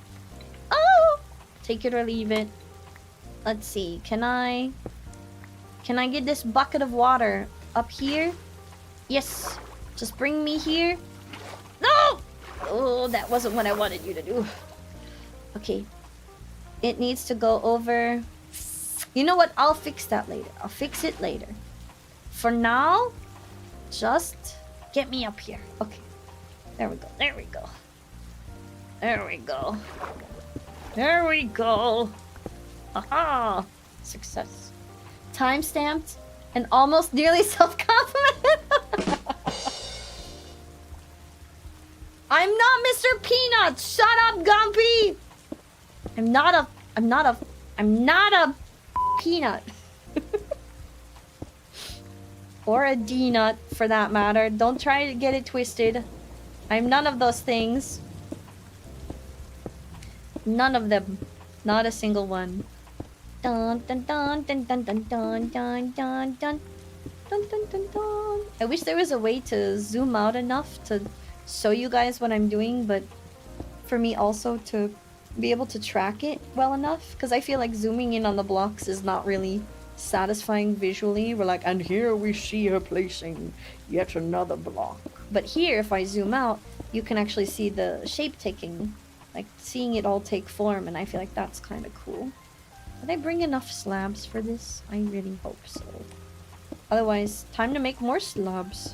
Oh! Take it or leave it. Let's see, can I get this bucket of water up here? Yes. Just bring me here. No! Oh, that wasn't what I wanted you to do. Okay. It needs to go over. You know what? I'll fix that later. I'll fix it later. For now, just get me up here. Okay. There we go. There we go. There we go. There we go. Aha! Success. Time-stamped and almost nearly self-compliment. I'm not Mr. Peanut! Shut up, Gumpy! I'm not a peanut. Or a D-nut, for that matter. Don't try to get it twisted. I'm none of those things. None of them. Not a single one. Dun dun dun dun dun dun dun dun dun dun dun dun dun dun. I wish there was a way to zoom out enough to show you guys what I'm doing, but for me also to be able to track it well enough, because I feel like zooming in on the blocks is not really satisfying visually. We're like, and here we see her placing yet another block. But here, if I zoom out, you can actually see the shape taking, like seeing it all take form, and I feel like that's kind of cool. Did I bring enough slabs for this? I really hope so. Otherwise, time to make more slabs.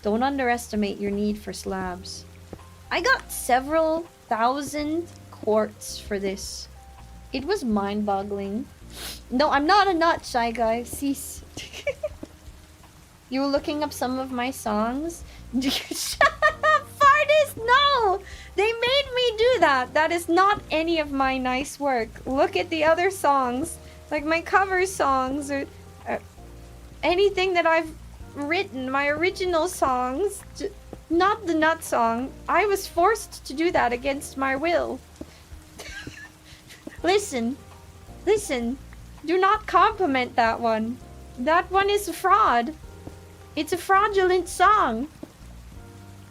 Don't underestimate your need for slabs. I got several thousand quartz for this. It was mind-boggling. No, I'm not a nut, Shy Guy. Cease. You were looking up some of my songs? Shut up, Fardis! No! They made me do that. That is not any of my nice work. Look at the other songs. Like my cover songs or anything that I've written. My original songs. Not the nut song. I was forced to do that against my will. Listen. Listen. Do not compliment that one. That one is a fraud. It's a fraudulent song.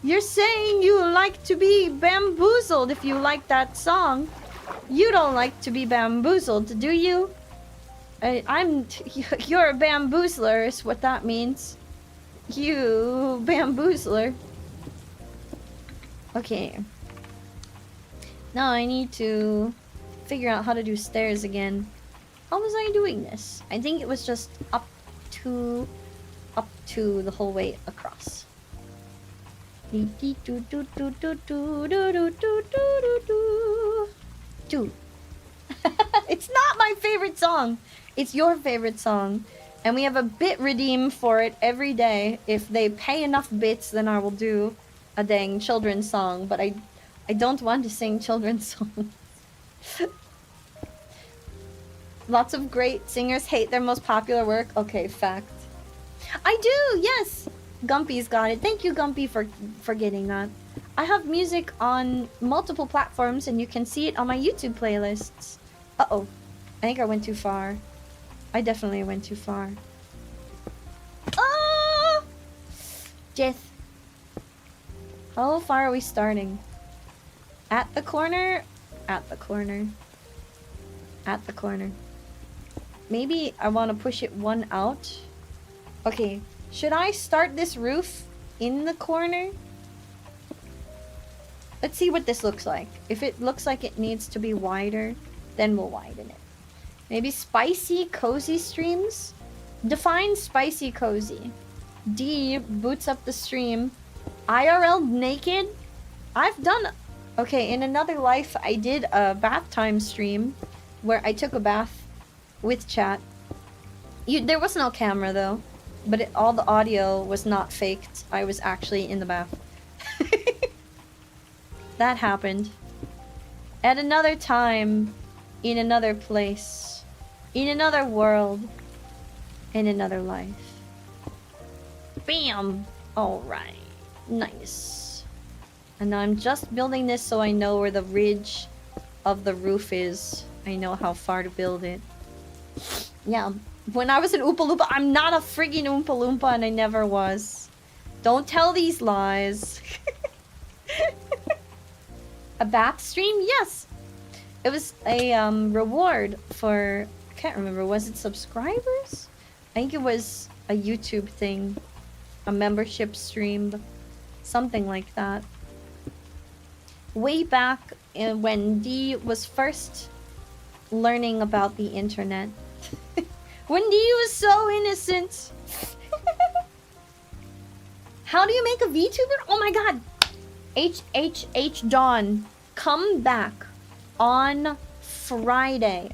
You're saying you like to be bamboozled if you like that song. You don't like to be bamboozled, do you? You're a bamboozler is what that means. You bamboozler. Okay. Now I need to figure out how to do stairs again. How was I doing this? I think it was just up to the whole way across. It's not my favorite song. It's your favorite song. And we have a bit redeem for it every day. If they pay enough bits, then I will do a dang children's song. But I don't want to sing children's songs. Lots of great singers hate their most popular work. Okay, fact. I do, yes! Gumpy's got it. Thank you, Gumpy, for getting that. I have music on multiple platforms, and you can see it on my YouTube playlists. Uh-oh. I think I went too far. I definitely went too far. Oh! Jeth. How far are we starting? At the corner? At the corner. At the corner. Maybe I want to push it one out. Okay. Should I start this roof in the corner? Let's see what this looks like. If it looks like it needs to be wider, then we'll widen it. Maybe spicy, cozy streams? Define spicy, cozy. D boots up the stream. IRL naked? I've done... Okay, in another life, I did a bath time stream where I took a bath with chat. There was no camera, though. But all the audio was not faked. I was actually in the bath. That happened. At another time, in another place, in another world. in another life. Bam! Alright. Nice. And now I'm just building this so I know where the ridge of the roof is. I know how far to build it. Yeah. When I was an Oompa Loompa, I'm not a friggin' Oompa Loompa and I never was. Don't tell these lies. A bath stream? Yes. It was a reward for... I can't remember. Was it subscribers? I think it was a YouTube thing. A membership stream. Something like that. Way back when D was first learning about the internet. When D was so innocent. How do you make a VTuber? Oh my god! HHH Dawn, come back on Friday.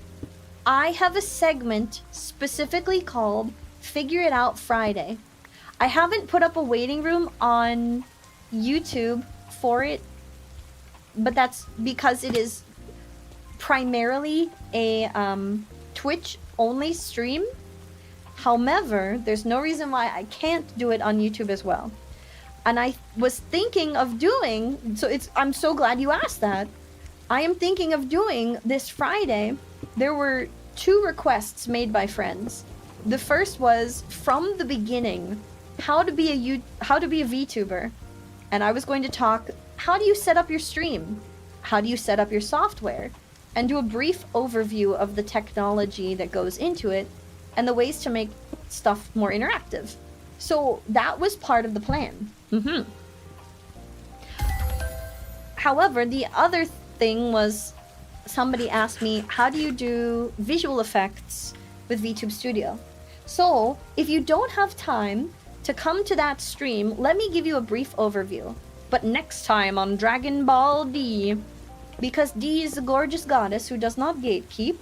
I have a segment specifically called Figure It Out Friday. I haven't put up a waiting room on YouTube for it, but that's because it is primarily a Twitch-only stream. However, there's no reason why I can't do it on YouTube as well. And I was thinking of doing, so I'm so glad you asked that. I am thinking of doing this Friday. There were 2 requests made by friends. The first was from the beginning, how to be a VTuber. And I was going to talk, how do you set up your stream? How do you set up your software? And do a brief overview of the technology that goes into it and the ways to make stuff more interactive. So that was part of the plan. However, the other thing was somebody asked me, how do you do visual effects with VTube Studio? So if you don't have time to come to that stream, let me give you a brief overview. But next time on Dragon Ball D, because D is a gorgeous goddess who does not gatekeep,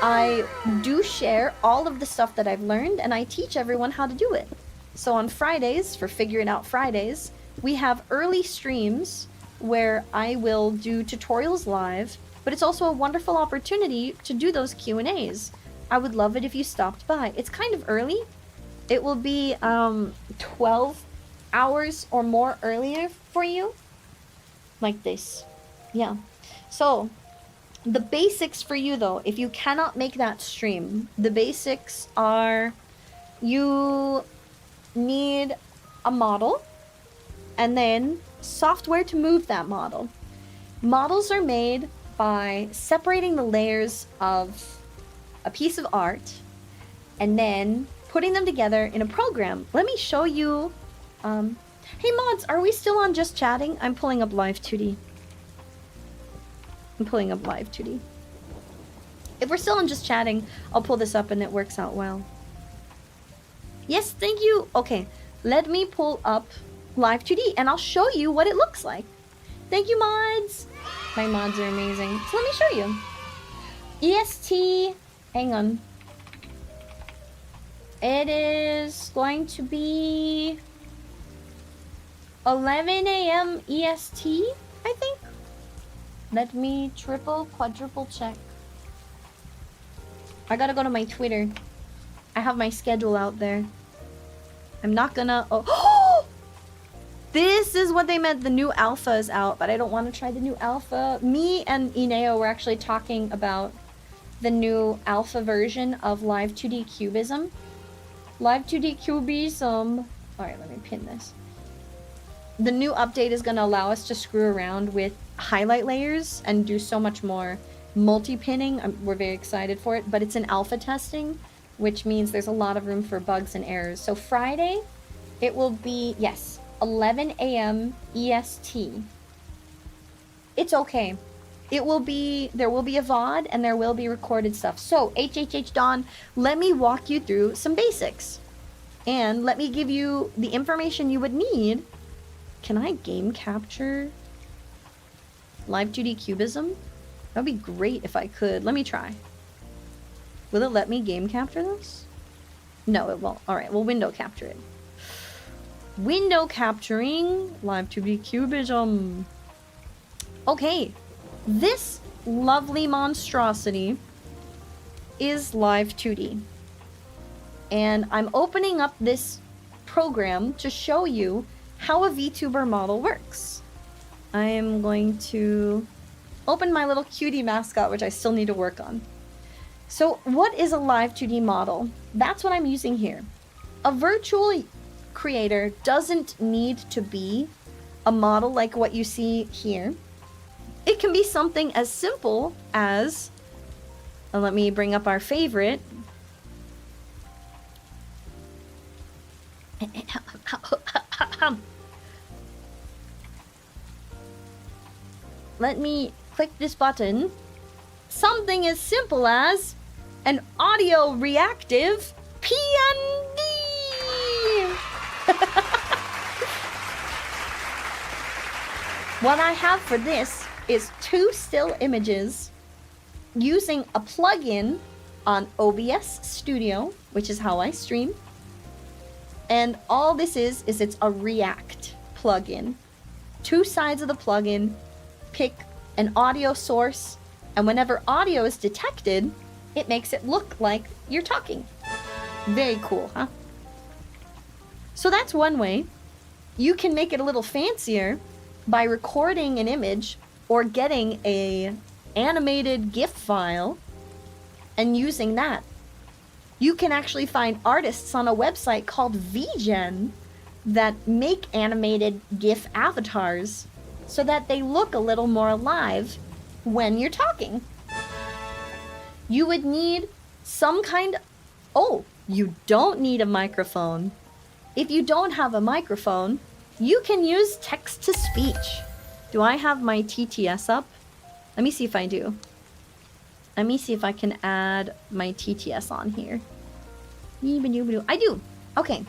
I do share all of the stuff that I've learned and I teach everyone how to do it. So on Fridays, for Figure It Out Fridays, we have early streams where I will do tutorials live, but it's also a wonderful opportunity to do those Q&As. I would love it if you stopped by. It's kind of early. It will be 12 hours or more earlier for you. Like this. Yeah. So, the basics for you though, if you cannot make that stream, the basics are you need a model and then software to move that model. Models are made by separating the layers of a piece of art and then putting them together in a program. Let me show you. Hey mods, are we still on just chatting? I'm pulling up Live 2D. I'm pulling up Live 2D. If we're still on just chatting, I'll pull this up and it works out well. Yes, thank you. Okay, let me pull up Live 2D and I'll show you what it looks like. Thank you, mods. My mods are amazing. So let me show you. EST, hang on. It is going to be 11 a.m. EST, I think. Let me quadruple check. I gotta go to my Twitter. I have my schedule out there. I'm not gonna... Oh! This is what they meant. The new alpha is out, but I don't want to try the new alpha. Me and Ineo were actually talking about the new alpha version of Live 2D Cubism. Live 2D Cubism. Alright, let me pin this. The new update is going to allow us to screw around with highlight layers and do so much more multi-pinning. We're very excited for it, but it's in alpha testing, which means there's a lot of room for bugs and errors. So Friday, it will be, yes, 11 a.m. EST. It's okay. It will be, there will be a VOD and there will be recorded stuff. So, HHH Dawn, let me walk you through some basics. And let me give you the information you would need. Can I game capture Live 2D Cubism? That'd be great if I could. Let me try. Will it let me game capture this? No, it won't. Alright, we'll window capture it. Window capturing Live 2D Cubism. Okay. This lovely monstrosity is Live 2D. and I'm opening up this program to show you how a VTuber model works. I am going to open my little cutie mascot, which I still need to work on. So what is a live 2D model? That's what I'm using here. A virtual creator doesn't need to be a model like what you see here. It can be something as simple as, let me bring up our favorite. Let me click this button. Something as simple as an audio reactive PND. What I have for this is 2 still images using a plugin on OBS Studio, which is how I stream. And all this is it's a React plugin. 2 sides of the plugin, pick an audio source, and whenever audio is detected, it makes it look like you're talking. Very cool, huh? So that's one way. You can make it a little fancier by recording an image or getting a animated GIF file and using that. You can actually find artists on a website called VGen that make animated GIF avatars so that they look a little more alive when you're talking. You would need some kind of... Oh, you don't need a microphone. If you don't have a microphone, you can use text-to-speech. Do I have my TTS up? Let me see if I do. Let me see if I can add my TTS on here. I do. Okay.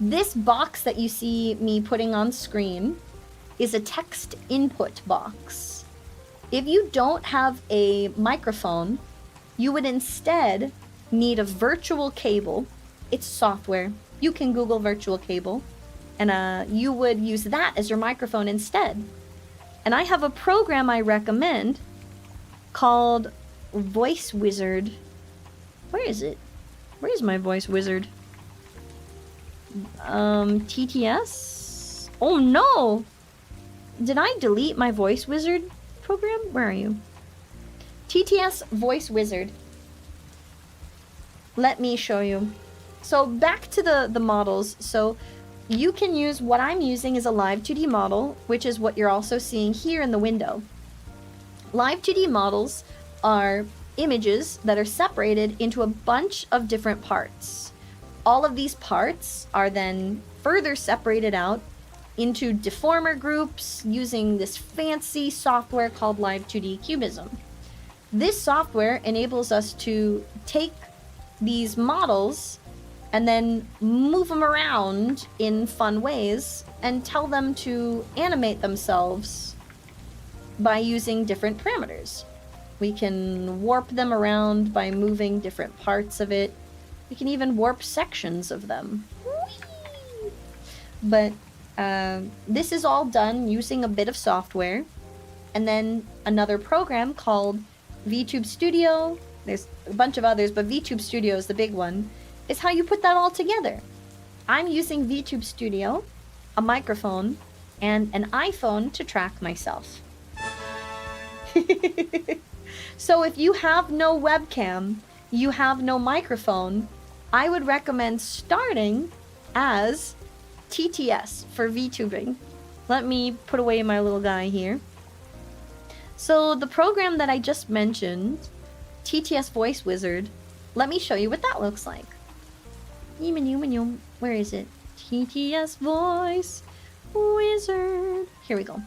This box that you see me putting on screen is a text input box. If you don't have a microphone, you would instead need a virtual cable. It's software. You can Google virtual cable, and you would use that as your microphone instead. And I have a program I recommend called Voice Wizard. Where is it? Where is my Voice Wizard? TTS? Oh no! Did I delete my Voice Wizard program? Where are you? TTS Voice Wizard. Let me show you. So back to the models. So you can use, what I'm using is a live 2D model, which is what you're also seeing here in the window. Live 2D models are images that are separated into a bunch of different parts. All of these parts are then further separated out into deformer groups using this fancy software called Live 2D Cubism. This software enables us to take these models and then move them around in fun ways and tell them to animate themselves by using different parameters. We can warp them around by moving different parts of it. We can even warp sections of them. Whee! But this is all done using a bit of software and then another program called VTube Studio. There's a bunch of others, but VTube Studio is the big one. Is how you put that all together. I'm using VTube Studio, a microphone, and an iPhone to track myself. So if you have no webcam, you have no microphone, I would recommend starting as TTS for VTubing. Let me put away my little guy here. So the program that I just mentioned, TTS Voice Wizard, let me show you what that looks like. Where is it? TTS Voice Wizard. Here we go.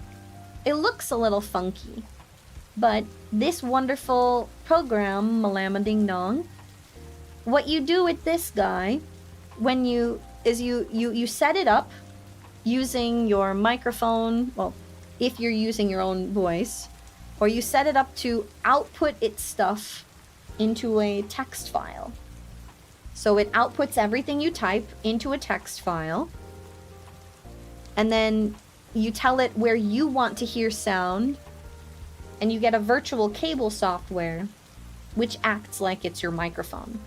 It looks a little funky, but this wonderful program, Malama Ding Dong, what you do with this guy, when you set it up using your microphone, well, if you're using your own voice, or you set it up to output its stuff into a text file. So it outputs everything you type into a text file, and then you tell it where you want to hear sound, and you get a virtual cable software which acts like it's your microphone.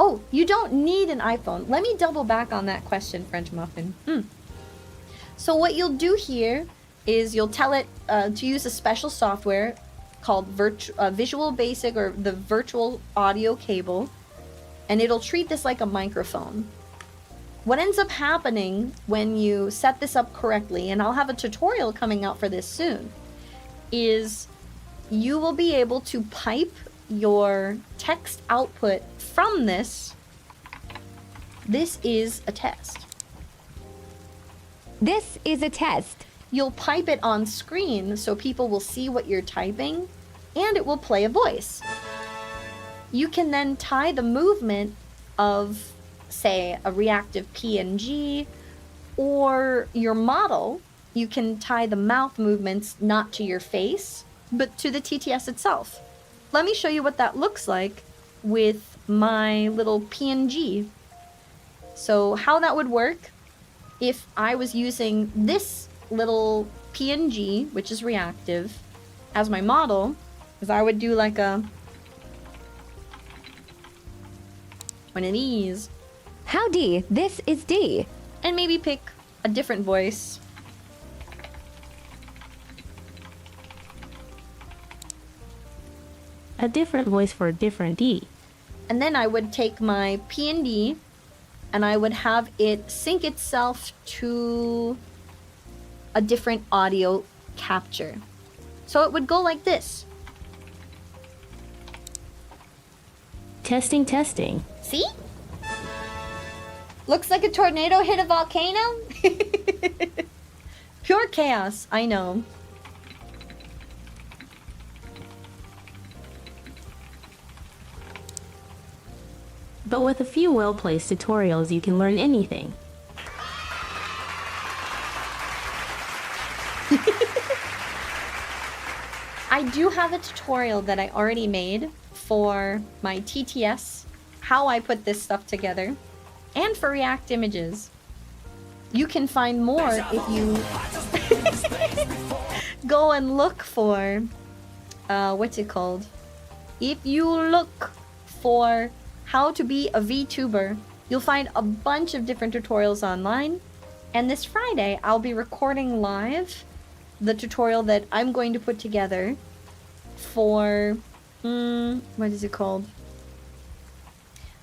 Oh, you don't need an iPhone. Let me double back on that question, French Muffin. So what you'll do here is you'll tell it to use a special software called Visual Basic or the virtual audio cable, and it'll treat this like a microphone. What ends up happening when you set this up correctly, and I'll have a tutorial coming out for this soon, is you will be able to pipe your text output from this. This is a test. This is a test. You'll pipe it on screen so people will see what you're typing, and it will play a voice. You can then tie the movement of, say, a reactive PNG or your model. You can tie the mouth movements not to your face, but to the TTS itself. Let me show you what that looks like with my little PNG. So how that would work if I was using this little PNG, which is reactive, as my model, is I would do like one of these. Howdy, this is D. And maybe pick a different voice. A different voice for a different D. And then I would take my PND and I would have it sync itself to a different audio capture. So it would go like this. Testing, testing. See? Looks like a tornado hit a volcano. Pure chaos, I know. But with a few well-placed tutorials, you can learn anything. I do have a tutorial that I already made for my TTS, how I put this stuff together, and for React images. You can find more if you go and look for, what's it called? If you look for how to be a VTuber, you'll find a bunch of different tutorials online. And this Friday, I'll be recording live the tutorial that I'm going to put together for, what is it called?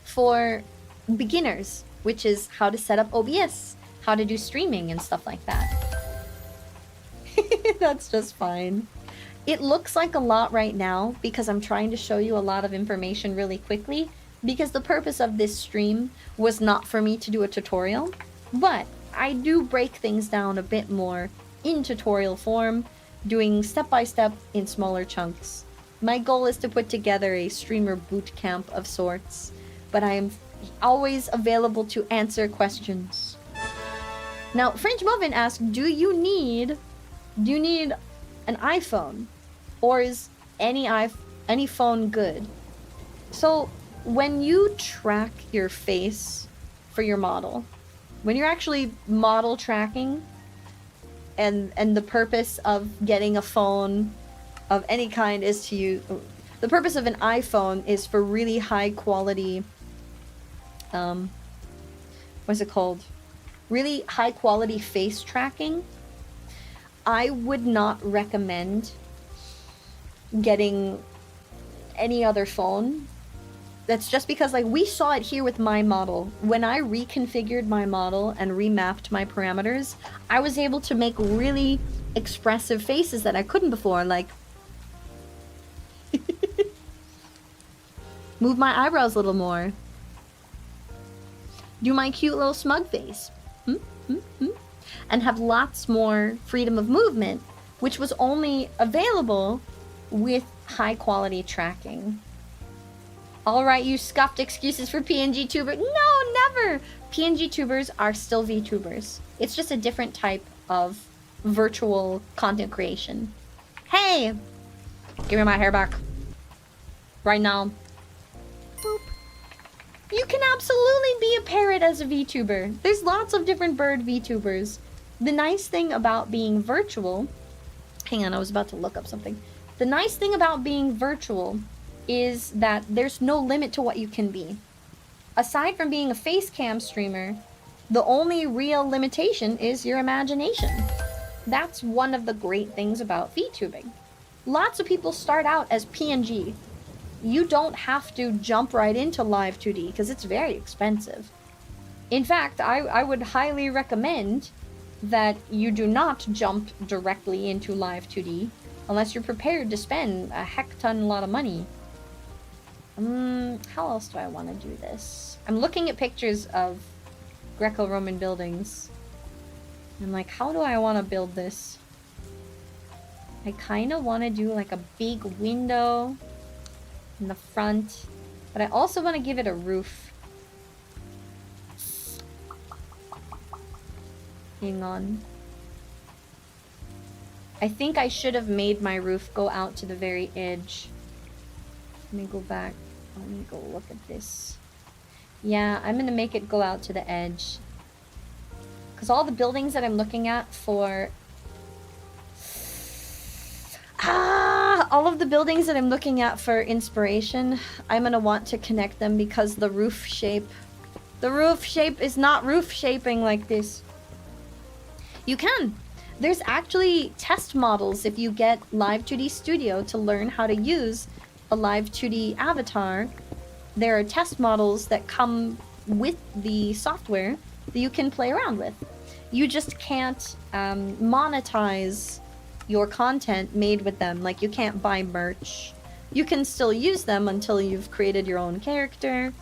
For beginners, which is how to set up OBS, how to do streaming and stuff like that. That's just fine. It looks like a lot right now because I'm trying to show you a lot of information really quickly, because the purpose of this stream was not for me to do a tutorial, but I do break things down a bit more in tutorial form, doing step-by-step in smaller chunks. My goal is to put together a streamer boot camp of sorts, but I am always available to answer questions. Now, French Muffin asked, do you need an iPhone? Or is any phone good? So, when you track your face for your model, when you're actually model tracking, and the purpose of getting a phone of any kind is to use, the purpose of an iPhone is for really high quality, what's it called? Really high quality face tracking. I would not recommend getting any other phone. That's just because, like, we saw it here with my model. When I reconfigured my model and remapped my parameters, I was able to make really expressive faces that I couldn't before, like move my eyebrows a little more, do my cute little smug face, and have lots more freedom of movement, which was only available with high quality tracking. Alright, you scuffed excuses for PNG tubers. No, never! PNG tubers are still VTubers. It's just a different type of virtual content creation. Hey! Give me my hair back. Right now. Boop. You can absolutely be a parrot as a VTuber. There's lots of different bird VTubers. The nice thing about being virtual... Hang on, I was about to look up something. The nice thing about being virtual is that there's no limit to what you can be. aside from being a face cam streamer, the only real limitation is your imagination. That's one of the great things about VTubing. Lots of people start out as PNG. You don't have to jump right into live 2D because it's very expensive. In fact, I would highly recommend that you do not jump directly into live 2D unless you're prepared to spend a heck ton lot of money. How else do I want to do this? I'm looking at pictures of Greco-Roman buildings. I'm like, how do I want to build this? I kind of want to do like a big window in the front, but I also want to give it a roof. Hang on. I think I should have made my roof go out to the very edge. Let me go back. Let me go look at this. Yeah, I'm gonna make it go out to the edge. Because all the buildings that I'm looking at for... all of the buildings that I'm looking at for inspiration, I'm gonna want to connect them because the roof shape... The roof shape is not roof shaping like this. You can. There's actually test models if you get Live 2D Studio to learn how to use a Live 2D avatar. There are test models that come with the software that you can play around with. You just can't monetize your content made with them. Like, you can't buy merch. You can still use them until you've created your own character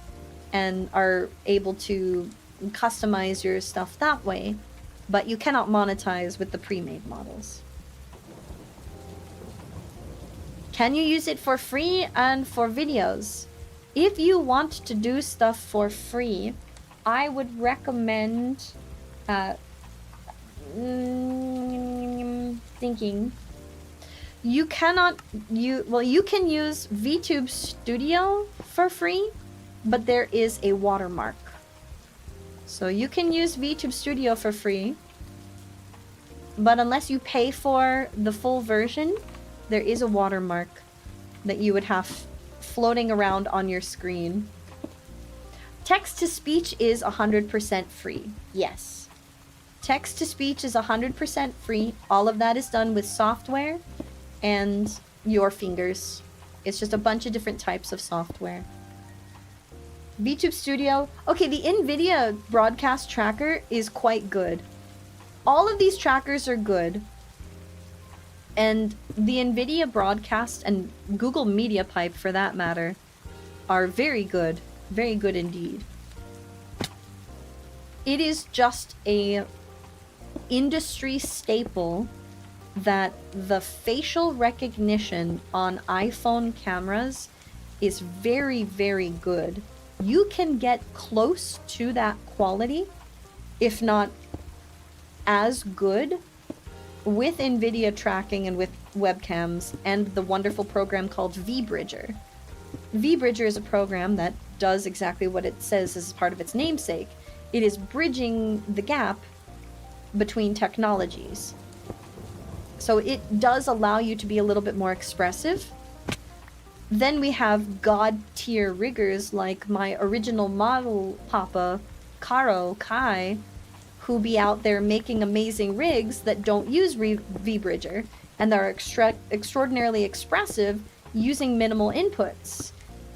and are able to customize your stuff that way. But you cannot monetize with the pre-made models. Can you use it for free and for videos? If you want to do stuff for free, I would recommend thinking. You can use VTube Studio for free, but there is a watermark. So you can use VTube Studio for free, but unless you pay for the full version, there is a watermark that you would have floating around on your screen. Text-to-speech is 100% free. Yes. Text-to-speech is 100% free. All of that is done with software and your fingers. It's just a bunch of different types of software. VTube Studio. Okay, the NVIDIA broadcast tracker is quite good. All of these trackers are good. And the NVIDIA broadcast and Google Media Pipe, for that matter, are very good. Very good indeed. It is just a industry staple that the facial recognition on iPhone cameras is very, very good. You can get close to that quality, if not as good, with NVIDIA tracking and with webcams and the wonderful program called VBridger. VBridger is a program that does exactly what it says as part of its namesake. It is bridging the gap between technologies. So it does allow you to be a little bit more expressive. Then we have god-tier riggers like my original model papa, Kai, who be out there making amazing rigs that don't use VBridger, and they're extraordinarily expressive using minimal inputs.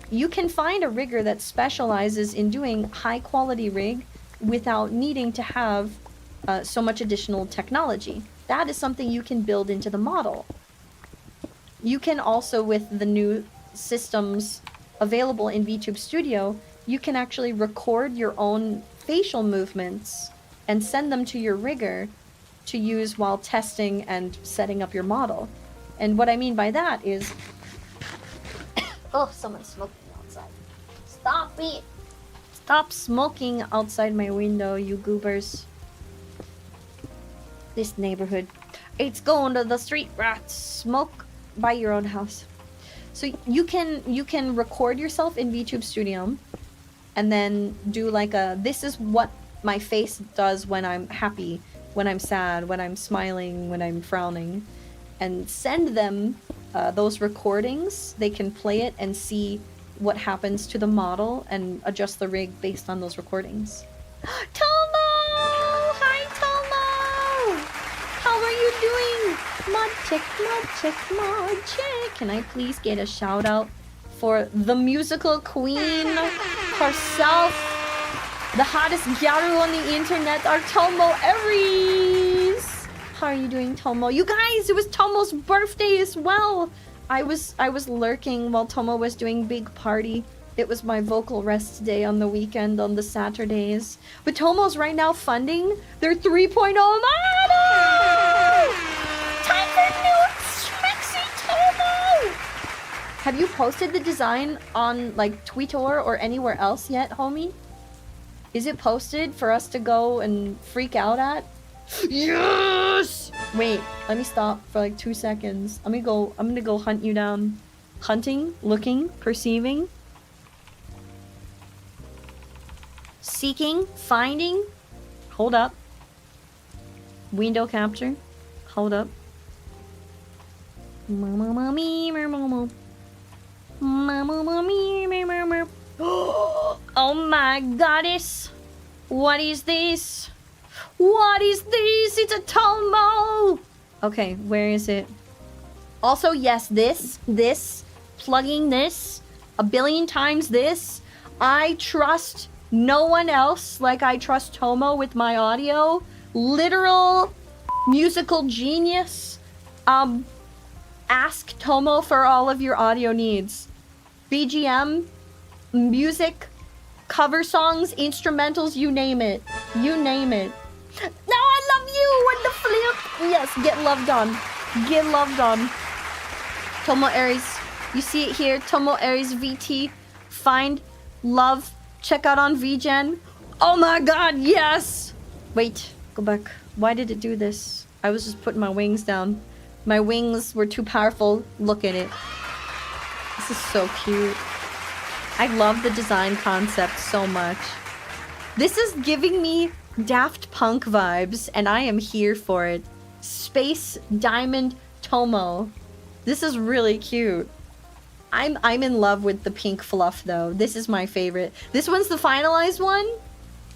You can find a rigger that specializes in doing high-quality rig without needing to have so much additional technology. That is something you can build into the model. You can also, with the new systems available in VTube Studio, you can actually record your own facial movements and send them to your rigger to use while testing and setting up your model. And what I mean by that is... oh, someone's smoking outside. Stop it! Stop smoking outside my window, you goobers. This neighborhood. It's going to the street rats. Smoke by your own house. So you can record yourself in VTube Studio and then do like a, this is what my face does when I'm happy, when I'm sad, when I'm smiling, when I'm frowning, and send them those recordings. They can play it and see what happens to the model and adjust the rig based on those recordings. Tomo! Hi, Tomo! How are you doing? Mod check, mod check, mod check. Can I please get a shout out for the musical queen herself? The hottest gyaru on the internet, our Tomo Aries. How are you doing, Tomo? You guys, it was Tomo's birthday as well. I was lurking while Tomo was doing big party. It was my vocal rest day on the weekend on the Saturdays. But Tomo's right now funding their 3.0 model! Time for new Smexy Tomo! Have you posted the design on like Twitter or anywhere else yet, homie? Is it posted for us to go and freak out at? Yes! Wait, let me stop for like 2 seconds. I'm gonna go hunt you down. Hunting, looking, perceiving. Seeking, finding. Hold up. Window capture. Hold up. Oh my goddess. What is this? What is this? It's a Tomo! Okay, where is it? Also, yes, this, plugging this, a billion times this. I trust no one else like I trust Tomo with my audio. Literal musical genius. Ask Tomo for all of your audio needs. BGM, music, cover songs, instrumentals, you name it. You name it. Now I love you! What the flip? Yes, get loved on. Get loved on. Tomo Aries. You see it here. Tomo Aries VT. Find, love, check out on VGen. Oh my god, yes! Wait, go back. Why did it do this? I was just putting my wings down. My wings were too powerful. Look at it. This is so cute. I love the design concept so much. This is giving me Daft Punk vibes, and I am here for it. Space Diamond Tomo. This is really cute. I'm in love with the pink fluff though. This is my favorite. This one's the finalized one?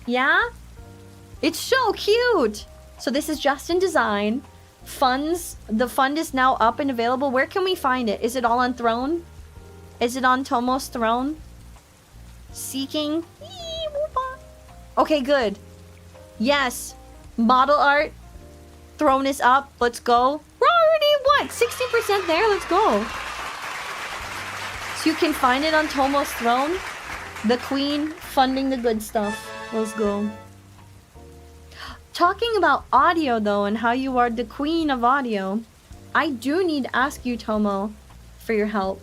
Yeah? It's so cute! So this is just in design. The fund is now up and available. Where can we find it? Is it all on Throne? Is it on Tomo's Throne? Seeking? Okay, good. Yes. Model art. Throne is up. Let's go. We're already, what? 60% there? Let's go. So you can find it on Tomo's Throne. The queen funding the good stuff. Let's go. Talking about audio though, and how you are the queen of audio, I do need to ask you, Tomo, for your help.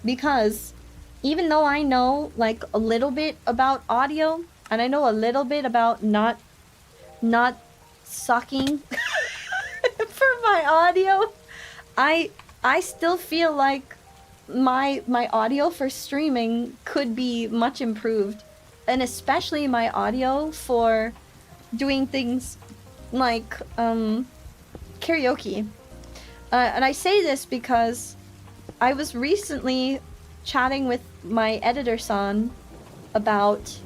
Because even though I know like a little bit about audio, and I know a little bit about not sucking for my audio, I still feel like my audio for streaming could be much improved, and especially my audio for doing things like karaoke. And I say this because I was recently chatting with my editor-san about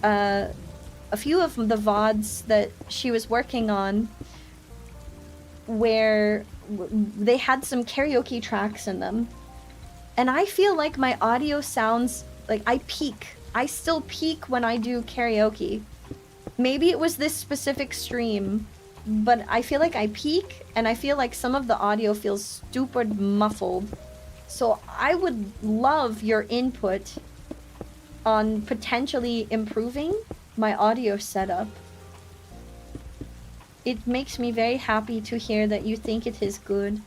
a few of the Vods that she was working on where they had some karaoke tracks in them. And I feel like my audio sounds like I peak. I still peak when I do karaoke. Maybe it was this specific stream, but I feel like I peak, and I feel like some of the audio feels stupid muffled. So I would love your input on potentially improving my audio setup. It makes me very happy to hear that you think it is good.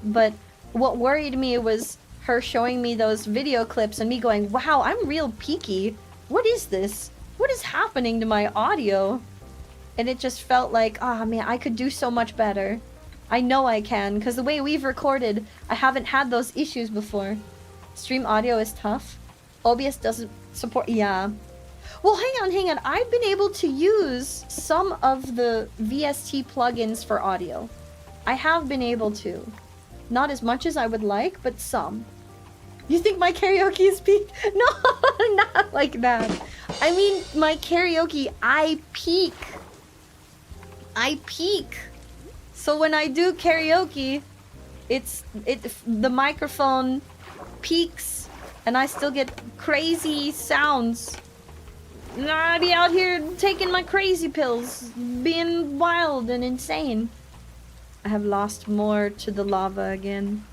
But what worried me was her showing me those video clips and me going, wow, I'm real peaky. What is this? What is happening to my audio? And it just felt like, ah, man, I could do so much better. I know I can, because the way we've recorded, I haven't had those issues before. Stream audio is tough. OBS doesn't support, yeah. Well, hang on. I've been able to use some of the VST plugins for audio. I have been able to. Not as much as I would like, but some. You think my karaoke is peak? No, not like that. I mean, my karaoke, I peak. I peak. So when I do karaoke, the microphone peaks and I still get crazy sounds. I'd be out here taking my crazy pills, being wild and insane. I have lost more to the lava again.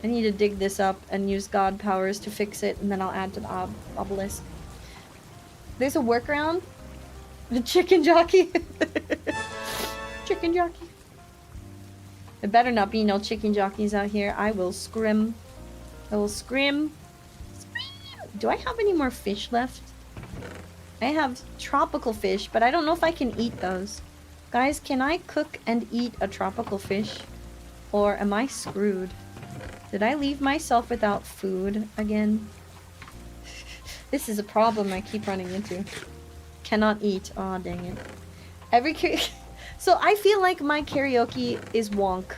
I need to dig this up and use god powers to fix it, and then I'll add to the obelisk. There's a workaround. The chicken jockey. Chicken jockey. There better not be no chicken jockeys out here. I will scrim. I will scrim. Do I have any more fish left? I have tropical fish, but I don't know if I can eat those. Guys, can I cook and eat a tropical fish? Or am I screwed? Did I leave myself without food again? This is a problem I keep running into. Cannot eat. Aw, dang it. So I feel like my karaoke is wonk.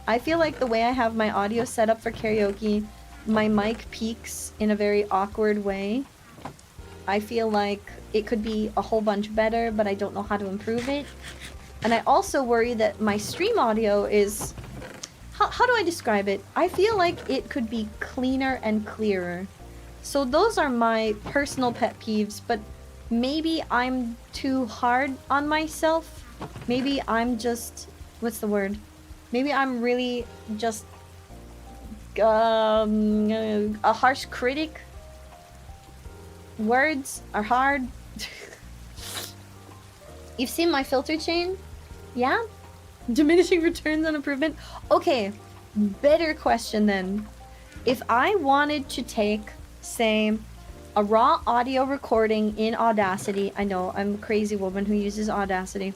I feel like the way I have my audio set up for karaoke, my mic peaks in a very awkward way. I feel like it could be a whole bunch better, but I don't know how to improve it. And I also worry that my stream audio is... How do I describe it? I feel like it could be cleaner and clearer. So those are my personal pet peeves, but maybe I'm too hard on myself. Maybe I'm just... What's the word? Maybe I'm really just... a harsh critic. Words are hard. You've seen my filter chain? Yeah? Diminishing returns on improvement? Okay, better question then. If I wanted to take, say, a raw audio recording in Audacity, I know I'm a crazy woman who uses Audacity.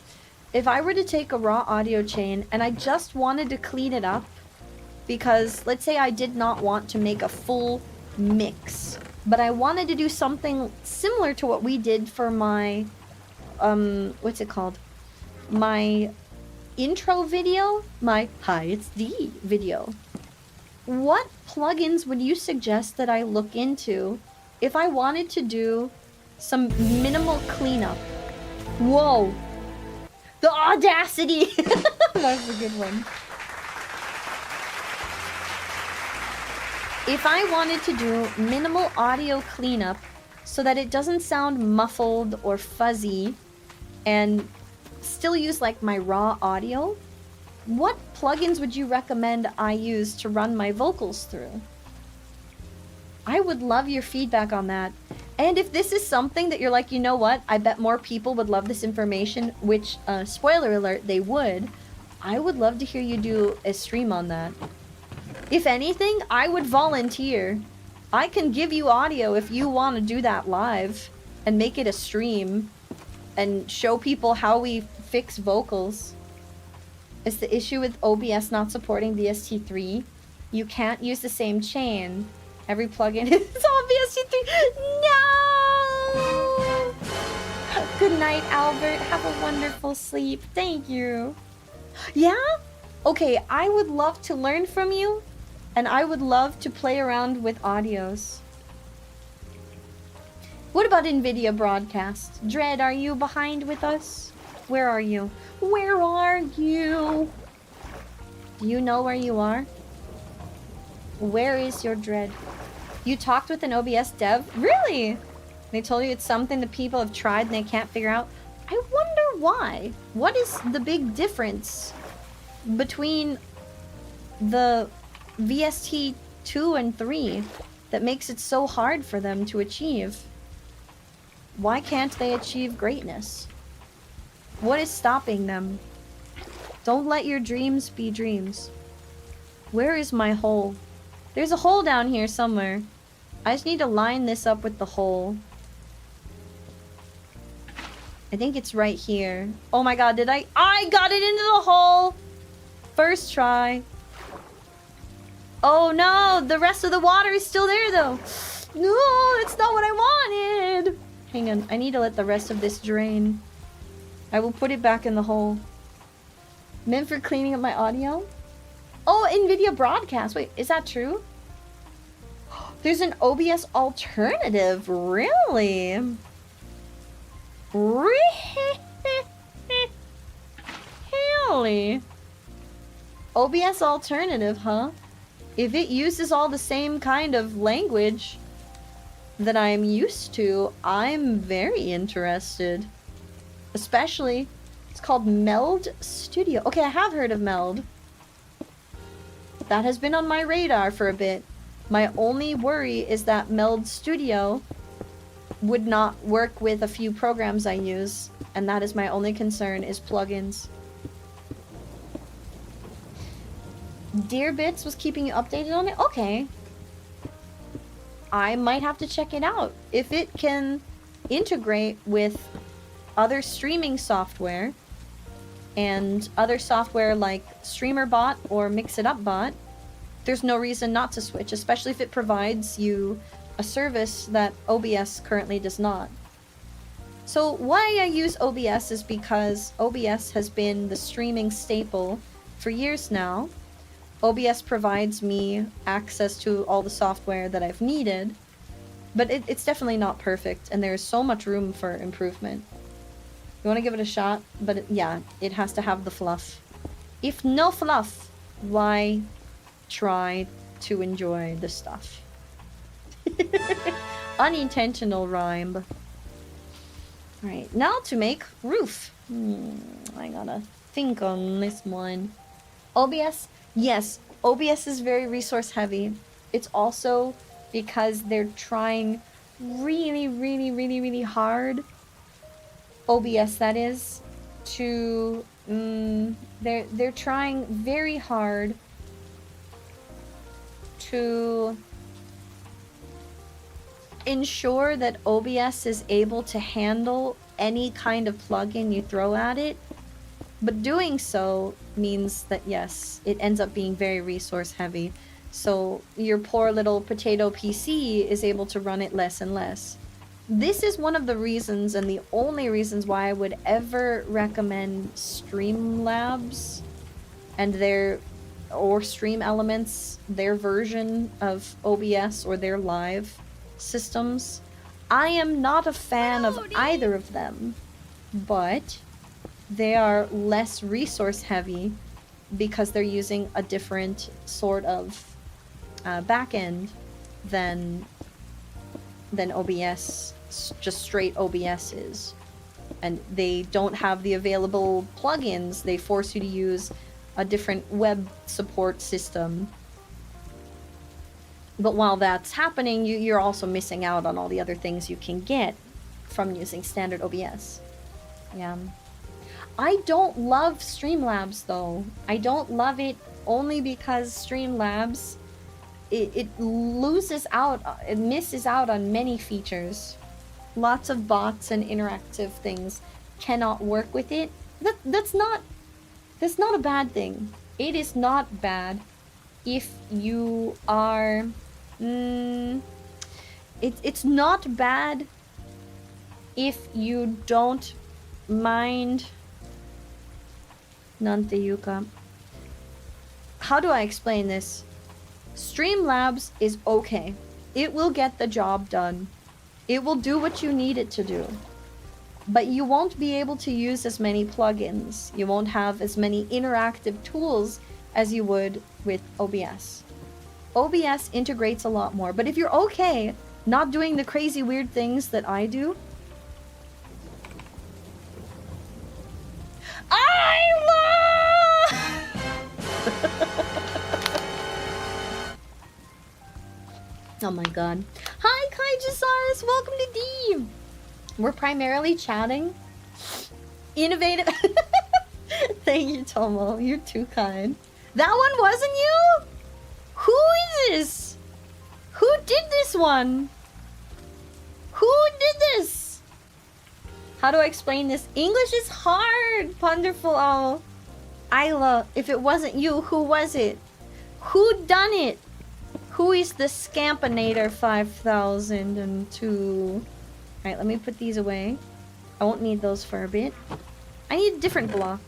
If I were to take a raw audio chain and I just wanted to clean it up, because let's say I did not want to make a full mix, but I wanted to do something similar to what we did for my, what's it called? My intro video, my Hi, it's D video. What plugins would you suggest that I look into if I wanted to do some minimal cleanup? Whoa! The audacity! That's a good one. If I wanted to do minimal audio cleanup so that it doesn't sound muffled or fuzzy and still use like my raw audio, what plugins would you recommend I use to run my vocals through? I would love your feedback on that. And if this is something that you're like, you know what, I bet more people would love this information, which, spoiler alert, they would, I would love to hear you do a stream on that. If anything, I would volunteer. I can give you audio if you want to do that live and make it a stream and show people how we fix vocals. Is the issue with OBS not supporting VST3? You can't use the same chain. Every plugin is on VST3. No! Good night, Albert. Have a wonderful sleep. Thank you. Yeah? Okay, I would love to learn from you, and I would love to play around with audios. What about NVIDIA broadcast? Dread, are you behind with us? Where are you? Where are you? Do you know where you are? Where is your Dread? You talked with an OBS dev? Really? They told you it's something that people have tried and they can't figure out? I wonder why. What is the big difference between the VST 2 and 3 that makes it so hard for them to achieve? Why can't they achieve greatness? What is stopping them? Don't let your dreams be dreams. Where is my hole? There's a hole down here somewhere. I just need to line this up with the hole. I think it's right here. Oh my god, I got it into the hole! First try. Oh no, the rest of the water is still there though. No, it's not what I wanted. Hang on, I need to let the rest of this drain. I will put it back in the hole. Meant for cleaning up my audio? Oh, NVIDIA broadcast. Wait, is that true? There's an OBS alternative, really? Really? OBS alternative, huh? If it uses all the same kind of language that I'm used to, I'm very interested. Especially, it's called Meld Studio. Okay, I have heard of Meld. That has been on my radar for a bit. My only worry is that Meld Studio would not work with a few programs I use, and that is my only concern, is plugins. Dearbits was keeping you updated on it? Okay. I might have to check it out. If it can integrate with other streaming software and other software like StreamerBot or MixItUpBot, there's no reason not to switch, especially if it provides you a service that OBS currently does not. So why I use OBS is because OBS has been the streaming staple for years now. OBS provides me access to all the software that I've needed, but it's definitely not perfect, and there's so much room for improvement. You want to give it a shot, but yeah, it has to have the fluff. If no fluff, why try to enjoy the stuff? Unintentional rhyme. Alright, now to make roof. I gotta think on this one. OBS? Yes, OBS is very resource heavy. It's also because they're trying really hard, OBS that is, to they're trying very hard to ensure that OBS is able to handle any kind of plugin you throw at it. But doing so means that, yes, it ends up being very resource heavy. So your poor little potato PC is able to run it less and less. This is one of the reasons, and the only reasons, why I would ever recommend Streamlabs and or Stream Elements, their version of OBS or their live systems. I am not a fan of either of them, but they are less resource heavy because they're using a different sort of backend than OBS, just straight OBS is. And they don't have the available plugins. They force you to use a different web support system. But while that's happening, you're also missing out on all the other things you can get from using standard OBS. Yeah. I don't love Streamlabs though. I don't love it only because Streamlabs, it loses out, it misses out on many features. Lots of bots and interactive things cannot work with it. That's not a bad thing. It is not bad if you are... it's not bad if you don't mind... Nante Yuka. How do I explain this? Streamlabs is okay. It will get the job done. It will do what you need it to do. But you won't be able to use as many plugins. You won't have as many interactive tools as you would with OBS. OBS integrates a lot more. But if you're okay not doing the crazy weird things that I do, oh my god. Hi, Kaijasaurus! Welcome to D! We're primarily chatting. Innovative. Thank you, Tomo. You're too kind. That one wasn't you? Who is this? Who did this one? Who did this? How do I explain this? English is hard, Ponderful Owl. Isla, if it wasn't you, who was it? Who done it? Who is the Scampinator 5002? Alright, let me put these away. I won't need those for a bit. I need a different block.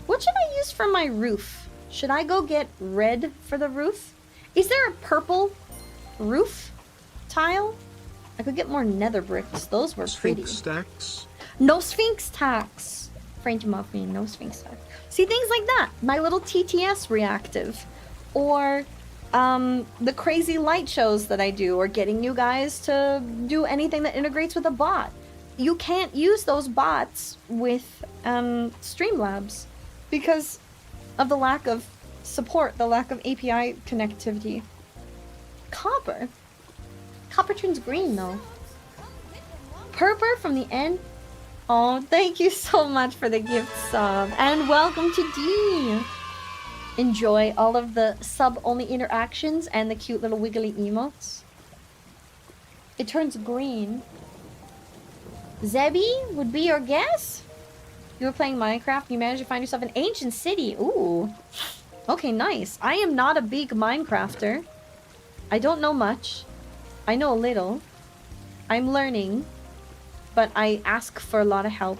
What should I use for my roof? Should I go get red for the roof? Is there a purple roof? tile. I could get more nether bricks. Those were pretty. Sphinx stacks. No Sphinx tax. French muffin, no Sphinx tax. See, things like that. My little TTS reactive. Or the crazy light shows that I do, or getting you guys to do anything that integrates with a bot. You can't use those bots with Streamlabs because of the lack of support, the lack of API connectivity. Copper. Copper turns green though. Purper from the end. Oh, thank you so much for the gift sub. And welcome to D. Enjoy all of the sub-only interactions and the cute little wiggly emotes. It turns green. Zebby would be your guess? You were playing Minecraft and you managed to find yourself an ancient city. Ooh. Okay, nice. I am not a big Minecrafter. I don't know much. I know a little. I'm learning. But I ask for a lot of help.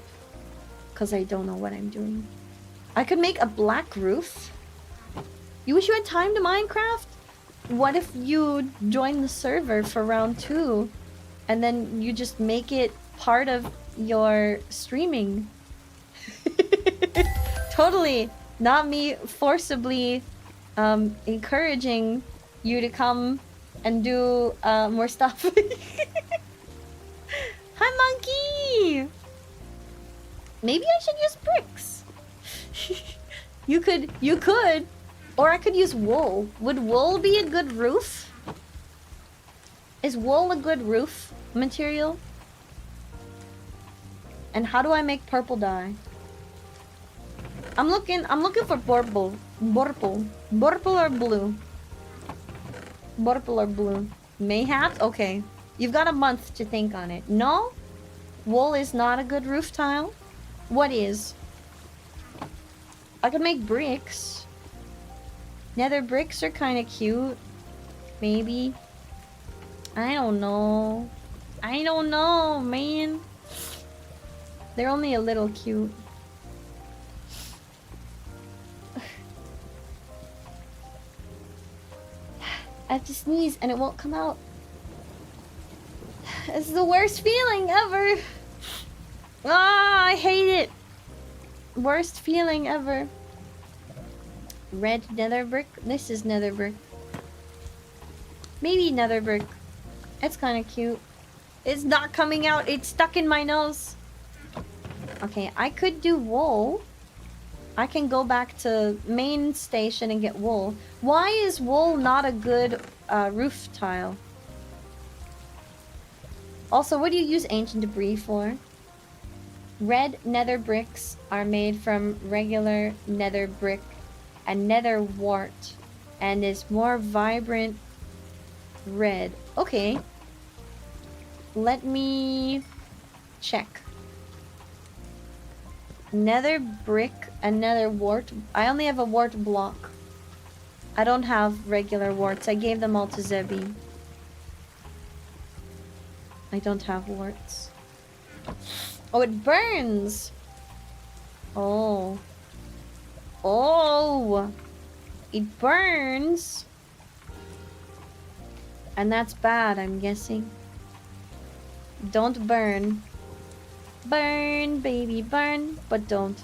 Because I don't know what I'm doing. I could make a black roof. You wish you had time to Minecraft? What if you join the server for round 2? And then you just make it part of your streaming? Totally. Not me forcibly encouraging you to come and do more stuff. Hi, monkey! Maybe I should use bricks. You could. Or I could use wool. Would wool be a good roof? Is wool a good roof material? And how do I make purple dye? I'm looking for purple. Purple or blue? Purple or blue? Mayhaps? Okay. You've got a month to think on it. No? Wool is not a good roof tile? What is? I could make bricks. Nether bricks are kind of cute. Maybe. I don't know. I don't know, man. They're only a little cute. I have to sneeze and it won't come out. This is the worst feeling ever. Ah, I hate it. Worst feeling ever. Red nether brick. This is nether brick. Maybe nether brick. It's kind of cute. It's not coming out. It's stuck in my nose. Okay, I could do wool. I can go back to main station and get wool. Why is wool not a good roof tile? Also, what do you use ancient debris for? Red nether bricks are made from regular nether brick and nether wart and is more vibrant red. Okay. Let me check. Nether brick and nether wart. I only have a wart block. I don't have regular warts. I gave them all to Zebby. I don't have warts. Oh, it burns! Oh. Oh! It burns! And that's bad, I'm guessing. Don't burn. Burn, baby, burn. But don't.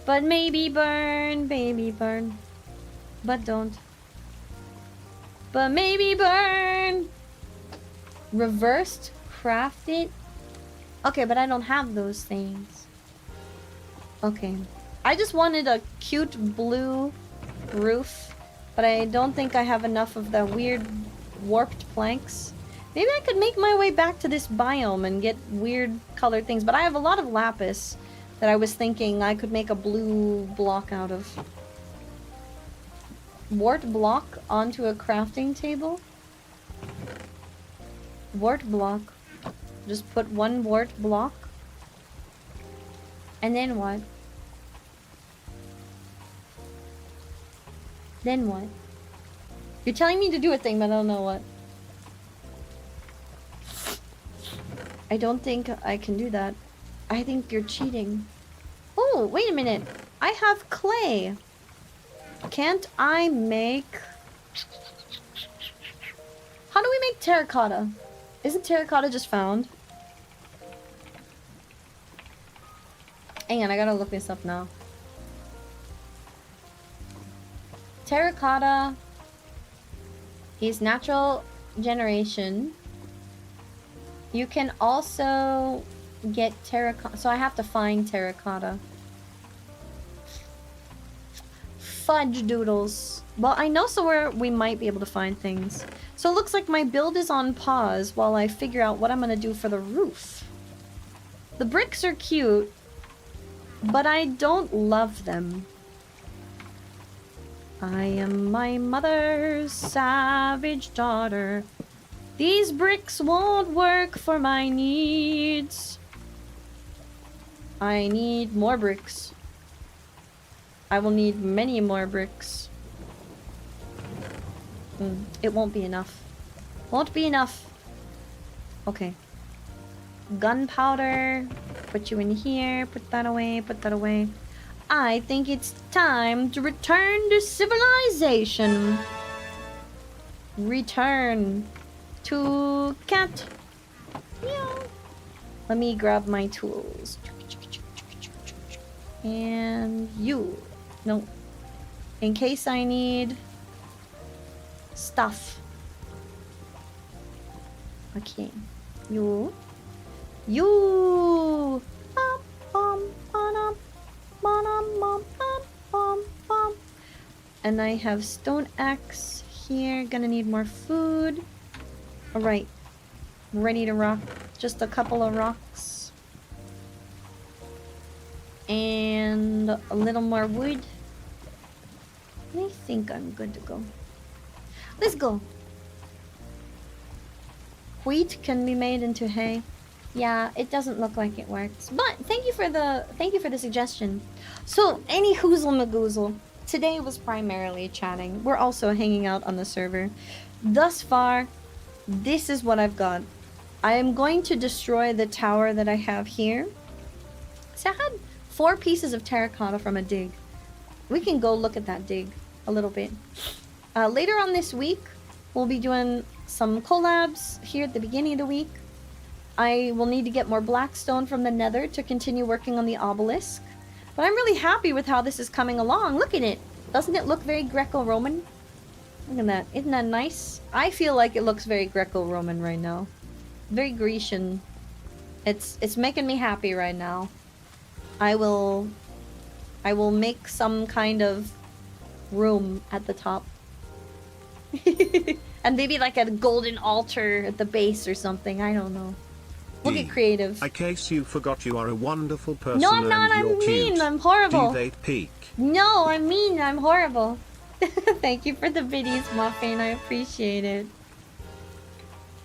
But maybe burn, baby, burn. But don't. But maybe burn! Reversed? Craft it? Okay, but I don't have those things. Okay. I just wanted a cute blue roof, but I don't think I have enough of the weird warped planks. Maybe I could make my way back to this biome and get weird colored things, but I have a lot of lapis that I was thinking I could make a blue block out of. Wart block onto a crafting table? Wart block. Just put one wart block. And then what? Then what? You're telling me to do a thing, but I don't know what. I don't think I can do that. I think you're cheating. Oh, wait a minute. I have clay. Can't I make... How do we make terracotta. Isn't terracotta just found? Hang on, I gotta look this up now. Terracotta is natural generation. You can also get terracotta. So I have to find terracotta. Fudge doodles. Well, I know somewhere we might be able to find things. So it looks like my build is on pause while I figure out what I'm gonna do for the roof. The bricks are cute, but I don't love them. I am my mother's savage daughter. These bricks won't work for my needs. I need more bricks. I will need many more bricks. It won't be enough. Won't be enough. Okay. Gunpowder. Put you in here. Put that away. Put that away. I think it's time to return to civilization. Return to cat. Meow. Let me grab my tools. And you. No. In case I need stuff. Okay. You. You. And I have stone axe here. Gonna need more food. Alright. Ready to rock. Just a couple of rocks. And a little more wood. I think I'm good to go. Let's go. Wheat can be made into hay. Yeah, it doesn't look like it works. But thank you for the suggestion. So, any hoozle magoozle. Today was primarily chatting. We're also hanging out on the server. Thus far, this is what I've got. I am going to destroy the tower that I have here. So I had 4 pieces of terracotta from a dig. We can go look at that dig a little bit. Later on this week, we'll be doing some collabs here at the beginning of the week. I will need to get more blackstone from the nether to continue working on the obelisk. But I'm really happy with how this is coming along. Look at it. Doesn't it look very Greco-Roman? Look at that. Isn't that nice? I feel like it looks very Greco-Roman right now. Very Grecian. It's making me happy right now. I will make some kind of room at the top. And maybe like a golden altar at the base or something. I don't know. We'll get creative. In case you forgot, you are a wonderful person. No, I'm not. And I'm you're mean. cute. I'm horrible. Do they peak? No, I'm mean. I'm horrible. Thank you for the biddies, Muffin. I appreciate it.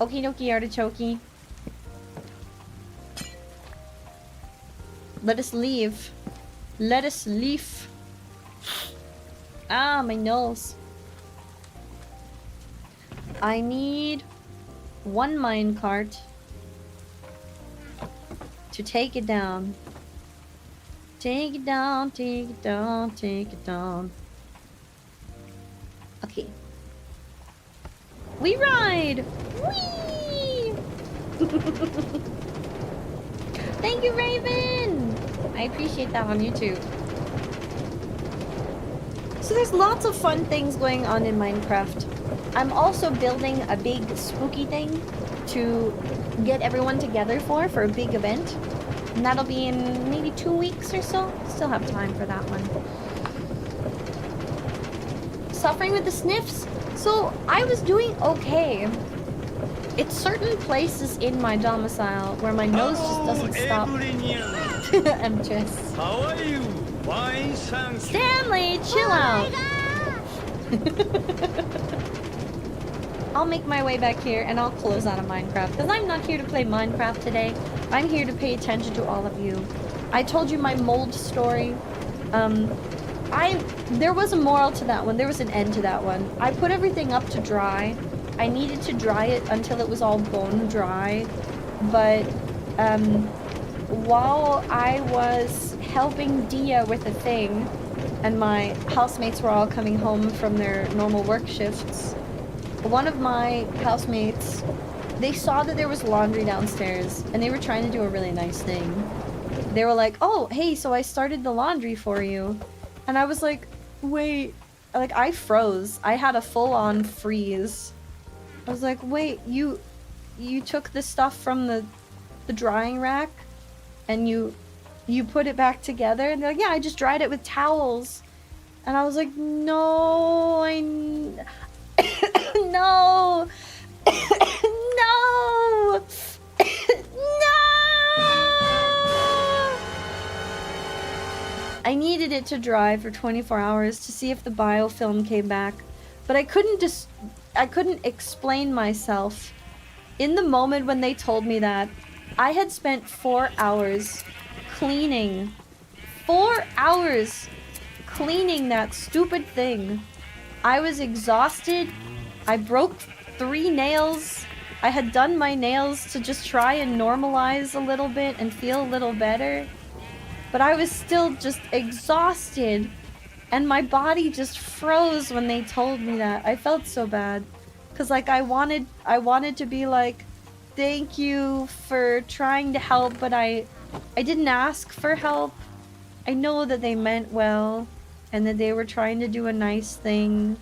Okie dokie, artichoke. Let us leave. Let us leave. Ah, my nose. I need 1 minecart to take it down. Take it down, take it down, take it down. Okay. We ride! Whee! Thank you, Raven! I appreciate that on YouTube. So there's lots of fun things going on in Minecraft. I'm also building a big spooky thing to get everyone together for a big event. And that'll be in maybe 2 weeks or so. Still have time for that one. Suffering with the sniffs? So I was doing okay. It's certain places in my domicile where my nose just doesn't stop. I'm just... How are you? Fine, thank you. Stanley, chill out. I'll make my way back here and I'll close out of Minecraft because I'm not here to play Minecraft today. I'm here to pay attention to all of you. I told you my mold story. There was a moral to that one. There was an end to that one. I put everything up to dry. I needed to dry it until it was all bone dry. But while I was helping Dia with a thing and my housemates were all coming home from their normal work shifts, one of my housemates, they saw that there was laundry downstairs and they were trying to do a really nice thing. They were like, oh, hey, so I started the laundry for you. And I was like, wait, like I froze. I had a full-on freeze. I was like, wait, you took the stuff from the drying rack and you put it back together? And they're like, yeah, I just dried it with towels. And I was like, no, no, no, no. I needed it to dry for 24 hours to see if the biofilm came back, but I couldn't explain myself. In the moment when they told me that, I had spent 4 hours cleaning. 4 hours cleaning that stupid thing. I was exhausted. I broke 3 nails. I had done my nails to just try and normalize a little bit and feel a little better. But I was still just exhausted. And my body just froze when they told me that. I felt so bad. Cause like I wanted to be like, thank you for trying to help, but I didn't ask for help. I know that they meant well and that they were trying to do a nice thing.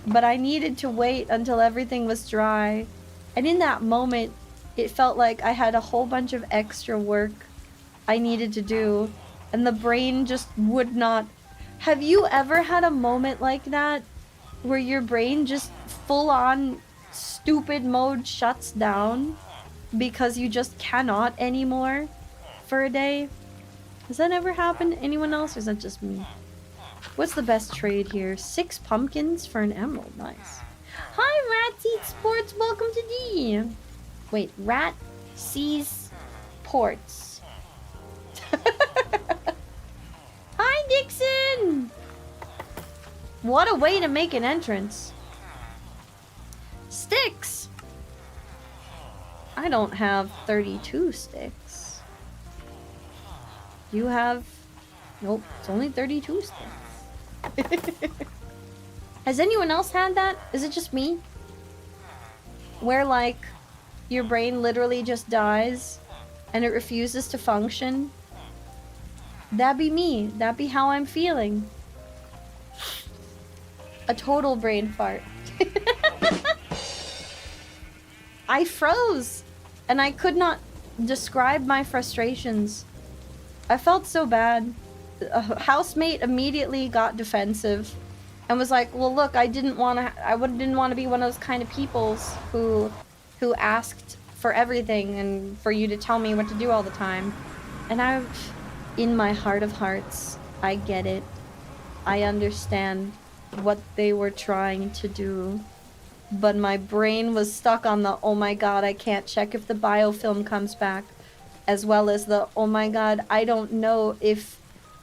But I needed to wait until everything was dry. And in that moment, it felt like I had a whole bunch of extra work I needed to do. And the brain just would not. Have you ever had a moment like that? Where your brain just full-on stupid mode shuts down because you just cannot anymore for a day? Has that ever happened to anyone else, or is that just me? What's the best trade here? 6 pumpkins for an emerald. Nice. Hi, Rat Eat Sports. Welcome to D. Wait, Rat sees ports. Hi, Dixon. What a way to make an entrance. Sticks. I don't have 32 sticks. You have... Nope, it's only 32 sticks. Has anyone else had that? Is it just me? Where, like, your brain literally just dies and it refuses to function? That'd be me. That'd be how I'm feeling. A total brain fart. I froze and I could not describe my frustrations. I felt so bad. A housemate immediately got defensive and was like, well, look, I didn't want to be one of those kind of peoples who asked for everything and for you to tell me what to do all the time. And in my heart of hearts, I get it. I understand what they were trying to do, but my brain was stuck on the oh my god, I can't check if the biofilm comes back, as well as the oh my god, I don't know if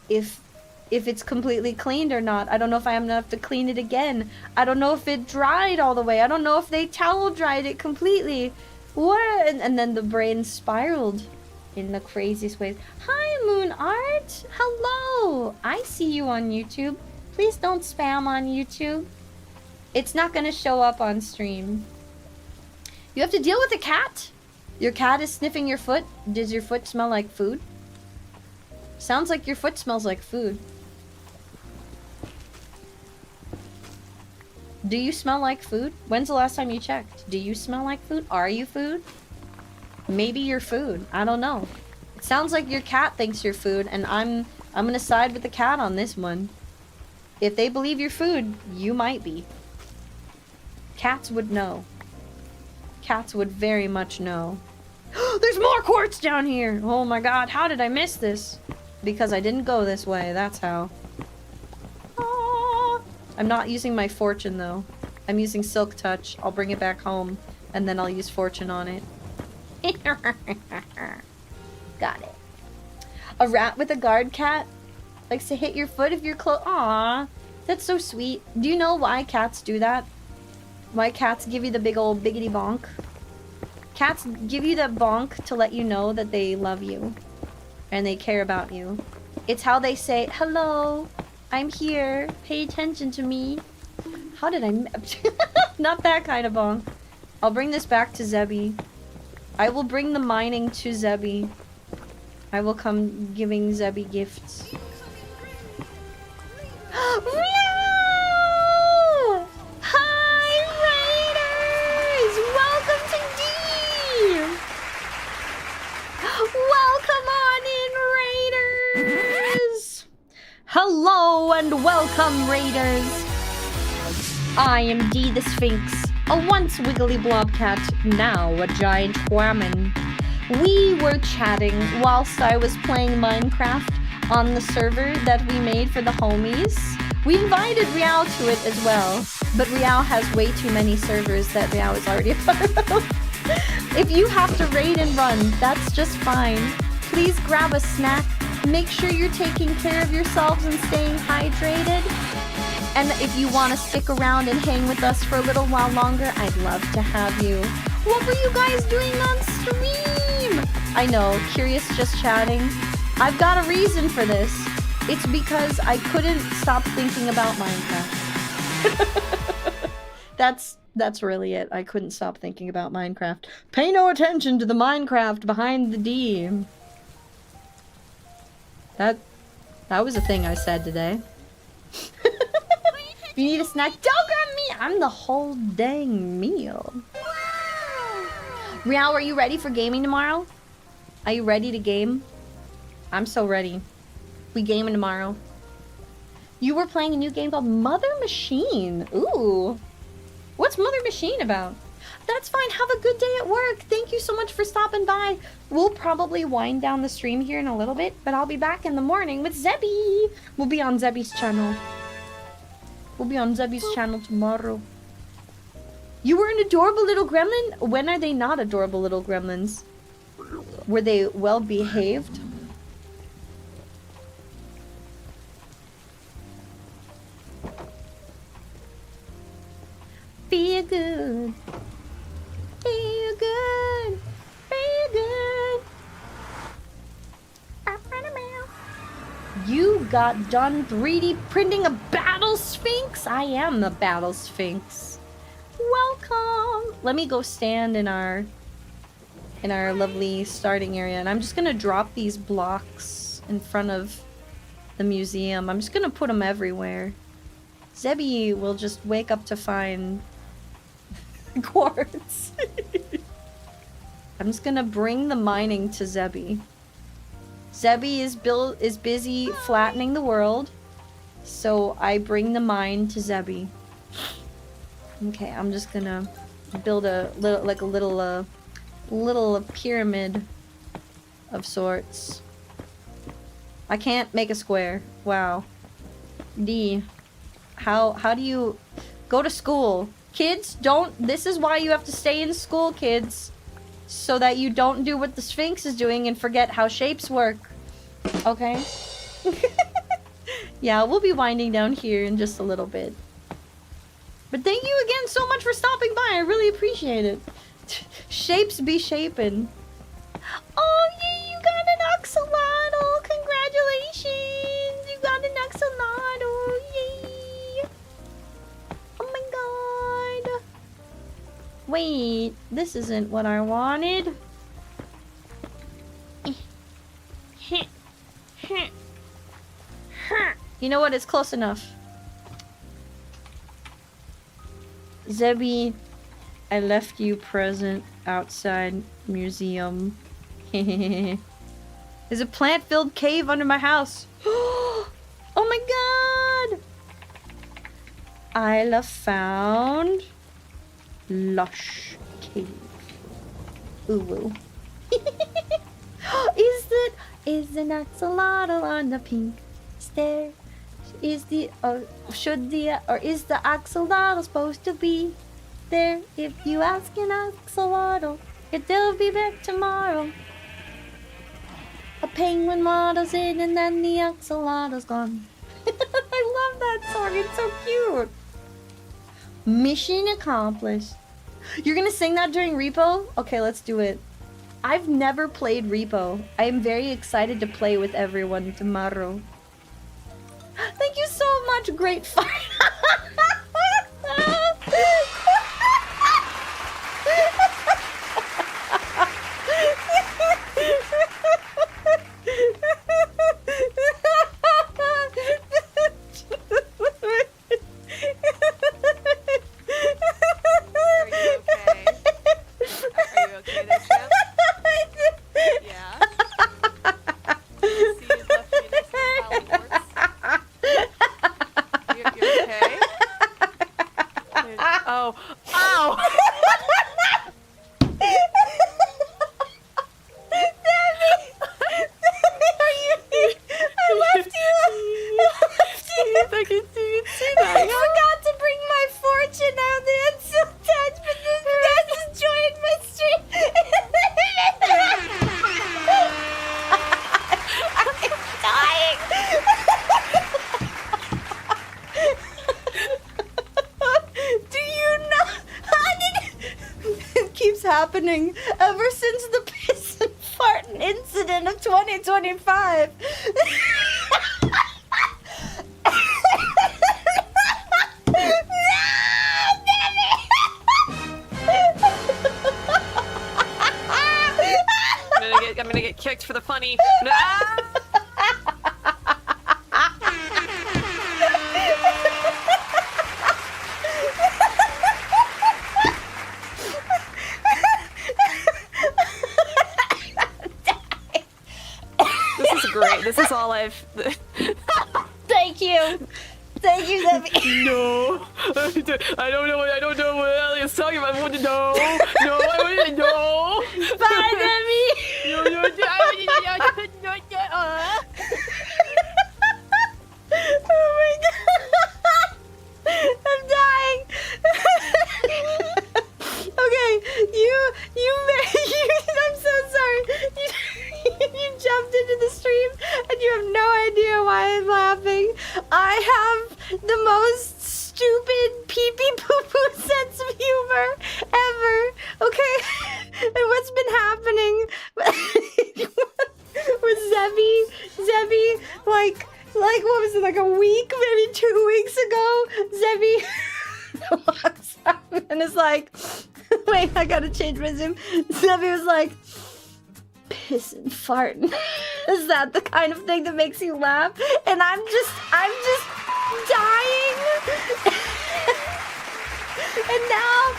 it's completely cleaned or not. I don't know if I have enough to clean it again. I don't know if it dried all the way. I don't know if they towel dried it completely. What? And then the brain spiraled in the craziest ways. Hi, Moon Art. Hello. I see you on YouTube. Please don't spam on YouTube. It's not going to show up on stream. You have to deal with a cat? Your cat is sniffing your foot? Does your foot smell like food? Sounds like your foot smells like food. Do you smell like food? When's the last time you checked? Do you smell like food? Are you food? Maybe you're food. I don't know. It sounds like your cat thinks you're food, and I'm gonna side with the cat on this one. If they believe you're food, you might be. Cats would know. Cats would very much know. There's more quartz down here! Oh my god, how did I miss this? Because I didn't go this way, that's how. Aww. I'm not using my fortune though. I'm using Silk Touch. I'll bring it back home, and then I'll use fortune on it. Got it. A rat with a guard cat likes to hit your foot if you're close. Aww, that's so sweet. Do you know why cats do that? Why cats give you the big old biggity bonk? Cats give you that bonk to let you know that they love you and they care about you. It's how they say, hello, I'm here, pay attention to me. How did I... Not that kind of bong. I'll bring this back to Zebby. I will bring the mining to Zebby. I will come giving Zebby gifts. Meow! Hi, Raiders! Welcome to D! Welcome on in, Raiders! Hello and welcome, Raiders! I am D the Sphinx, a once wiggly blobcat, now a giant whammon. We were chatting whilst I was playing Minecraft on the server that we made for the homies. We invited Riao to it as well, but Riao has way too many servers that Riao is already a part of. If you have to raid and run, that's just fine. Please grab a snack, make sure you're taking care of yourselves and staying hydrated. And if you want to stick around and hang with us for a little while longer, I'd love to have you. What were you guys doing on stream? I know, curious just chatting. I've got a reason for this. It's because I couldn't stop thinking about Minecraft. That's really it. I couldn't stop thinking about Minecraft. Pay no attention to the Minecraft behind the D. That was a thing I said today. If you need a snack, don't grab me! I'm the whole dang meal. Riao, are you ready for gaming tomorrow? Are you ready to game? I'm so ready. We gaming tomorrow. You were playing a new game called Mother Machine. Ooh. What's Mother Machine about? That's fine. Have a good day at work. Thank you so much for stopping by. We'll probably wind down the stream here in a little bit, but I'll be back in the morning with Zebby. We'll be on Zebby's channel. We'll be on Zebby's channel tomorrow. You were an adorable little gremlin? When are they not adorable little gremlins? Were they well behaved? Feel good. Feel good. Feel good. You got done 3D printing a battle sphinx? I am the battle sphinx. Welcome. Let me go stand in our lovely starting area, and I'm just gonna drop these blocks in front of the museum. I'm just gonna put them everywhere. Zebby will just wake up to find quartz. I'm just gonna bring the mining to Zebby. Zebby is busy flattening the world, so I bring the mine to Zebby. Okay, I'm just gonna build a little pyramid of sorts. I can't make a square. Wow. D. How do you go to school? Kids, don't. This is why you have to stay in school, kids. So that you don't do what the Sphinx is doing and forget how shapes work. Okay? Yeah, we'll be winding down here in just a little bit. But thank you again so much for stopping by. I really appreciate it. Shapes be shaping. Oh, yay, you got an axolotl. Congratulations. You got an axolotl. Yay. Oh my god. Wait, this isn't what I wanted. You know what? It's close enough. Zebby, I left you present outside museum. There's a plant-filled cave under my house. Oh my god! Isla found lush cave. Ooh woo. Is an axolotl on the pink stair? Is the axolotl supposed to be there? If you ask an axolotl, they'll be back tomorrow. A penguin waddles in and then the axolotl's gone. I love that song. It's so cute. Mission accomplished. You're gonna sing that during Repo? Okay, let's do it. I've never played Repo. I am very excited to play with everyone tomorrow. Thank you so much, great fight. Oh. Ow! I left you. I can see that. I forgot to bring my fortune out there. I'm so touched, but this guys is joining my stream. I'm dying. Do you know? It keeps happening ever since the piss and fart incident of 2025. I'm gonna get kicked for the funny. No, ah! This is great. This is all I've. Thank you. Thank you, Debbie. No, I don't know. I don't know what Elliot's talking about. I want to know. No, I want to know. Bye, Debbie. No, I want to know. Oh my god. I'm dying. Okay, I'm so sorry. You jumped into the stream and you have no idea why I'm laughing. I have the most stupid pee-pee poo-poo sense of humor ever. Okay? And what's been happening with Zebby, like what was it, like a week, maybe 2 weeks ago? Zebby walks up and is like, wait, I gotta change my Zoom. Zebby was like, piss and fart. Is that the kind of thing that makes you laugh? And I'm just dying. and now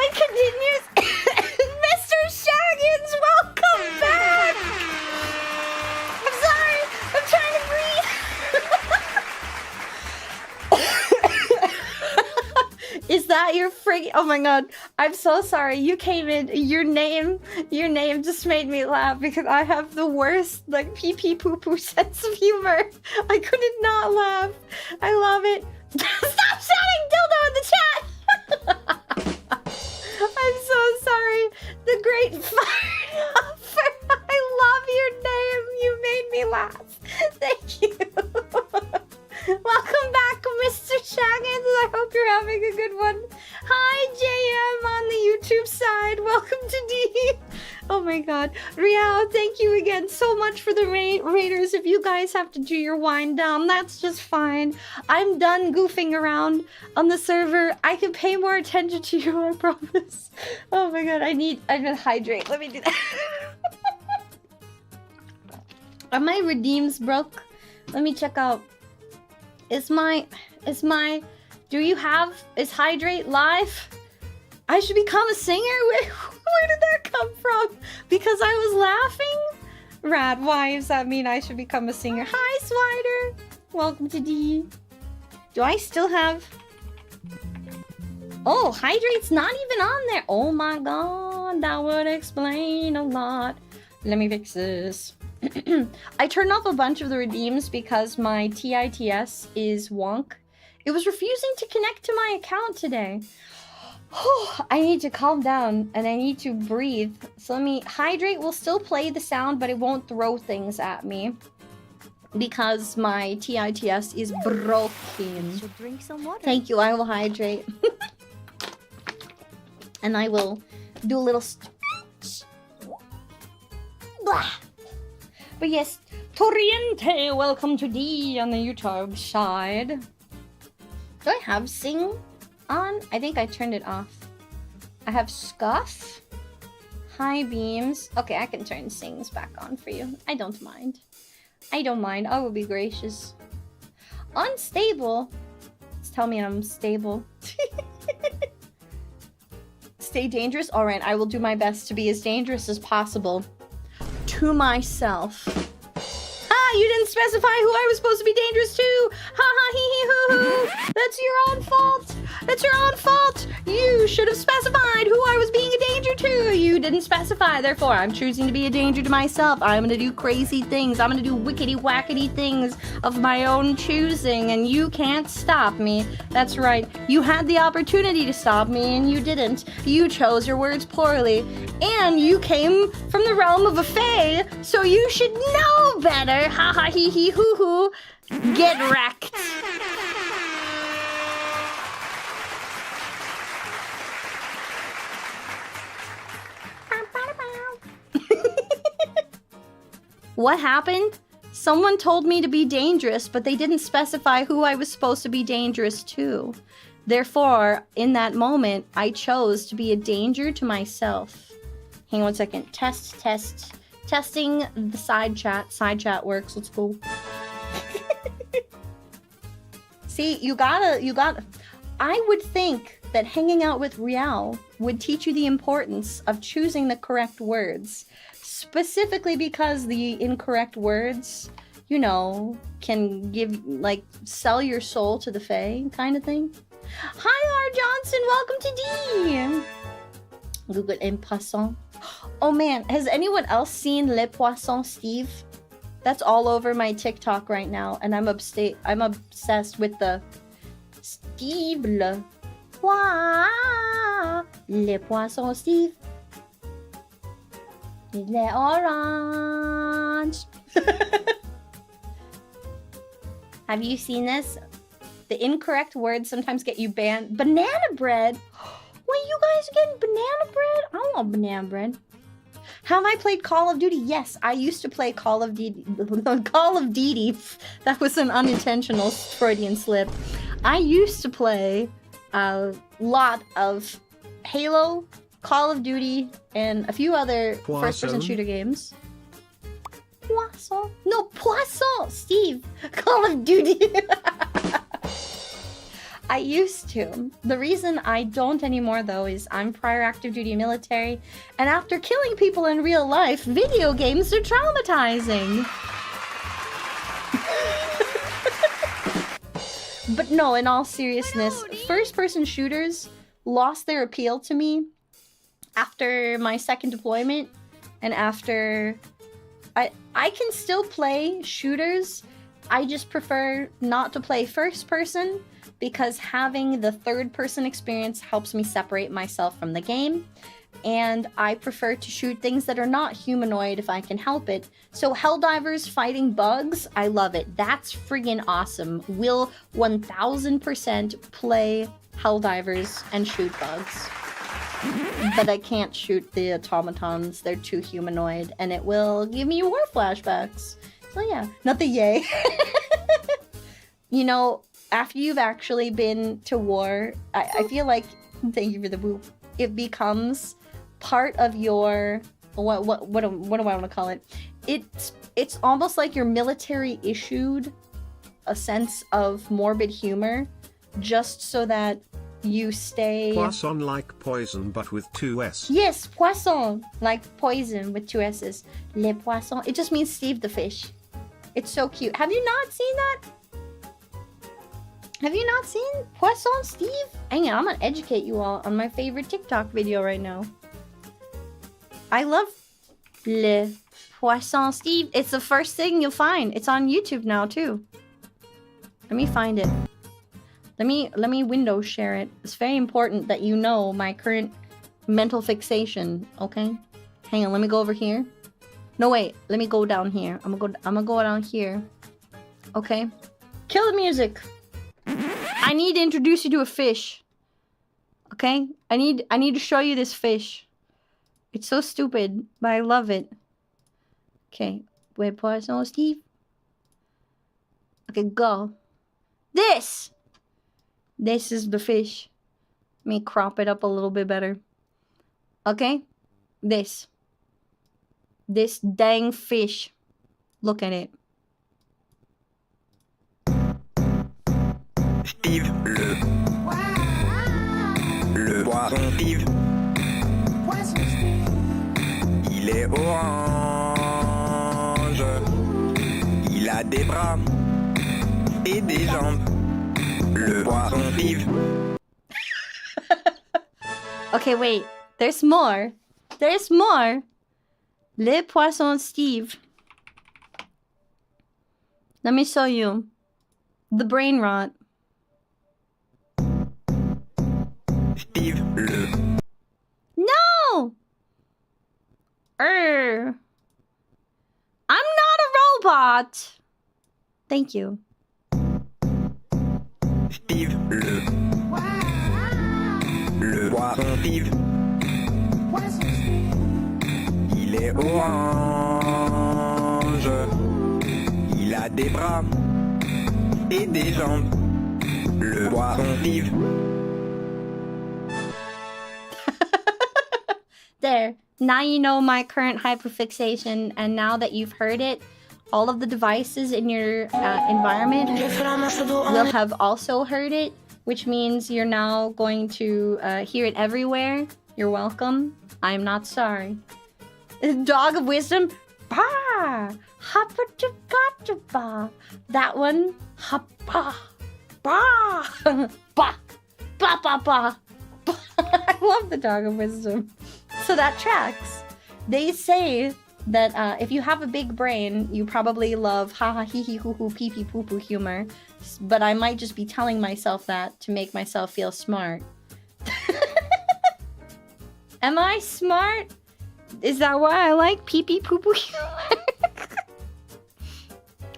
it continues. Mr. Shaggins, welcome back. I'm sorry. I'm trying to breathe. Is that your freaking... Oh my god. I'm so sorry. You came in. Your name just made me laugh because I have the worst, like, pee-pee poo-poo sense of humor. I couldn't not laugh. I love it. Stop shouting dildo in the chat! I'm so sorry. The great fire offer. I love your name. You made me laugh. Thank you. Welcome back, Mr. Shaggins. I hope you're having a good one. Hi, JM on the YouTube side. Welcome to D. Oh my god. Riao, thank you again so much for the raiders. If you guys have to do your wind down, that's just fine. I'm done goofing around on the server. I can pay more attention to you, I promise. Oh my god, I'm gonna hydrate. Let me do that. Are my redeems broke? Let me check out. Is Hydrate live? I should become a singer? Where did that come from? Because I was laughing? Rad, why does that mean I should become a singer? Hi, Swider! Welcome to D. Do I still have... Oh, Hydrate's not even on there! Oh my god, that would explain a lot. Let me fix this. I turned off a bunch of the redeems because my TITS is wonk. It was refusing to connect to my account today. I need to calm down and I need to breathe. So Hydrate will still play the sound, but it won't throw things at me because my TITS is broken. Should drink some water. Thank you, I will hydrate. And I will do a little... Blah. But yes, Toriente, welcome to D on the YouTube side. Do I have Sing on? I think I turned it off. I have Scuff, High Beams. Okay, I can turn Sings back on for you. I don't mind. I don't mind. I will be gracious. Unstable. Just tell me I'm stable. Stay dangerous? Alright, I will do my best to be as dangerous as possible. To myself. Ah, you didn't specify who I was supposed to be dangerous to! Ha ha hee hee hoo hoo! That's your own fault! That's your own fault. You should have specified who I was being a danger to. You didn't specify, therefore I'm choosing to be a danger to myself. I'm gonna do crazy things. I'm gonna do wickety wackety things of my own choosing, and you can't stop me. That's right. You had the opportunity to stop me, and you didn't. You chose your words poorly, and you came from the realm of a fae, so you should know better. Ha ha hee hee hoo hoo. Get wrecked. What happened? Someone told me to be dangerous, but they didn't specify who I was supposed to be dangerous to. Therefore, in that moment, I chose to be a danger to myself. Hang on one second. Testing the side chat. Side chat works. Let's go. See, you gotta. I would think that hanging out with Rial would teach you the importance of choosing the correct words. Specifically because the incorrect words, you know, can give, like, sell your soul to the fae kind of thing. Hi, R. Johnson, welcome to D. Google un poisson. Oh man, has anyone else seen Le Poisson Steve? That's all over my TikTok right now, and I'm obsessed with the Steve Le Poisson Steve. Le orange. Have you seen this? The incorrect words sometimes get you banned. Banana bread? Wait, you guys are getting banana bread? I want banana bread. Have I played Call of Duty? Yes, I used to play Call of Duty. Call of Duty. That was an unintentional Freudian slip. I used to play a lot of Halo, Call of Duty, and a few other first-person shooter games. Poisson? No, Poisson! Steve! Call of Duty! I used to. The reason I don't anymore, though, is I'm prior active duty military, and after killing people in real life, video games are traumatizing. But no, in all seriousness, first-person shooters lost their appeal to me after my second deployment, and after... I can still play shooters, I just prefer not to play first-person, because having the third-person experience helps me separate myself from the game, and I prefer to shoot things that are not humanoid if I can help it. So Helldivers fighting bugs, I love it. That's friggin' awesome. Will 1000% play Helldivers and shoot bugs. But I can't shoot the automatons, they're too humanoid, and it will give me war flashbacks. So yeah, not the yay. You know, after you've actually been to war, I feel like, thank you for the boo, it becomes part of your, what do I want to call it? It's almost like your military issued a sense of morbid humor, just so that you stay... Poisson like poison, but with 2 S. Yes, poisson, like poison with 2 S's. Le poisson. It just means Steve the fish. It's so cute. Have you not seen that? Have you not seen Poisson Steve? Hang on, I'm gonna educate you all on my favorite TikTok video right now. I love Le Poisson Steve. It's the first thing you'll find. It's on YouTube now too. Let me find it. Let me window share it. It's very important that you know my current mental fixation, okay? Hang on, let me go over here. No, wait, let me go down here. I'm gonna go down here. Okay. Kill the music. I need to introduce you to a fish. Okay? I need to show you this fish. It's so stupid, but I love it. Okay. Wait, Poisson Steve. Okay, go. This is the fish. Let me crop it up a little bit better. Okay? This dang fish. Look at it. Steve, le poisson Steve. Il est orange. Il a des bras et des jambes. Le poisson Steve. Okay, wait. There's more. There's more. Le Poisson Steve. Let me show you. The brain rot. Steve le. No! I'm not a robot. Thank you. Steve le. Le poisson Steve. Il est orange. Il a des bras et des jambes. Le poisson Steve. There. Now you know my current hyperfixation, and now that you've heard it, all of the devices in your environment will have also heard it, which means you're now going to hear it everywhere. You're welcome. I'm not sorry. Dog of Wisdom. Bah! Hapa-chapa-chapa. That one. Hapa. Bah! Bah! Bah, bah, bah. I love the Dog of Wisdom. So that tracks. They say that if you have a big brain, you probably love ha-ha, hee-hee, hoo-hoo, pee-pee, poo-poo humor. But I might just be telling myself that to make myself feel smart. Am I smart? Is that why I like pee-pee, poo-poo humor?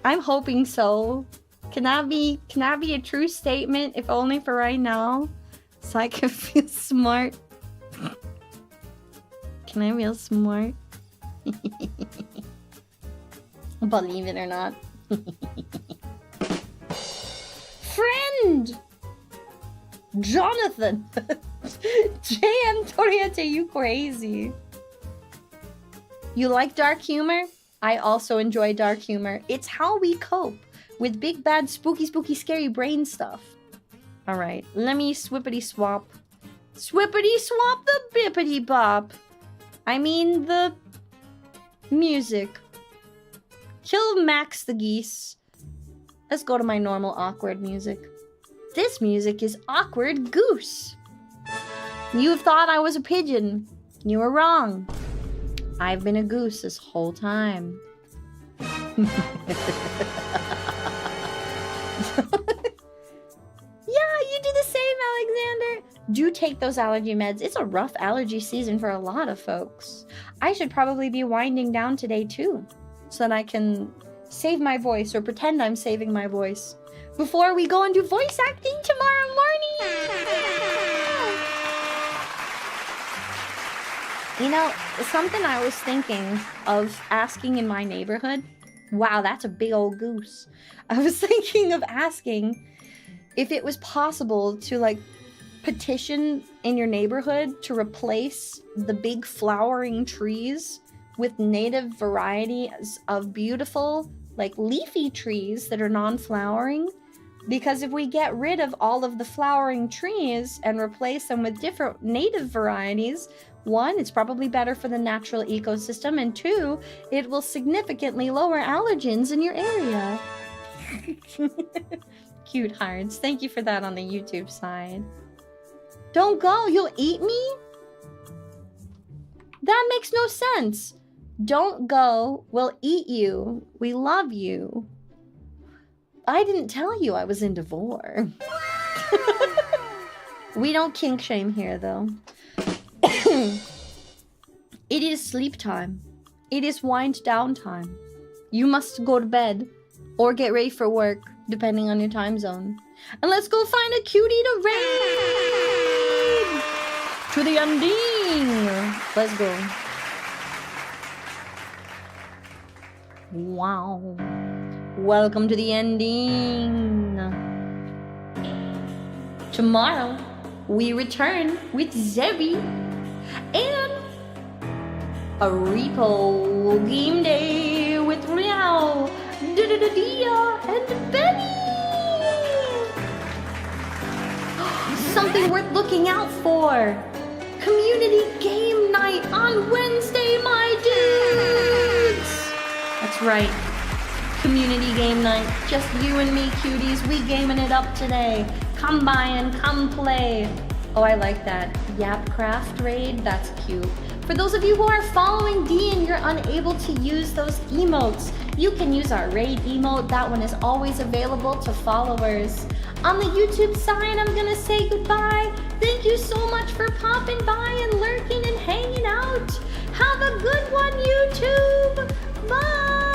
I'm hoping so. Can that be a true statement, if only for right now? So I can feel smart. Can I feel smart? Believe it or not. Friend! Jonathan! J.M. Toriete, you crazy. You like dark humor? I also enjoy dark humor. It's how we cope with big, bad, spooky, scary brain stuff. Alright, let me swippity swap. Swippity swap the bippity bop. I mean the music. Kill Max the geese. Let's go to my normal awkward music. This music is Awkward Goose. You thought I was a pigeon. You were wrong. I've been a goose this whole time. Yeah, you do the same, Alexander. Do take those allergy meds. It's a rough allergy season for a lot of folks. I should probably be winding down today too, so that I can save my voice or pretend I'm saving my voice before we go and do voice acting tomorrow morning. You know, something I was thinking of asking in my neighborhood. Wow, that's a big old goose. I was thinking of asking if it was possible to, like, petition in your neighborhood to replace the big flowering trees with native varieties of beautiful, like, leafy trees that are non-flowering. Because if we get rid of all of the flowering trees and replace them with different native varieties, one, it's probably better for the natural ecosystem, and two, it will significantly lower allergens in your area. Cute hearts. Thank you for that on the YouTube side. Don't go, you'll eat me? That makes no sense. Don't go, we'll eat you. We love you. I didn't tell you I was into vor. We don't kink shame here, though. It is sleep time. It is wind down time. You must go to bed or get ready for work, depending on your time zone. And let's go find a cutie to raid! To the ending! Let's go. Wow. Welcome to the ending. Tomorrow, we return with Zebi and a repo game day with Riao, Dia, and Benny. Something worth looking out for. Community game night on Wednesday, my dudes. That's right. Community game night. Just you and me, cuties. We gaming it up today. Come by and come play. Oh, I like that. Yapcraft raid, that's cute. For those of you who are following D and you're unable to use those emotes, you can use our raid emote. That one is always available to followers. On the YouTube side, I'm gonna say goodbye. Thank you so much for popping by and lurking and hanging out. Have a good one, YouTube. Bye.